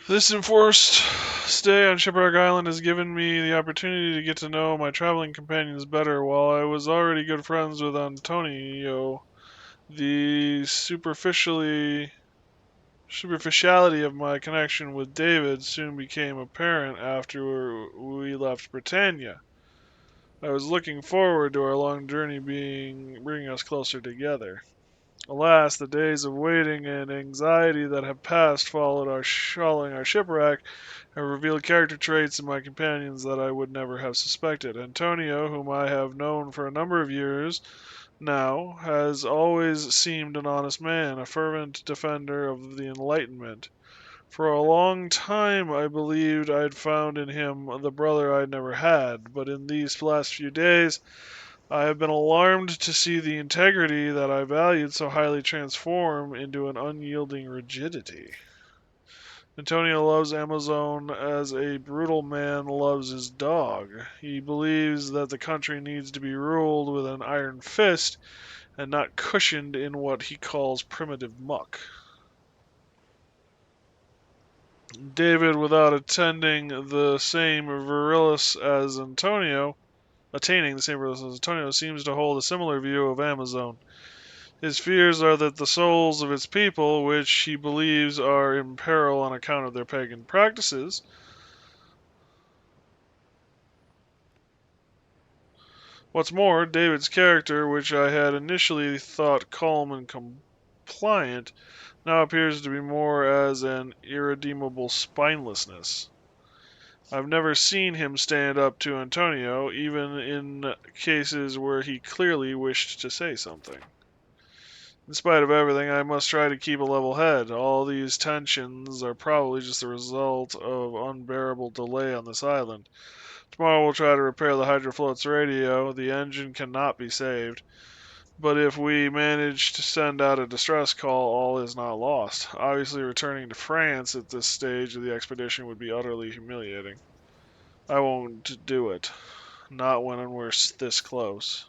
This enforced stay on Shipwreck Island has given me the opportunity to get to know my traveling companions better. While I was already good friends with Antonio, the superficially Superficiality of my connection with David soon became apparent after we left Britannia. I was looking forward to our long journey bringing us closer together. Alas, the days of waiting and anxiety that have passed following our shipwreck have revealed character traits in my companions that I would never have suspected. Antonio, whom I have known for a number of years now, has always seemed an honest man, a fervent defender of the Enlightenment. For a long time I believed I'd found in him the brother I'd never had, but in these last few days I have been alarmed to see the integrity that I valued so highly transform into an unyielding rigidity. Antonio loves Amerzone as a brutal man loves his dog. He believes that the country needs to be ruled with an iron fist and not cushioned in what he calls primitive muck. David, without attaining the same virility as Antonio, seems to hold a similar view of Amerzone. His fears are that the souls of its people, which he believes are in peril on account of their pagan practices, what's more, David's character, which I had initially thought calm and compliant, now appears to be more as an irredeemable spinelessness. I've never seen him stand up to Antonio, even in cases where he clearly wished to say something. In spite of everything, I must try to keep a level head. All these tensions are probably just the result of unbearable delay on this island. Tomorrow we'll try to repair the Hydrofloat's radio. The engine cannot be saved. But if we manage to send out a distress call, all is not lost. Obviously, returning to France at this stage of the expedition would be utterly humiliating. I won't do it. Not when we're this close.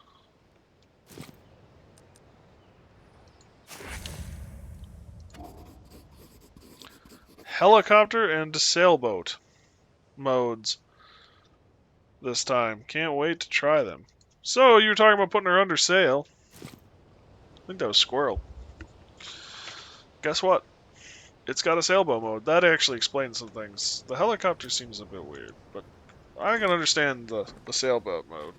Helicopter and sailboat modes this time. Can't wait to try them. So, you were talking about putting her under sail. I think that was Squirrel. Guess what? It's got a sailboat mode. That actually explains some things. The helicopter seems a bit weird, but I can understand the sailboat mode.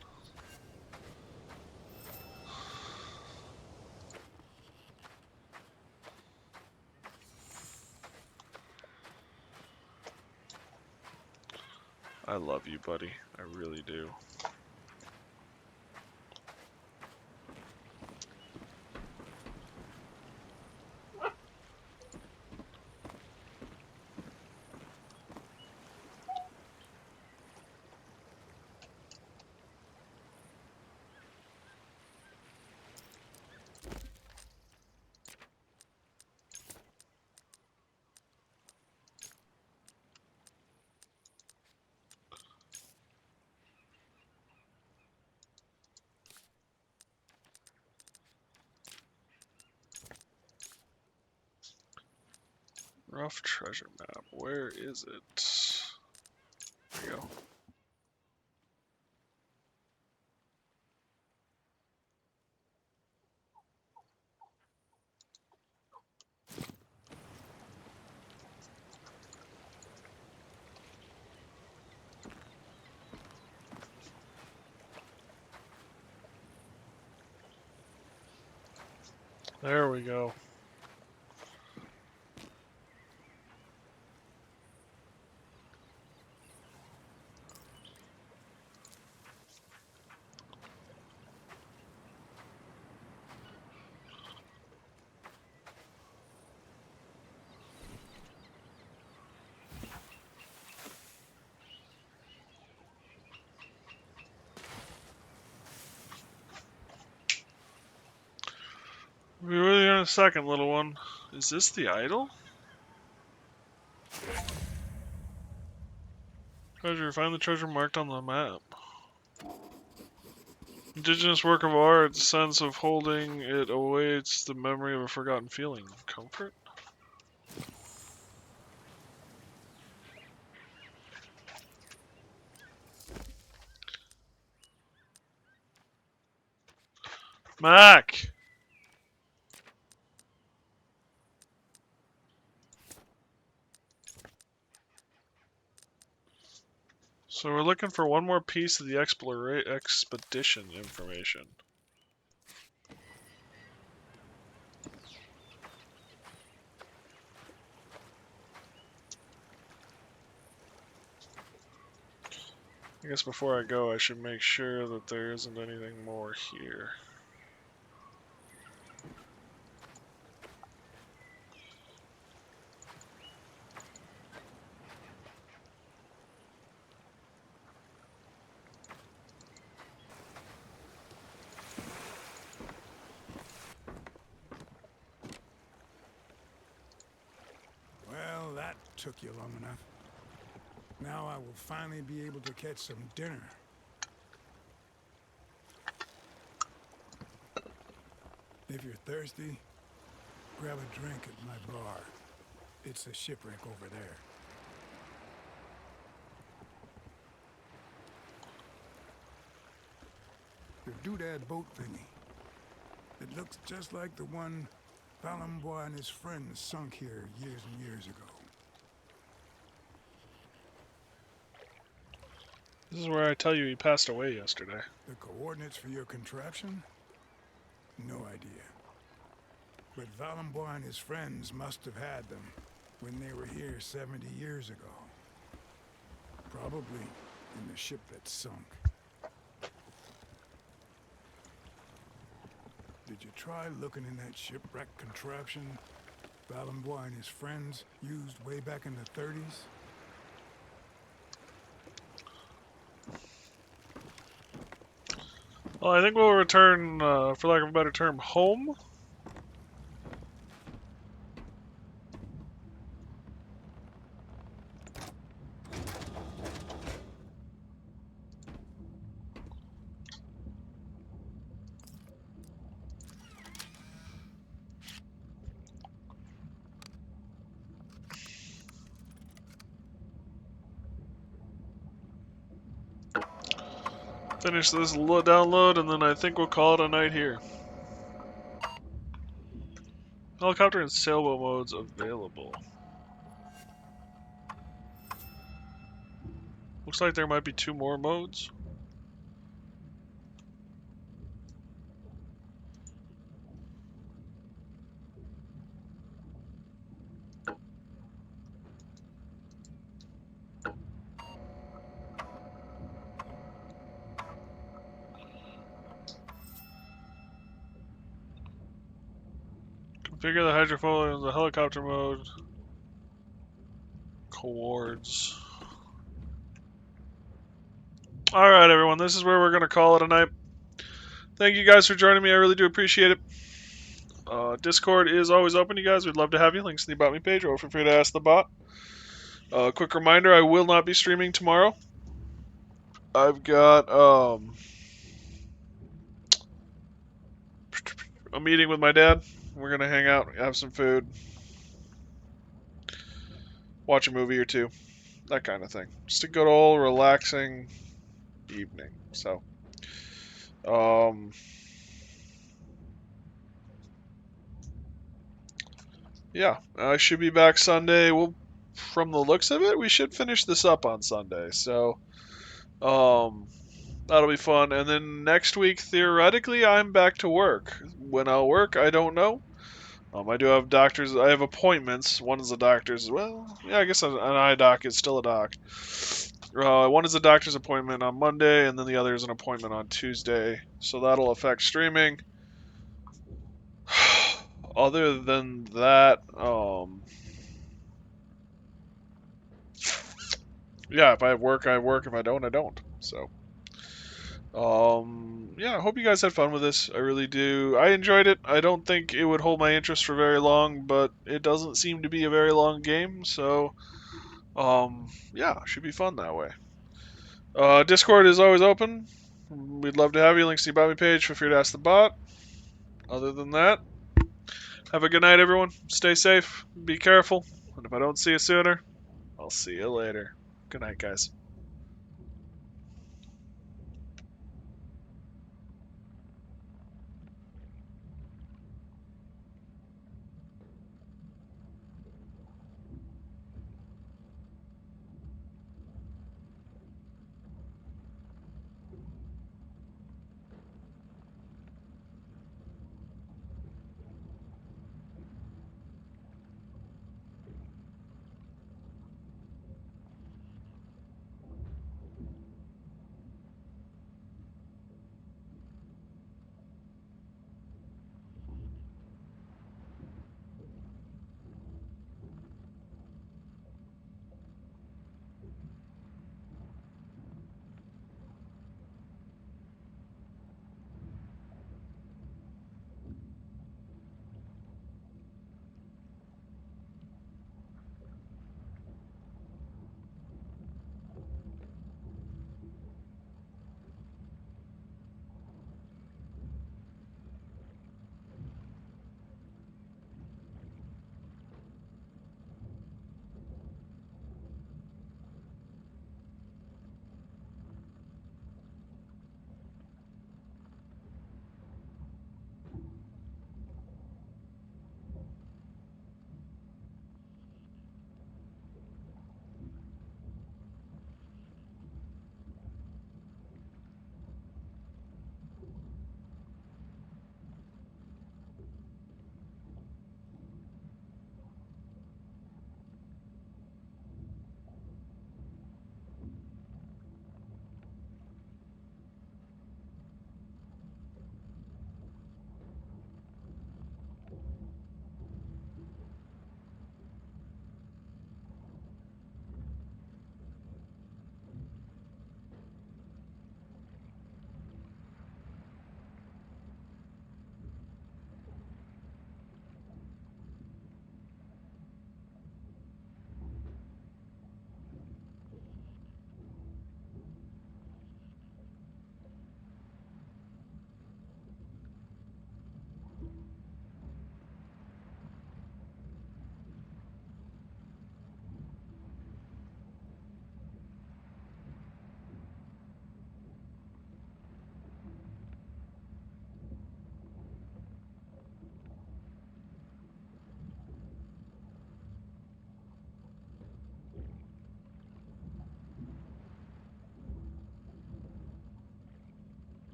I love you, buddy. I really do. Rough treasure map. Where is it? There you go. There we go. We'll be with you in a second, little one. Is this the idol? Treasure. Find the treasure marked on the map. Indigenous work of art. Sense of holding it awaits the memory of a forgotten feeling. Comfort? Mac! So we're looking for one more piece of the expedition information. I guess before I go, I should make sure that there isn't anything more here. Well, that took you long enough. Now I will finally be able to catch some dinner. If you're thirsty, grab a drink at my bar. It's a shipwreck over there. The doodad boat thingy. It looks just like the one Valenbois and his friends sunk here years and years ago. This is where I tell you he passed away yesterday. The coordinates for your contraption? No idea. But Valenbois and his friends must have had them when they were here 70 years ago. Probably in the ship that sunk. Did you try looking in that shipwreck contraption Valenbois and his friends used way back in the 30s? Well, I think we'll return, for lack of a better term, home. Finish this download, and then I think we'll call it a night here. Helicopter and sailboat modes available. Looks like there might be 2 more modes. Configure the hydrofoil in the helicopter mode. Coords. Alright, everyone, this is where we're going to call it a night. Thank you guys for joining me. I really do appreciate it. Discord is always open, you guys. We'd love to have you. Links in the About Me page, or feel free to ask the bot. Quick reminder, I will not be streaming tomorrow. I've got a meeting with my dad. We're going to hang out, have some food, watch a movie or two, that kind of thing. Just a good old relaxing evening. So, yeah, I should be back Sunday. From the looks of it, we should finish this up on Sunday. So, that'll be fun. And then next week, theoretically, I'm back to work. When I'll work, I don't know. I do have doctors. I have appointments. One is a doctor's. Well, yeah, I guess an eye doc is still a doc. One is a doctor's appointment on Monday, and then the other is an appointment on Tuesday. So that'll affect streaming. Other than that, yeah, if I have work, I have work. If I don't, I don't. So, yeah, I hope you guys had fun with this. I really do. I enjoyed it. I don't think it would hold my interest for very long, but it doesn't seem to be a very long game. So, yeah, should be fun that way. Discord is always open. We'd love to have you. Links to the About Me page. Feel free to ask the bot. Other than that, have a good night, everyone. Stay safe. Be careful. And if I don't see you sooner, I'll see you later. Good night, guys.